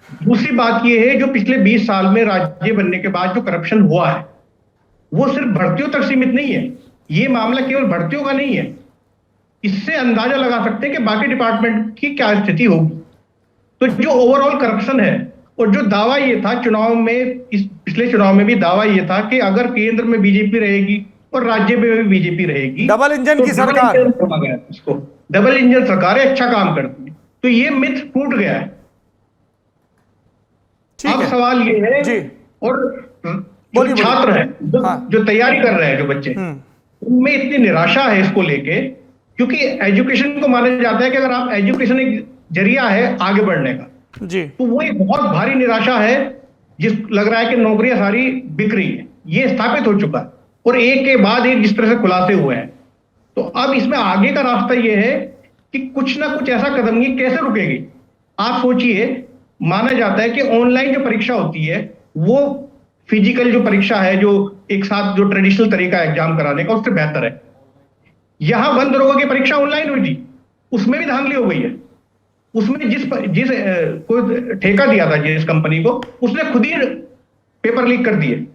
[SPEAKER 11] दूसरी बात ये है, जो पिछले 20 साल में राज्य बनने के बाद जो करप्शन हुआ है वो सिर्फ भर्तियों तक सीमित नहीं है। ये मामला केवल भर्तियों का नहीं है, इससे अंदाजा लगा सकते हैं कि बाकी डिपार्टमेंट की क्या स्थिति होगी। तो जो ओवरऑल करप्शन है, और जो दावा ये था चुनाव में, इस पिछले चुनाव में भी दावा ये था कि अगर केंद्र में बीजेपी रहेगी और राज्य में भी बीजेपी रहेगी,
[SPEAKER 1] डबल इंजन
[SPEAKER 11] तो
[SPEAKER 1] की सरकार,
[SPEAKER 11] इसको डबल इंजन सरकारें अच्छा काम करती है। तो ये मिथ टूट गया है। अब सवाल ये है जी, और जो छात्र हैं जो तैयारी कर रहे हैं, जो बच्चे, उनमें इतनी निराशा है इसको लेके, क्योंकि एजुकेशन को माना जाता है कि अगर आप एजुकेशन एक जरिया है आगे बढ़ने का
[SPEAKER 1] जी,
[SPEAKER 11] तो वो एक बहुत भारी निराशा है। जिस लग रहा है कि नौकरियां सारी बिक रही है, ये स्थापित हो चुका है, और एक के बाद एक जिस तरह से खुलासे हुए हैं। तो अब इसमें आगे का रास्ता ये है कि कुछ ना कुछ ऐसा कदम, ये कैसे रुकेगी? आप सोचिए, माना जाता है कि ऑनलाइन जो परीक्षा होती है वो फिजिकल जो परीक्षा है, जो एक साथ जो ट्रेडिशनल तरीका एग्जाम कराने का, उससे बेहतर है। यहां बंद दरोगा की परीक्षा ऑनलाइन हुई थी, उसमें भी धांधली हो गई है। उसमें जिस कोई ठेका दिया था जिस कंपनी को, उसने खुद ही पेपर लीक कर दिए।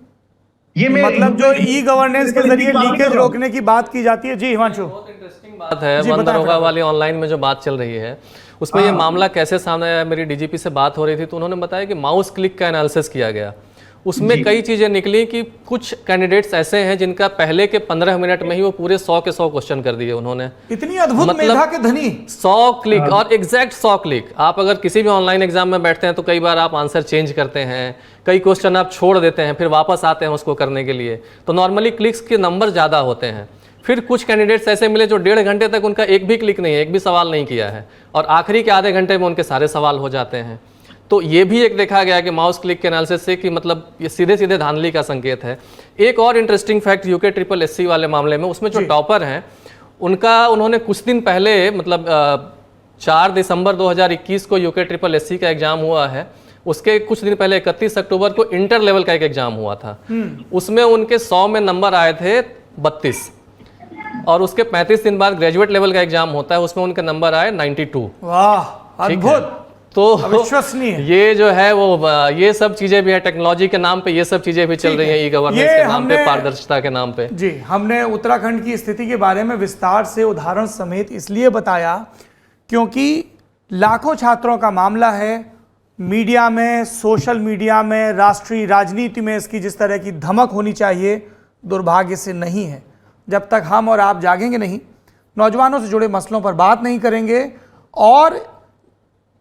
[SPEAKER 11] ये
[SPEAKER 1] मतलब जो ई गवर्नेंस के जरिए लीकेज रोकने की बात की जाती है। जी हिमांशु,
[SPEAKER 6] बहुत इंटरेस्टिंग बात है। बंद दरोगा वाली ऑनलाइन में जो बात चल रही है उसमें ये मामला कैसे सामने आया। मेरी डीजीपी से बात हो रही थी तो उन्होंने बताया कि माउस क्लिक का एनालिसिस किया गया, उसमें कई चीजें निकली कि कुछ कैंडिडेट्स ऐसे हैं जिनका पहले के 15 मिनट में ही वो पूरे 100 के 100 क्वेश्चन कर दिए उन्होंने।
[SPEAKER 1] इतनी अद्भुत मेधा के धनी।
[SPEAKER 6] 100 क्लिक और एग्जैक्ट 100 क्लिक। आप अगर किसी भी ऑनलाइन एग्जाम में बैठते हैं तो कई बार आप आंसर चेंज करते हैं, कई क्वेश्चन आप छोड़ देते हैं, फिर वापस आते हैं उसको करने के लिए। तो नॉर्मली क्लिक्स के नंबर ज़्यादा होते हैं। फिर कुछ कैंडिडेट्स ऐसे मिले जो 1.5 घंटे तक उनका एक भी क्लिक नहीं है, एक भी सवाल नहीं किया है, और आखिरी के आधे घंटे में उनके सारे सवाल हो जाते हैं। तो ये भी एक देखा गया कि माउस क्लिक के एनालिसिस से कि मतलब ये सीधे सीधे धांधली का संकेत है। एक और इंटरेस्टिंग फैक्ट यूके SSC वाले मामले में, उसमें जो टॉपर हैं उनका, उन्होंने कुछ दिन पहले मतलब 4 दिसंबर 2021 को यूके SSC का एग्जाम हुआ है, उसके कुछ दिन पहले 31 अक्टूबर को इंटर लेवल का एक एग्जाम हुआ था। उसमें उनके 100 में नंबर आए थे 32, और उसके 35 दिन बाद ग्रेजुएट लेवल का एग्जाम होता है, उसमें उनके नंबर आए 92।
[SPEAKER 1] वाह, अद्भुत।
[SPEAKER 6] तो
[SPEAKER 1] अविश्वसनीय।
[SPEAKER 6] ये जो है वो ये सब चीजें भी है, टेक्नोलॉजी के नाम पे ये सब चीजें भी चल रही हैं, ई गवर्नेंस के नाम पे, पारदर्शिता के नाम पे।
[SPEAKER 1] जी, हमने उत्तराखंड की स्थिति के बारे में विस्तार से उदाहरण समेत इसलिए बताया क्योंकि लाखों छात्रों का मामला है। मीडिया में, सोशल मीडिया में, राष्ट्रीय राजनीति में इसकी जिस तरह की धमक होनी चाहिए, दुर्भाग्य से नहीं है। जब तक हम और आप जागेंगे नहीं, नौजवानों से जुड़े मसलों पर बात नहीं करेंगे, और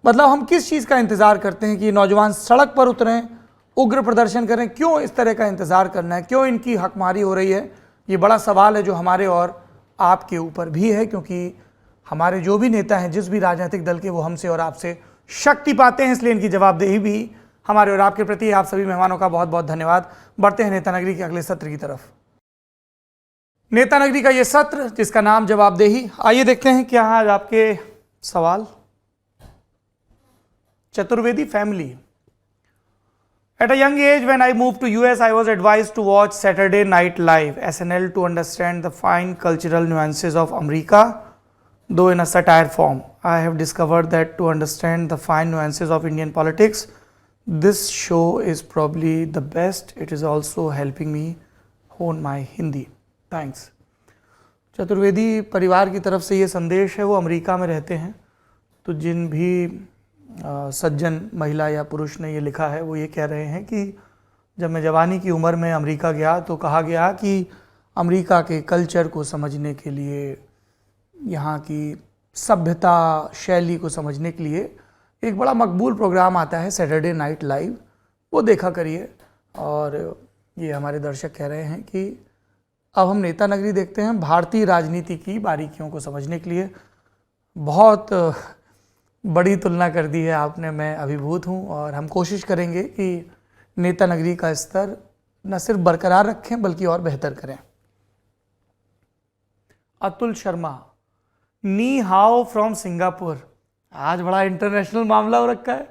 [SPEAKER 1] मतलब हम किस चीज़ का इंतज़ार करते हैं कि नौजवान सड़क पर उतरें, उग्र प्रदर्शन करें, क्यों इस तरह का इंतज़ार करना है, क्यों इनकी हकमारी हो रही है? ये बड़ा सवाल है जो हमारे और आपके ऊपर भी है, क्योंकि हमारे जो भी नेता हैं जिस भी राजनीतिक दल के, वो हमसे और आपसे शक्ति पाते हैं, इसलिए इनकी जवाबदेही भी हमारे और आपके प्रति। आप सभी मेहमानों का बहुत बहुत धन्यवाद। बढ़ते हैं नेता नगरी के अगले सत्र की तरफ। नेता नगरी का ये सत्र जिसका नाम जवाबदेही, आइए देखते हैं क्या है आज आपके सवाल। Chaturvedi family. At a young age, when I moved to US, I was advised to watch Saturday Night Live (SNL) to understand the fine cultural nuances of America, though in a satire form. I have discovered that to understand the fine nuances of Indian politics, this show is probably the best. It is also helping me hone my Hindi. Thanks. Chaturvedi परिवार की तरफ से ये संदेश है, वो America में रहते हैं, तो जिन भी सज्जन महिला या पुरुष ने ये लिखा है वो ये कह रहे हैं कि जब मैं जवानी की उम्र में अमेरिका गया तो कहा गया कि अमेरिका के कल्चर को समझने के लिए, यहाँ की सभ्यता शैली को समझने के लिए एक बड़ा मकबूल प्रोग्राम आता है सैटरडे नाइट लाइव, वो देखा करिए। और ये हमारे दर्शक कह रहे हैं कि अब हम नेता नगरी देखते हैं भारतीय राजनीति की बारीकियों को समझने के लिए। बहुत बड़ी तुलना कर दी है आपने, मैं अभिभूत हूँ और हम कोशिश करेंगे कि नेता नगरी का स्तर न सिर्फ बरकरार रखें बल्कि और बेहतर करें। अतुल शर्मा, नी हाओ फ्रॉम सिंगापुर। आज बड़ा इंटरनेशनल मामला हो रखा है,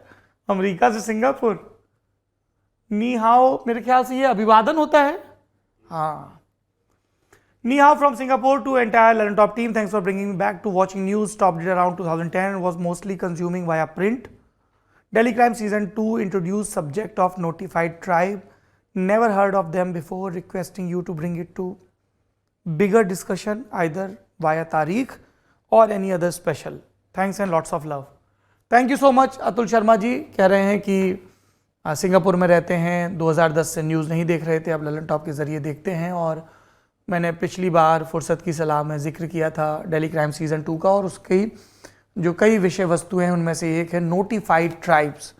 [SPEAKER 1] अमेरिका से सिंगापुर। नी हाओ मेरे ख्याल से ये अभिवादन होता है। हाँ, Ni hao from Singapore to entire London Top team. Thanks for bringing me back to watching news. Stopped it around 2010 and was mostly consuming via print. Delhi Crime Season 2 introduced subject of notified tribe. Never heard of them before. Requesting you to bring it to bigger discussion either via Tariq or any other special. Thanks and lots of love. Thank you so much. Atul Sharma ji कह रहे हैं कि Singapore में रहते हैं, 2010 से news नहीं देख रहे थे, अब ललन टॉप के ज़रिए देखते हैं। और मैंने पिछली बार फुर्सत की सलाह में जिक्र किया था दिल्ली क्राइम सीज़न 2 का, और उसकी जो कई विषय वस्तु हैं उनमें से एक है नोटिफाइड ट्राइब्स,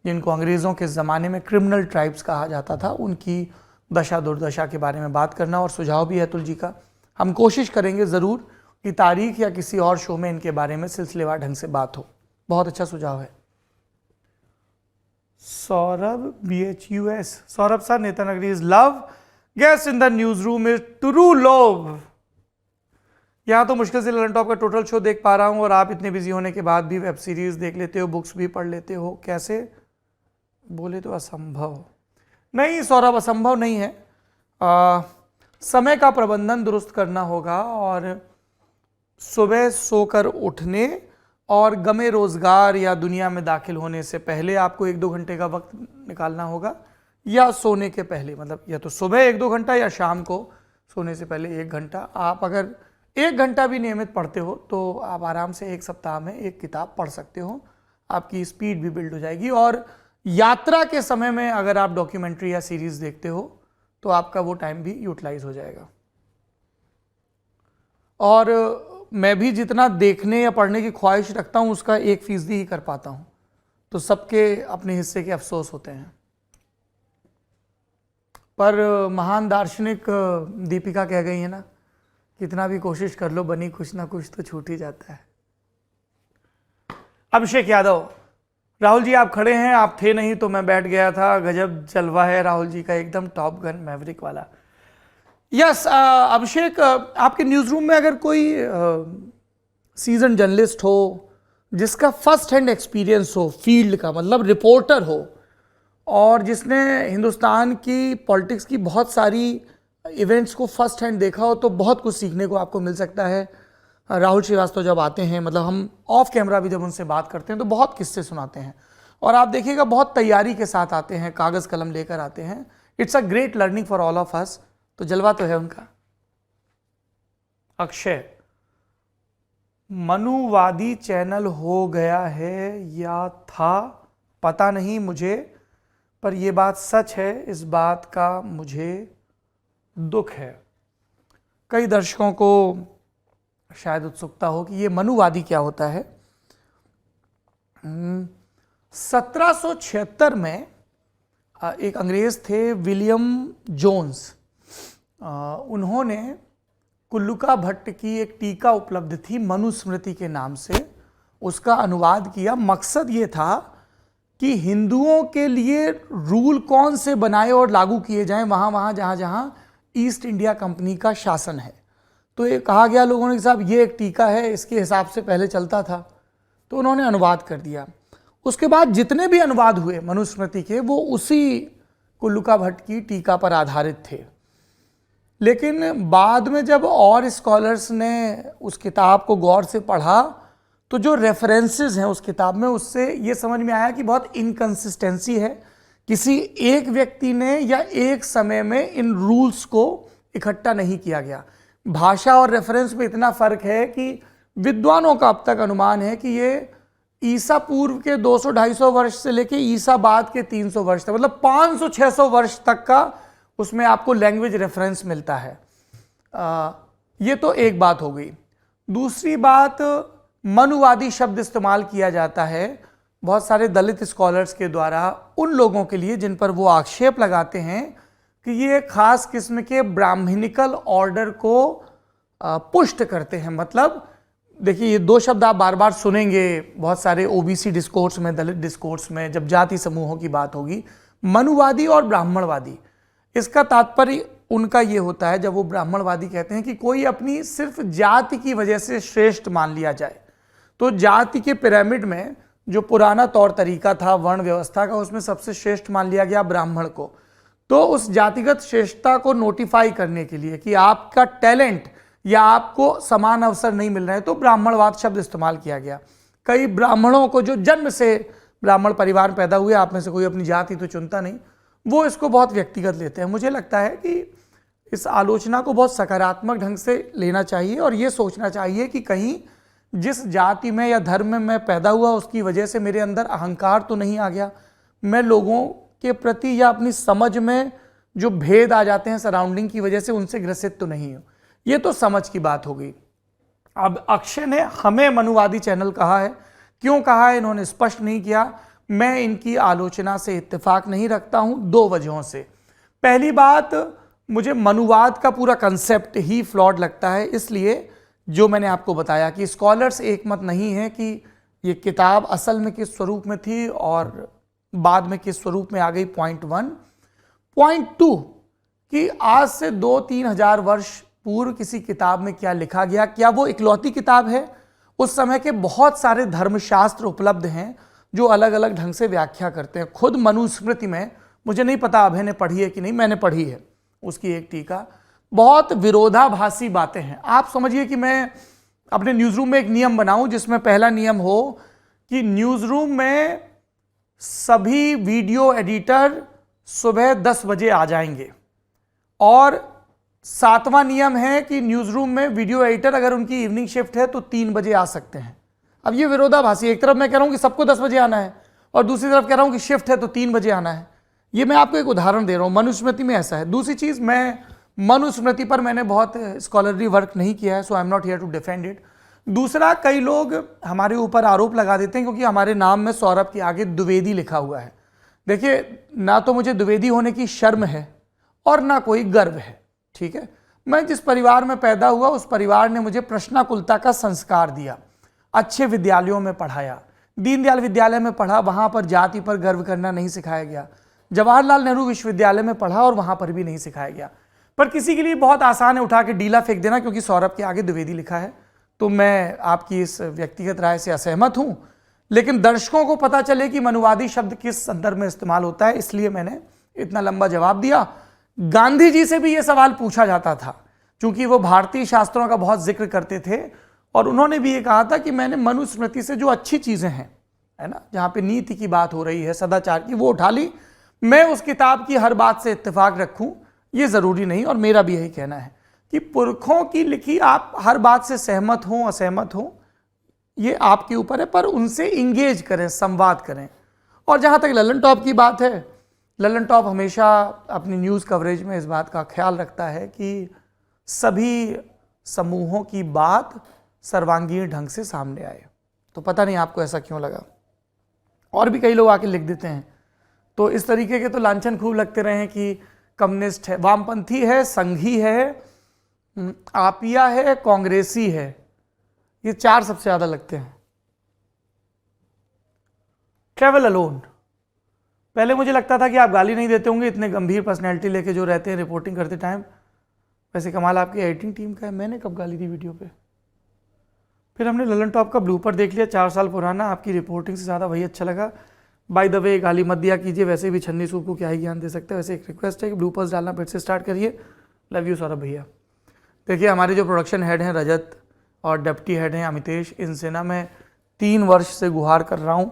[SPEAKER 1] जिनको अंग्रेज़ों के ज़माने में क्रिमिनल ट्राइब्स कहा जाता था, उनकी दशा दुर्दशा के बारे में बात करना। और सुझाव भी है अतुल जी का, हम कोशिश करेंगे ज़रूर कि तारीख या किसी और शो में इनके बारे में सिलसिलेवार ढंग से बात हो। बहुत अच्छा सुझाव है। Saurabh BHUS, Saurabh sir, Neta Nagri is love, guest in the news room is to love. यहाँ तो मुश्किल से ललन टॉप का टोटल शो देख पा रहा हूँ, और आप इतने बिजी होने के बाद भी वेब सीरीज देख लेते हो, बुक्स भी पढ़ लेते हो, कैसे? बोले तो असंभव नहीं सौरभ, असंभव नहीं है। समय का प्रबंधन दुरुस्त करना होगा, और सुबह सोकर उठने और गमे रोजगार या दुनिया में दाखिल होने से पहले आपको 1-2 घंटे का वक्त निकालना होगा, या सोने के पहले, मतलब या तो सुबह 1-2 घंटा या शाम को सोने से पहले 1 घंटा। आप अगर 1 घंटा भी नियमित पढ़ते हो तो आप आराम से 1 सप्ताह में 1 किताब पढ़ सकते हो, आपकी स्पीड भी बिल्ड हो जाएगी। और यात्रा के समय में अगर आप डॉक्यूमेंट्री या सीरीज देखते हो तो आपका वो टाइम भी यूटिलाइज हो जाएगा। और मैं भी जितना देखने या पढ़ने की ख्वाहिश रखता हूँ उसका 1% ही कर पाता हूँ, तो सबके अपने हिस्से के अफसोस होते हैं। पर महान दार्शनिक दीपिका कह गई है ना, कितना भी कोशिश कर लो बनी कुछ ना कुछ तो छूट ही जाता है। अभिषेक यादव, राहुल जी आप खड़े हैं, आप थे नहीं तो मैं बैठ गया था, गजब जलवा है राहुल जी का, एकदम टॉप गन मैवरिक वाला। यस अभिषेक, आपके न्यूज़ रूम में अगर कोई सीजन जर्नलिस्ट हो जिसका फर्स्ट हैंड एक्सपीरियंस हो फील्ड का, मतलब रिपोर्टर हो, और जिसने हिंदुस्तान की पॉलिटिक्स की बहुत सारी इवेंट्स को फर्स्ट हैंड देखा हो, तो बहुत कुछ सीखने को आपको मिल सकता है। राहुल श्रीवास्तव जब आते हैं, मतलब हम ऑफ कैमरा भी जब उनसे बात करते हैं तो बहुत किस्से सुनाते हैं, और आप देखिएगा बहुत तैयारी के साथ आते हैं, कागज़ कलम लेकर आते हैं। It's a great learning for all of अस, तो जलवा तो है उनका। अक्षय, मनुवादी चैनल हो गया है या था पता नहीं मुझे, पर यह बात सच है, इस बात का मुझे दुख है। कई दर्शकों को शायद उत्सुकता हो कि ये मनुवादी क्या होता है। 1776 में एक अंग्रेज़ थे विलियम जोन्स, उन्होंने कुल्लुका भट्ट की एक टीका उपलब्ध थी मनुस्मृति के नाम से, उसका अनुवाद किया। मकसद ये था कि हिंदुओं के लिए रूल कौन से बनाए और लागू किए जाएं वहाँ जहाँ ईस्ट इंडिया कंपनी का शासन है। तो ये कहा गया लोगों ने कि साहब ये एक टीका है, इसके हिसाब से पहले चलता था, तो उन्होंने अनुवाद कर दिया। उसके बाद जितने भी अनुवाद हुए मनुस्मृति के वो उसी कुल्लुका भट्ट की टीका पर आधारित थे। लेकिन बाद में जब और स्कॉलर्स ने उस किताब को गौर से पढ़ा तो जो रेफरेंसेस हैं उस किताब में, उससे ये समझ में आया कि बहुत इनकंसिस्टेंसी है। किसी एक व्यक्ति ने या एक समय में इन रूल्स को इकट्ठा नहीं किया गया। भाषा और रेफरेंस में इतना फर्क है कि विद्वानों का अब तक अनुमान है कि ये ईसा पूर्व के 200-250 वर्ष से लेके ईसा बाद के 300 वर्ष तक, मतलब 500-600 वर्ष तक का उसमें आपको लैंग्वेज रेफरेंस मिलता है। ये तो एक बात हो गई। दूसरी बात, मनुवादी शब्द इस्तेमाल किया जाता है बहुत सारे दलित स्कॉलर्स के द्वारा उन लोगों के लिए जिन पर वो आक्षेप लगाते हैं कि ये खास किस्म के ब्राह्मणिकल ऑर्डर को पुष्ट करते हैं। मतलब देखिए, ये दो शब्द आप बार बार सुनेंगे बहुत सारे ओबीसी डिस्कोर्स में, दलित डिस्कोर्स में, जब जाति समूहों की बात होगी, मनुवादी और ब्राह्मणवादी। इसका तात्पर्य उनका ये होता है, जब वो ब्राह्मणवादी कहते हैं कि कोई अपनी सिर्फ जाति की वजह से श्रेष्ठ मान लिया जाए। तो जाति के पिरामिड में जो पुराना तौर तरीका था वर्ण व्यवस्था का, उसमें सबसे श्रेष्ठ मान लिया गया ब्राह्मण को। तो उस जातिगत श्रेष्ठता को नोटिफाई करने के लिए कि आपका टैलेंट या आपको समान अवसर नहीं मिल रहे हैं, तो ब्राह्मणवाद शब्द इस्तेमाल किया गया। कई ब्राह्मणों को जो जन्म से ब्राह्मण परिवार में पैदा हुए, आप में से कोई अपनी जाति तो चुनता नहीं, वो इसको बहुत व्यक्तिगत लेते हैं। मुझे लगता है कि इस आलोचना को बहुत सकारात्मक ढंग से लेना चाहिए और ये सोचना चाहिए कि कहीं जिस जाति में या धर्म में मैं पैदा हुआ उसकी वजह से मेरे अंदर अहंकार तो नहीं आ गया, मैं लोगों के प्रति या अपनी समझ में जो भेद आ जाते हैं सराउंडिंग की वजह से उनसे ग्रसित तो नहीं हूँ। ये तो समझ की बात हो गई। अब अक्षय ने हमें मनुवादी चैनल कहा है, क्यों कहा है इन्होंने स्पष्ट नहीं किया। मैं इनकी आलोचना से इत्तेफाक नहीं रखता हूँ दो वजहों से। पहली बात, मुझे मनुवाद का पूरा कंसेप्ट ही फ्लॉड लगता है, इसलिए जो मैंने आपको बताया कि स्कॉलर्स एक मत नहीं है कि ये किताब असल में किस स्वरूप में थी और बाद में किस स्वरूप में आ गई। पॉइंट 1। पॉइंट 2 कि आज से 2-3 हजार वर्ष पूर्व किसी किताब में क्या लिखा गया, क्या वो इकलौती किताब है? उस समय के बहुत सारे धर्मशास्त्र उपलब्ध हैं जो अलग अलग ढंग से व्याख्या करते हैं। खुद मनुस्मृति में, मुझे नहीं पता अभय ने पढ़ी है कि नहीं, मैंने पढ़ी है उसकी एक टीका, बहुत विरोधाभासी बातें हैं। आप समझिए कि मैं अपने न्यूज़ रूम में एक नियम बनाऊं जिसमें पहला नियम हो कि न्यूज़ रूम में सभी वीडियो एडिटर सुबह 10 बजे आ जाएंगे, और 7वां नियम है कि न्यूज़ रूम में वीडियो एडिटर अगर उनकी इवनिंग शिफ्ट है तो 3 बजे आ सकते हैं। अब ये विरोधाभासी, एक तरफ मैं कह रहा हूं कि सबको 10 बजे आना है और दूसरी तरफ कह रहा हूं कि शिफ्ट है तो 3 बजे आना है। ये मैं आपको एक उदाहरण दे रहा हूं, मनुस्मृति में ऐसा है। दूसरी चीज़, मैं मनुस्मृति पर मैंने बहुत स्कॉलरली वर्क नहीं किया है, so I am not here to defend it. दूसरा, कई लोग हमारे ऊपर आरोप लगा देते हैं क्योंकि हमारे नाम में सौरभ के आगे द्विवेदी लिखा हुआ है। देखिए, ना तो मुझे द्विवेदी होने की शर्म है और ना कोई गर्व है, ठीक है। मैं जिस परिवार में पैदा हुआ उस परिवार ने मुझे प्रश्नाकुलता का संस्कार दिया, अच्छे विद्यालयों में पढ़ाया। दीनदयाल विद्यालय में पढ़ा, वहाँ पर जाति पर गर्व करना नहीं सिखाया गया। जवाहरलाल नेहरू विश्वविद्यालय में पढ़ा और वहाँ पर भी नहीं सिखाया गया। पर किसी के लिए बहुत आसान है उठा के डीला फेंक देना क्योंकि सौरभ के आगे द्विवेदी लिखा है। तो मैं आपकी इस व्यक्तिगत राय से असहमत हूँ, लेकिन दर्शकों को पता चले कि मनुवादी शब्द किस संदर्भ में इस्तेमाल होता है, इसलिए मैंने इतना लंबा जवाब दिया। गांधी जी से भी ये सवाल पूछा जाता था क्योंकि वो भारतीय शास्त्रों का बहुत जिक्र करते थे और उन्होंने भी ये कहा था कि मैंने मनुस्मृति से जो अच्छी चीज़ें हैं, है ना, जहाँ पे नीति की बात हो रही है, सदाचार की, वो उठा ली। मैं उस किताब की हर बात से इत्तेफाक रखूं ये ज़रूरी नहीं, और मेरा भी यही कहना है कि पुरखों की लिखी आप हर बात से सहमत हों असहमत हों, ये आपके ऊपर है, पर उनसे इंगेज करें, संवाद करें। और जहाँ तक ललन टॉप की बात है, ललन टॉप हमेशा अपनी न्यूज़ कवरेज में इस बात का ख्याल रखता है कि सभी समूहों की बात सर्वांगीण ढंग से सामने आए। तो पता नहीं आपको ऐसा क्यों लगा। और भी कई लोग आके लिख देते हैं तो इस तरीके के तो लांछन खूब लगते रहे हैं कि कम्युनिस्ट है, वामपंथी है, संघी है, आपिया है, कांग्रेसी है, ये 4 सबसे ज़्यादा लगते हैं। ट्रैवल अलोन, पहले मुझे लगता था कि आप गाली नहीं देते होंगे, इतने गंभीर पर्सनैलिटी लेके जो रहते हैं रिपोर्टिंग करते टाइम। वैसे कमाल आपकी एडिटिंग टीम का है, मैंने कब गाली दी वीडियो पे। फिर हमने ललन टॉप का ब्लूपर देख लिया 4 साल पुराना, आपकी रिपोर्टिंग से ज़्यादा वही अच्छा लगा। बाय द वे गाली मत दिया कीजिए, वैसे भी छन्नी सूप को क्या ही ज्ञान दे सकते हैं। वैसे एक रिक्वेस्ट है कि ब्लूपर्स डालना फिर से स्टार्ट करिए। लव यू सौरभ भैया। देखिए हमारे जो प्रोडक्शन हेड हैं रजत और डिप्टी हेड हैं अमितेश, इनसे ना मैं 3 वर्ष से गुहार कर रहा हूँ,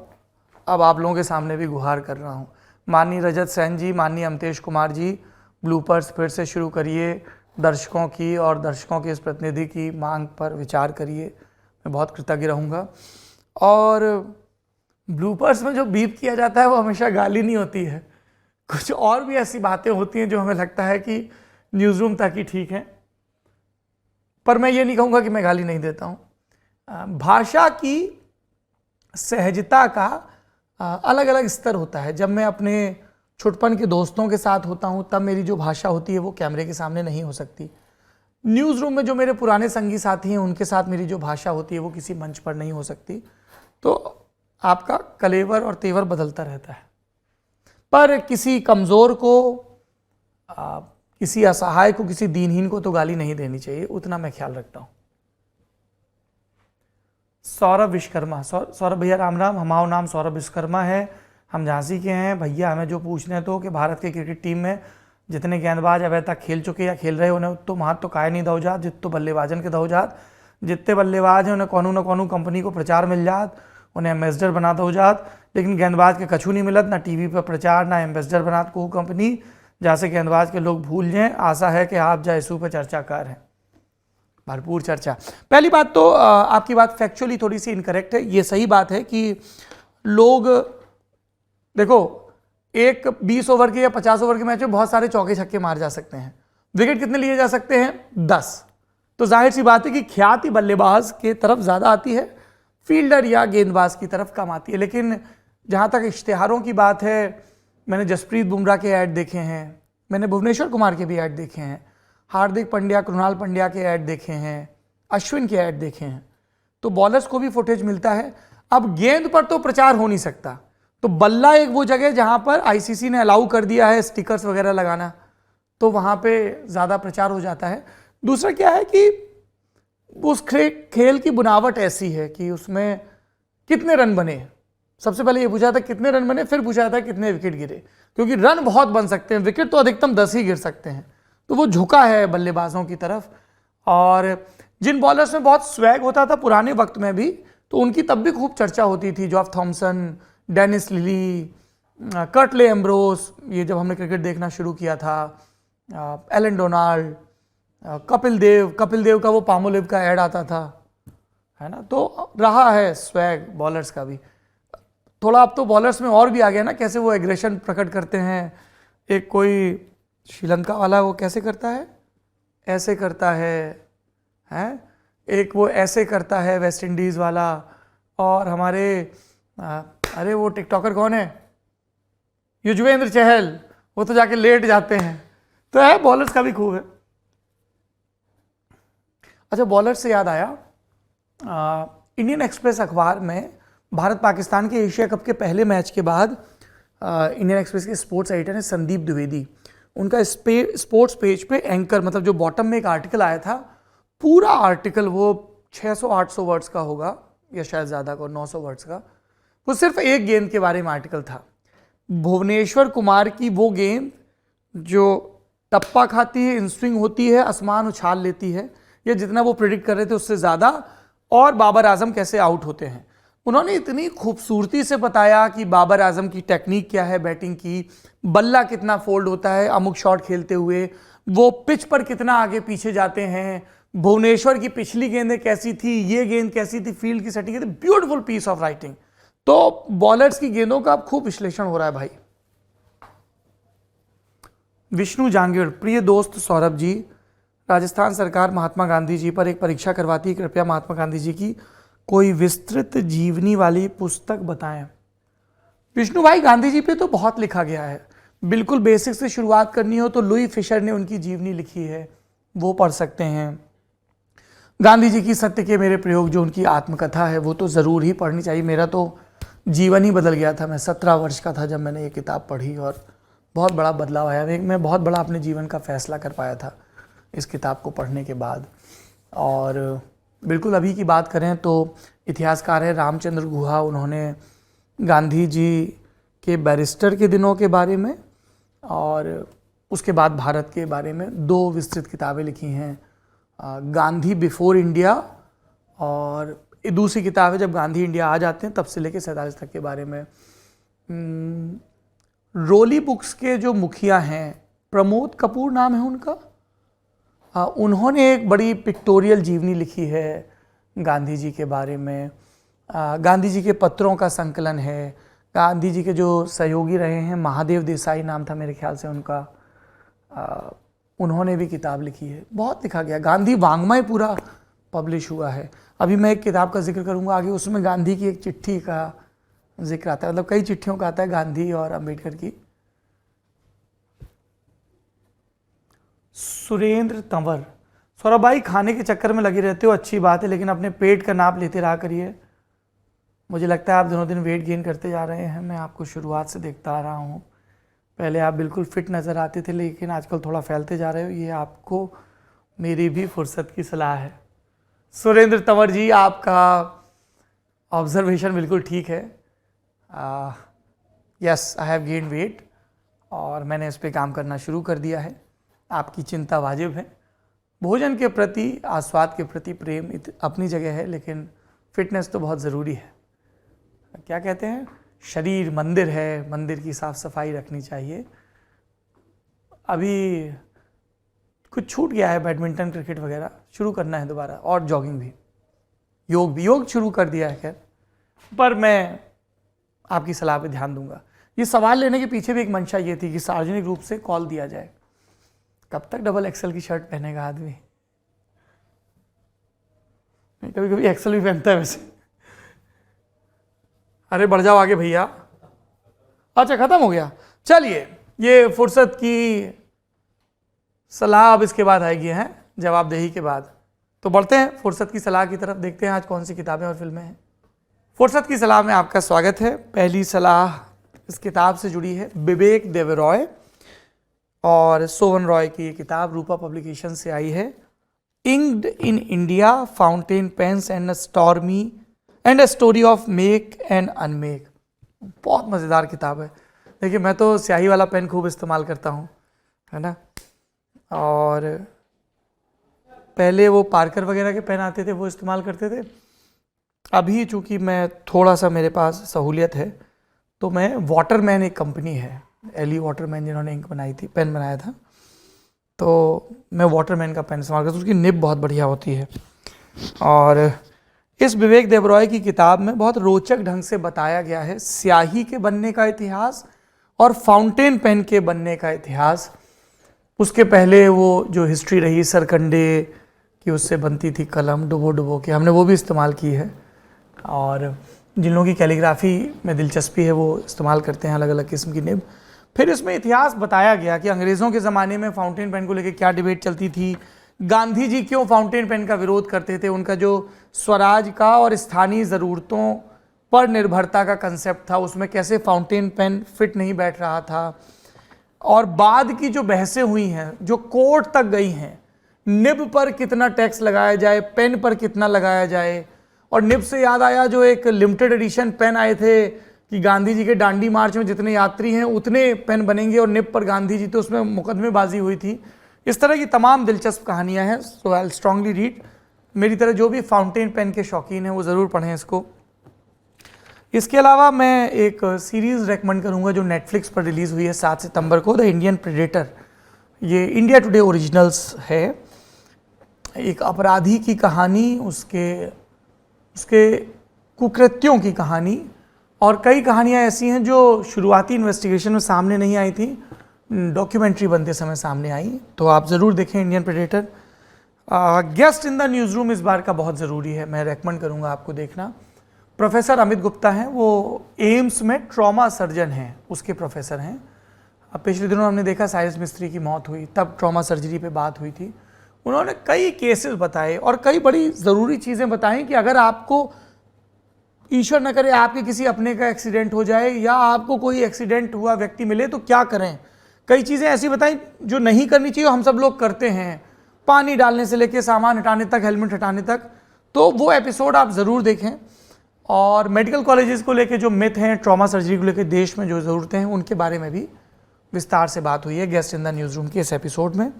[SPEAKER 1] अब आप लोगों के सामने भी गुहार कर रहा हूँ। माननीय रजत सेन जी, माननीय अमितेश कुमार जी, ब्लूपर्स फिर से शुरू करिए, दर्शकों की और दर्शकों के इस प्रतिनिधि की मांग पर विचार करिए, मैं बहुत कृतज्ञ रहूँगा। और ब्लूपर्स में जो बीप किया जाता है वो हमेशा गाली नहीं होती है, कुछ और भी ऐसी बातें होती हैं जो हमें लगता है कि न्यूज़ रूम तक ही ठीक है, पर मैं ये नहीं कहूँगा कि मैं गाली नहीं देता हूँ। भाषा की सहजता का अलग अलग स्तर होता है। जब मैं अपने छुटपन के दोस्तों के साथ होता हूँ तब मेरी जो भाषा होती है वो कैमरे के सामने नहीं हो सकती। न्यूज़ रूम में जो मेरे पुराने संगी साथी हैं उनके साथ मेरी जो भाषा होती है वो किसी मंच पर नहीं हो सकती। तो आपका कलेवर और तेवर बदलता रहता है, पर किसी कमज़ोर को, किसी असहाय को, किसी दीनहीन को तो गाली नहीं देनी चाहिए, उतना मैं ख्याल रखता हूँ। सौरभ विश्वकर्मा, सौरभ भैया राम राम, हमारा नाम सौरभ विश्वकर्मा है, हम झांसी के हैं। भैया हमें जो पूछने तो कि भारत के क्रिकेट टीम में जितने गेंदबाज अब तक खेल चुके या खेल रहे उन्हें तो महत्व तो काय नहीं दो जात, जितने बल्लेबाजन के दो जात, जितने बल्लेबाज हैं उन्हें कौनू न कौनू कंपनी को प्रचार मिल जात, उन्हें एम्बेसडर बना दो जात, लेकिन गेंदबाज के कछु नहीं मिलत, ना टीवी पर प्रचार ना एम्बेसडर बनात को कंपनी, जैसे गेंदबाज के लोग भूल जाएं। आशा है कि आप जयसू पर चर्चा कर हैं, भरपूर चर्चा। पहली बात तो आपकी बात फैक्चुअली थोड़ी सी इनकरेक्ट है। ये सही बात है कि लोग, देखो एक 20 ओवर के या 50 ओवर के मैच में बहुत सारे चौके छक्के मार जा सकते हैं, विकेट कितने लिए जा सकते हैं? 10। तो जाहिर सी बात है कि ख्याति बल्लेबाज के तरफ ज़्यादा आती है, फील्डर या गेंदबाज की तरफ कम आती है। लेकिन जहाँ तक इश्तिहारों की बात है, मैंने जसप्रीत बुमराह के ऐड देखे हैं, मैंने भुवनेश्वर कुमार के भी ऐड देखे हैं, हार्दिक पांड्या, कृणाल पांड्या के ऐड देखे हैं, अश्विन के ऐड देखे हैं, तो बॉलर्स को भी फुटेज मिलता है। अब गेंद पर तो प्रचार हो नहीं सकता, तो बल्ला एक वो जगह जहां पर आईसीसी ने अलाउ कर दिया है स्टिकर्स वगैरह लगाना, तो वहां पे ज़्यादा प्रचार हो जाता है। दूसरा क्या है कि उस खेल की बुनावट ऐसी है कि उसमें कितने रन बने, सबसे पहले ये पूछा था कितने रन बने, फिर पूछा था कितने विकेट गिरे, क्योंकि रन बहुत बन सकते हैं, विकेट तो अधिकतम 10 ही गिर सकते हैं। तो वो झुका है बल्लेबाजों की तरफ। और जिन बॉलर्स में बहुत स्वैग होता था पुराने वक्त में भी, तो उनकी तब भी खूब चर्चा होती थी। Geoff Thomson, Dennis Lillee, Curtly Ambrose, ये जब हमने क्रिकेट देखना शुरू किया था, एलन डोनाल्ड, कपिल देव का वो पामोलिव का ऐड आता था, है ना। तो रहा है स्वैग बॉलर्स का भी थोड़ा। अब तो बॉलर्स में और भी आ गया ना, कैसे वो एग्रेशन प्रकट करते हैं। एक कोई श्रीलंका वाला वो कैसे करता है, ऐसे करता है, एक वो ऐसे करता है वेस्ट इंडीज़ वाला। और हमारे अरे वो टिकटॉकर कौन है, युजवेंद्र चहल, वो तो जाके लेट जाते हैं। तो है बॉलर्स का भी खूब है। अच्छा, बॉलर से याद आया, इंडियन एक्सप्रेस अखबार में भारत पाकिस्तान के एशिया कप के पहले मैच के बाद इंडियन एक्सप्रेस के स्पोर्ट्स एडिटर हैं संदीप द्विवेदी, उनका स्पोर्ट्स पेज पे एंकर, मतलब जो बॉटम में एक आर्टिकल आया था, पूरा आर्टिकल वो 600-800 वर्ड्स का होगा या शायद ज़्यादा का, 900 वर्ड्स का। वो सिर्फ एक गेंद के बारे में आर्टिकल था, भुवनेश्वर कुमार की वो गेंद जो टप्पा खाती है, इनस्विंग होती है, आसमान उछाल लेती है, या जितना वो प्रेडिक्ट कर रहे थे उससे ज़्यादा, और बाबर आजम कैसे आउट होते हैं। उन्होंने इतनी खूबसूरती से बताया कि बाबर आजम की टेक्निक क्या है बैटिंग की, बल्ला कितना फोल्ड होता है अमुक शॉट खेलते हुए, वो पिच पर कितना आगे पीछे जाते हैं, भुवनेश्वर की पिछली गेंदें कैसी थी, ये गेंद कैसी थी, फील्ड की सेटिंग थी। Beautiful piece of writing. तो बॉलर्स की गेंदों का अब खूब विश्लेषण हो रहा है भाई। विष्णु जांगिड़, प्रिय दोस्त सौरभ जी, राजस्थान सरकार महात्मा गांधी जी पर एक परीक्षा करवाती है, कृपया महात्मा गांधी जी की कोई विस्तृत जीवनी वाली पुस्तक बताएं। विष्णु भाई, गांधी जी पे तो बहुत लिखा गया है। बिल्कुल बेसिक से शुरुआत करनी हो तो लुई फिशर ने उनकी जीवनी लिखी है, वो पढ़ सकते हैं। गांधी जी की सत्य के मेरे प्रयोग, जो उनकी आत्मकथा है, वो तो ज़रूर ही पढ़नी चाहिए। मेरा तो जीवन ही बदल गया था। मैं 17 वर्ष का था जब मैंने ये किताब पढ़ी और बहुत बड़ा बदलाव आया। मैं बहुत बड़ा अपने जीवन का फैसला कर पाया था इस किताब को पढ़ने के बाद। और बिल्कुल अभी की बात करें तो इतिहासकार है रामचंद्र गुहा, उन्होंने गांधी जी के बैरिस्टर के दिनों के बारे में और उसके बाद भारत के बारे में 2 विस्तृत किताबें लिखी हैं, गांधी बिफोर इंडिया, और दूसरी किताब है जब गांधी इंडिया आ जाते हैं तब से लेकर 47 तक के बारे में। रोली बुक्स के जो मुखिया हैं, प्रमोद कपूर नाम है उनका, उन्होंने एक बड़ी पिक्टोरियल जीवनी लिखी है गांधी जी के बारे में। गांधी जी के पत्रों का संकलन है। गांधी जी के जो सहयोगी रहे हैं, महादेव देसाई नाम था मेरे ख्याल से उनका, उन्होंने भी किताब लिखी है। बहुत लिखा गया। गांधी वाङ्मय पूरा पब्लिश हुआ है। अभी मैं एक किताब का जिक्र करूंगा आगे, उसमें गांधी की एक चिट्ठी का जिक्र आता है, मतलब कई चिट्ठियों का आता है गांधी और अंबेडकर की। सुरेंद्र तंवर, सौरभ भाई खाने के चक्कर में लगे रहते हो, अच्छी बात है, लेकिन अपने पेट का नाप लेते रहा करिए। मुझे लगता है आप दिनों दिन वेट गेन करते जा रहे हैं। मैं आपको शुरुआत से देखता आ रहा हूँ। पहले आप बिल्कुल फिट नज़र आते थे, लेकिन आजकल थोड़ा फैलते जा रहे हो। ये आपको मेरी भी फुर्सत की सलाह है। सुरेंद्र तंवर जी, आपका ऑब्जर्वेशन बिल्कुल ठीक है। Yes, I have gain weight और मैंने इस पर काम करना शुरू कर दिया है। आपकी चिंता वाजिब है। भोजन के प्रति, आस्वाद के प्रति प्रेम अपनी जगह है, लेकिन फिटनेस तो बहुत ज़रूरी है। क्या कहते हैं, शरीर मंदिर है, मंदिर की साफ सफाई रखनी चाहिए। अभी कुछ छूट गया है, बैडमिंटन, क्रिकेट वगैरह शुरू करना है दोबारा, और जॉगिंग भी, योग शुरू कर दिया है खैर, पर मैं आपकी सलाह पे ध्यान दूंगा। ये सवाल लेने के पीछे भी एक मंशा ये थी कि सार्वजनिक रूप से कॉल दिया जाए। कब तक डबल एक्सल की शर्ट पहनेगा आदमी? कभी कभी एक्सल भी पहनता है वैसे। अरे बढ़ जाओ आगे भैया। अच्छा, खत्म हो गया। चलिए, ये फुर्सत की सलाह अब इसके बाद आएगी, हैं जवाबदेही के बाद। तो बढ़ते हैं फुर्सत की सलाह की तरफ, देखते हैं आज कौन सी किताबें और फिल्में हैं। फुर्सत की सलाह में आपका स्वागत है। पहली सलाह इस किताब से जुड़ी है, विवेक देवरॉय और सोवन रॉय की ये किताब रूपा पब्लिकेशन से आई है। Inked in India, fountain pens and a story of make and unmake. बहुत मज़ेदार किताब है। देखिए, मैं तो स्याही वाला पेन खूब इस्तेमाल करता हूँ, है ना, और पहले वो पार्कर वगैरह के पेन आते थे, वो इस्तेमाल करते थे। अभी चूँकि मैं थोड़ा सा, मेरे पास सहूलियत है, तो मैं वाटरमैन, एक कंपनी है एली वाटरमैन, जिन्होंने इंक बनाई थी, पेन बनाया था, तो मैं वाटरमैन का पेन इस्तेमाल करता हूँ। उसकी निब बहुत बढ़िया होती है। और इस विवेक देवरॉय की किताब में बहुत रोचक ढंग से बताया गया है स्याही के बनने का इतिहास और फाउंटेन पेन के बनने का इतिहास। उसके पहले वो जो हिस्ट्री रही सरकंडे की, उससे बनती थी कलम डुबो डुबो के, हमने वो भी इस्तेमाल की है। और जिन लोगों की कैलीग्राफी में दिलचस्पी है वो इस्तेमाल करते हैं अलग अलग किस्म की निब। फिर इसमें इतिहास बताया गया कि अंग्रेज़ों के ज़माने में फाउंटेन पेन को लेकर क्या डिबेट चलती थी, गांधी जी क्यों फाउंटेन पेन का विरोध करते थे, उनका जो स्वराज का और स्थानीय ज़रूरतों पर निर्भरता का कंसेप्ट था, उसमें कैसे फाउंटेन पेन फिट नहीं बैठ रहा था। और बाद की जो बहसें हुई हैं, जो कोर्ट तक गई हैं, निब पर कितना टैक्स लगाया जाए, पेन पर कितना लगाया जाए। और निब से याद आया, जो एक लिमिटेड एडिशन पेन आए थे कि गांधी जी के दांडी मार्च में जितने यात्री हैं उतने पेन बनेंगे और निब पर गांधी जी, तो उसमें मुकदमेबाजी हुई थी। इस तरह की तमाम दिलचस्प कहानियां हैं। सो आई स्ट्रांगली रीड। मेरी तरह जो भी फाउंटेन पेन के शौकीन हैं वो ज़रूर पढ़ें इसको। इसके अलावा मैं एक सीरीज़ रेकमेंड करूंगा जो नेटफ्लिक्स पर रिलीज़ हुई है 7 सितंबर को, द इंडियन प्रेडेटर। ये इंडिया टुडे ओरिजिनल्स है। एक अपराधी की कहानी, उसके कुकृत्यों की कहानी, और कई कहानियाँ ऐसी हैं जो शुरुआती इन्वेस्टिगेशन में सामने नहीं आई थी, डॉक्यूमेंट्री बनते समय सामने आई। तो आप ज़रूर देखें Indian predator. Guest in the news room इस बार का बहुत ज़रूरी है, मैं रेकमेंड करूँगा आपको देखना। प्रोफेसर अमित गुप्ता हैं, वो एम्स में ट्रॉमा सर्जन हैं, उसके प्रोफेसर हैं। अब पिछले दिनों हमने देखा साइरस मिस्त्री की मौत हुई, तब ट्रॉमा सर्जरी पे बात हुई थी। उन्होंने कई केसेस बताए और कई बड़ी ज़रूरी चीज़ें बताई कि अगर आपको ईश्वर न करे आपके किसी अपने का एक्सीडेंट हो जाए या आपको कोई एक्सीडेंट हुआ व्यक्ति मिले तो क्या करें। कई चीज़ें ऐसी बताई जो नहीं करनी चाहिए, हम सब लोग करते हैं, पानी डालने से लेके सामान हटाने तक, हेलमेट हटाने तक। तो वो एपिसोड आप ज़रूर देखें। और मेडिकल कॉलेजेस को लेके जो मिथ हैं, ट्रॉमा सर्जरी को लेके देश में जो ज़रूरतें हैं, उनके बारे में भी विस्तार से बात हुई है guest in the news room के इस एपिसोड में।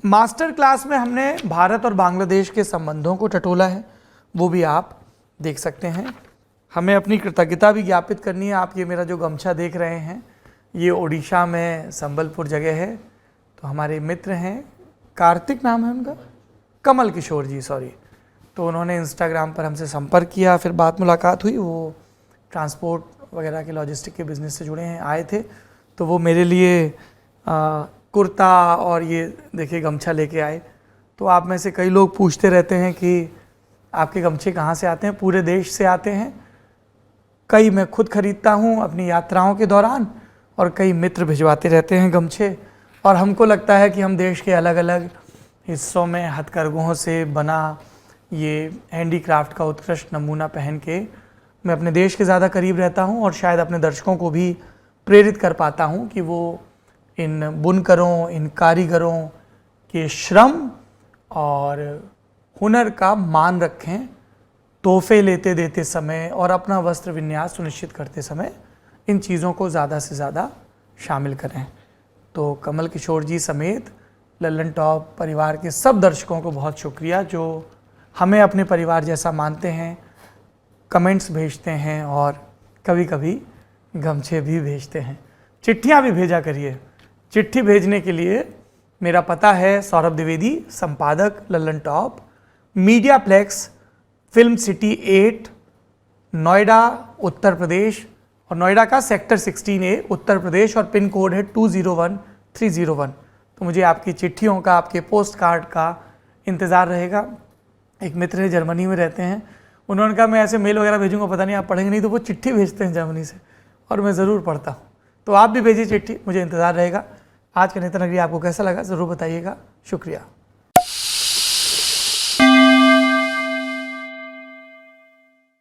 [SPEAKER 1] मास्टर क्लास में हमने भारत और बांग्लादेश के संबंधों को टटोला है, वो भी आप देख सकते हैं। हमें अपनी कृतज्ञता भी ज्ञापित करनी है। आप ये मेरा जो गमछा देख रहे हैं, ये ओडिशा में संबलपुर जगह है। तो हमारे मित्र हैं, कार्तिक नाम है उनका, कमल किशोर जी, सॉरी। तो उन्होंने इंस्टाग्राम पर हमसे संपर्क किया, फिर बात मुलाकात हुई। वो ट्रांसपोर्ट वगैरह के लॉजिस्टिक के बिज़नेस से जुड़े हैं, आए थे। तो वो मेरे लिए कुर्ता और ये देखिए गमछा लेके आए। तो आप में से कई लोग पूछते रहते हैं कि आपके गमछे कहाँ से आते हैं। पूरे देश से आते हैं। कई मैं खुद खरीदता हूँ अपनी यात्राओं के दौरान और कई मित्र भिजवाते रहते हैं गमछे। और हमको लगता है कि हम देश के अलग अलग हिस्सों में हथकरघों से बना ये हैंडीक्राफ्ट का उत्कृष्ट नमूना पहन के मैं अपने देश के ज़्यादा करीब रहता हूँ और शायद अपने दर्शकों को भी प्रेरित कर पाता हूँ कि वो इन बुनकरों, इन कारीगरों के श्रम और हुनर का मान रखें। तोहफे लेते देते समय और अपना वस्त्र विन्यास सुनिश्चित करते समय इन चीज़ों को ज़्यादा से ज़्यादा शामिल करें। तो कमल किशोर जी समेत लल्लन टॉप परिवार के सब दर्शकों को बहुत शुक्रिया जो हमें अपने परिवार जैसा मानते हैं, कमेंट्स भेजते हैं और कभी कभी गमछे भी भेजते हैं। चिट्ठियाँ भी भेजा करिए। चिट्ठी भेजने के लिए मेरा पता है सौरभ द्विवेदी, संपादक Lallantop, Mediaplex, Film City 8, Noida, Uttar Pradesh, और नोएडा का सेक्टर 16A, उत्तर प्रदेश, और पिन कोड है 201301। तो मुझे आपकी चिट्ठियों का, आपके पोस्ट कार्ड का इंतज़ार रहेगा। एक मित्र है, जर्मनी में रहते हैं, उन्होंने कहा मैं ऐसे मेल वगैरह भेजूंगा, पता नहीं आप पढ़ेंगे नहीं, तो वो चिट्ठी भेजते हैं जर्मनी से और मैं ज़रूर पढ़ता हूँ। तो आप भी भेजिए चिट्ठी, मुझे इंतज़ार रहेगा। आज का नेता नगरी आपको कैसा लगा ज़रूर बताइएगा। शुक्रिया।